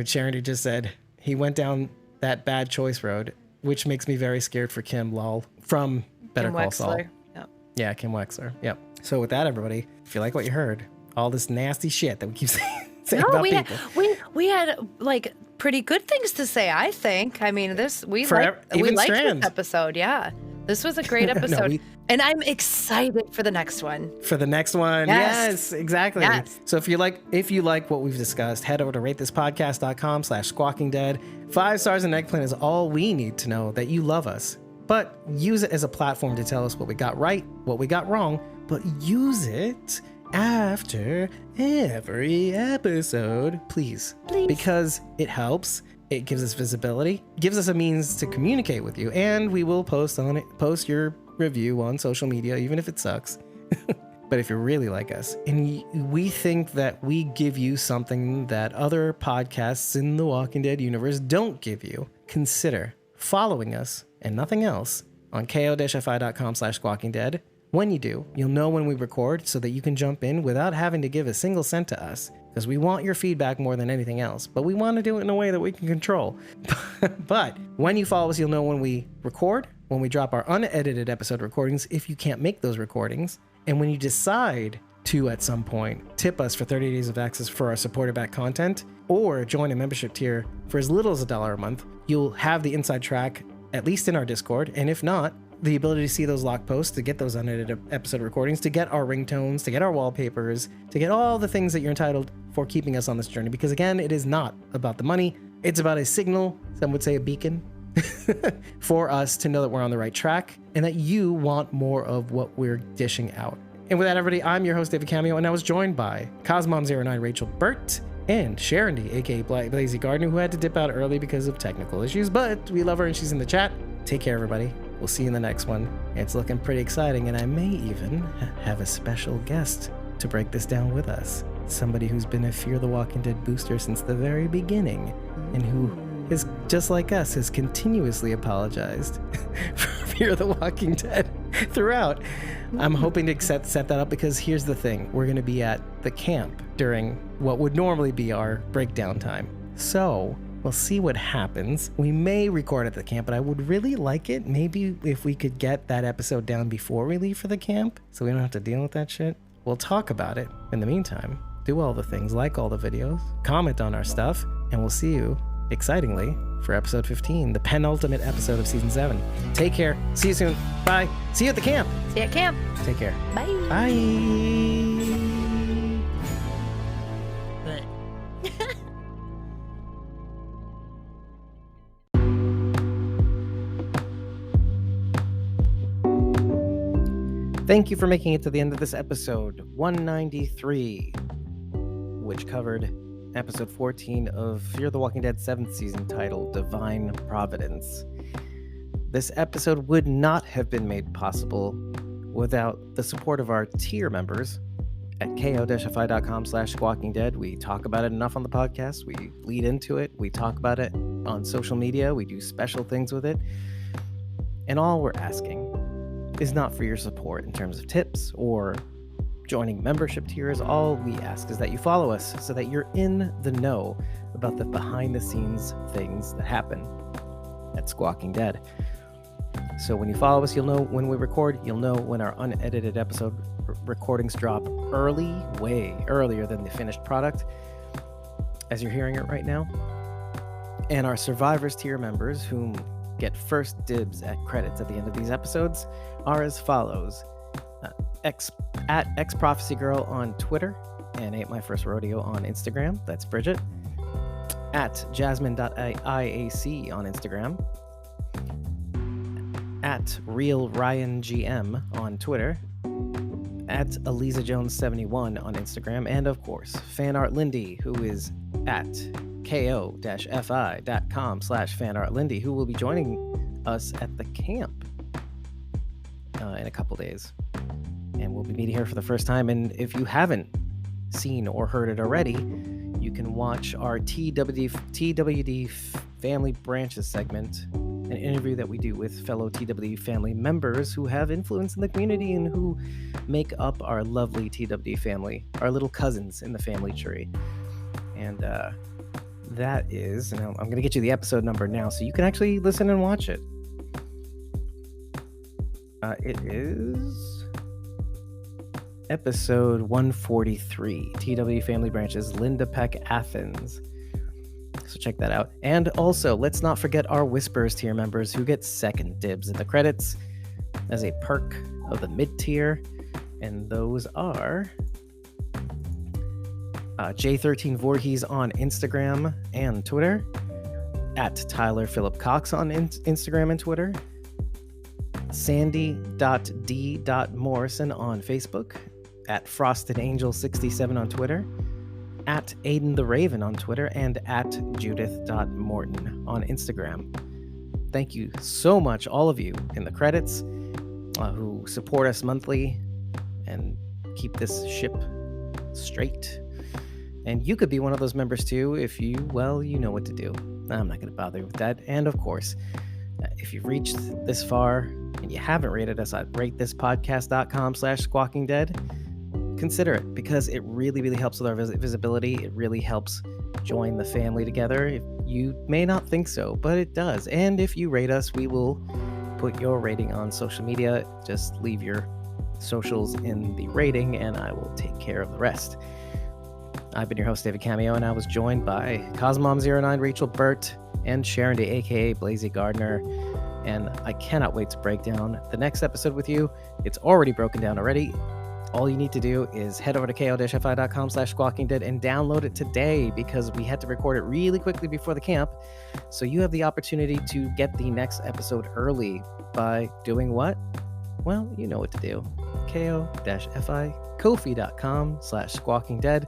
Charity just said he went down that bad choice road, which makes me very scared for Kim Lal from Better Kim Call Saul. Wexler. Yep. Yeah, Kim Wexler. Yep. So with that, everybody, if you like what you heard, all this nasty shit that we keep saying No, about we had, people. we had like pretty good things to say. I think. I mean, we liked even this Strand. episode. Yeah, this was a great episode, we- and I'm excited for the next one. For the next one. Yes. Yes, exactly. Yes. So if you like what we've discussed, head over to ratethispodcast.com/squawkingdead. 5 stars and eggplant is all we need to know that you love us. But use it as a platform to tell us what we got right, what we got wrong, but use it after every episode, please. Because it helps. It gives us visibility, gives us a means to communicate with you, and we will post your review on social media, even if it sucks. But if you really like us, and we think that we give you something that other podcasts in the Walking Dead universe don't give you, consider following us and nothing else on ko-fi.com/squawkingdead. When you do, you'll know when we record so that you can jump in without having to give a single cent to us, because we want your feedback more than anything else, but we want to do it in a way that we can control. But when you follow us, you'll know when we record, when we drop our unedited episode recordings, if you can't make those recordings, and when you decide to, at some point, tip us for 30 days of access for our supporter back content, or join a membership tier for as little as $1 a month, you'll have the inside track, at least in our Discord, and if not, the ability to see those lock posts, to get those unedited episode recordings, to get our ringtones, to get our wallpapers, to get all the things that you're entitled for keeping us on this journey. Because again, it is not about the money. It's about a signal, some would say a beacon, for us to know that we're on the right track and that you want more of what we're dishing out. And with that, everybody, I'm your host, David Cameo, and I was joined by Cosmom09 Rachel Burt and Sharon D, aka Blazy Gardner, who had to dip out early because of technical issues, but we love her and she's in the chat. Take care, everybody. We'll see you in the next one. It's looking pretty exciting, and I may even have a special guest to break this down with us. Somebody who's been a Fear the Walking Dead booster since the very beginning, and who is just like us, has continuously apologized for Fear the Walking Dead throughout. I'm hoping to set that up because here's the thing. We're going to be at the camp during what would normally be our breakdown time. So we'll see what happens. We may record at the camp, but I would really like it maybe if we could get that episode down before we leave for the camp so we don't have to deal with that shit. We'll talk about it. In the meantime, do all the things, like all the videos, comment on our stuff, and we'll see you, excitingly, for episode 15, the penultimate episode of season 7. Take care. See you soon. Bye. See you at the camp. See you at camp. Take care. Bye. Bye. Thank you for making it to the end of this episode 193, which covered episode 14 of Fear the Walking Dead 7th season, titled Divine Providence. This episode would not have been made possible without the support of our tier members at ko-fi.com/squawkingdead. We talk about it enough on the podcast. We lead into it. We talk about it on social media. We do special things with it. And all we're asking is not for your support in terms of tips or joining membership tiers. All we ask is that you follow us so that you're in the know about the behind-the-scenes things that happen at Squawking Dead. So when you follow us, you'll know when we record. You'll know when our unedited episode recordings drop early, way earlier than the finished product, as you're hearing it right now. And our Survivors tier members, whom get first dibs at credits at the end of these episodes, are as follows. At XProphecyGirl on Twitter, and Ain't My First Rodeo on Instagram. That's Bridget. At Jasmine.IAC on Instagram. At RealRyanGM on Twitter. At ElizaJones71 on Instagram. And of course, FanArtLindy, who is at ko-fi.com/FanArtLindy, who will be joining us at the camp in a couple days. And we'll be meeting her for the first time. And if you haven't seen or heard it already, you can watch our TWD Family Branches segment, an interview that we do with fellow TWD family members who have influence in the community and who make up our lovely TWD family, our little cousins in the family tree. And that is, and I'm going to get you the episode number now so you can actually listen and watch it. It is episode 143, TW Family Branches, Linda Peck, Athens. So check that out. And also, let's not forget our Whispers tier members who get second dibs in the credits as a perk of the mid-tier. And those are J13 Voorhees on Instagram and Twitter, at Tyler Phillip Cox on Instagram and Twitter, Sandy.D.Morrison on Facebook, at FrostedAngel67 on Twitter, at Aiden the Raven on Twitter, and at Judith.Morton on Instagram. Thank you so much, all of you in the credits who support us monthly and keep this ship straight. And you could be one of those members too if you know what to do. I'm not going to bother with that. And of course, if you've reached this far and you haven't rated us at ratethispodcast.com/squawkingdead, consider it, because it really, really helps with our visibility. It really helps join the family together. If you may not think so, but it does. And if you rate us, we will put your rating on social media. Just leave your socials in the rating and I will take care of the rest. I've been your host, David Cameo, and I was joined by Cosmom09 Rachel Burt and Sharon D, aka Blazy Gardner. and I cannot wait to break down the next episode with you. It's already broken down already. All you need to do is head over to ko-fi.com/squawkingdead and download it today, because we had to record it really quickly before the camp. So you have the opportunity to get the next episode early by doing what? Well, you know what to do. ko-fi.com/squawkingdead.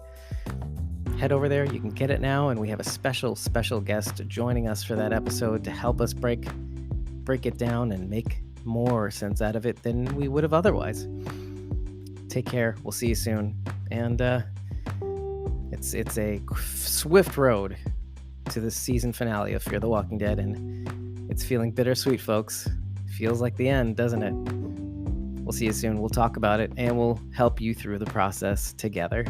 Head over there. You can get it now, and we have a special guest joining us for that episode to help us break it down and make more sense out of it than we would have otherwise. Take care. We'll see you soon. And it's a swift road to the season finale of Fear the Walking Dead, and it's feeling bittersweet, folks. Feels like the end, doesn't it? We'll see you soon. We'll talk about it, and we'll help you through the process together.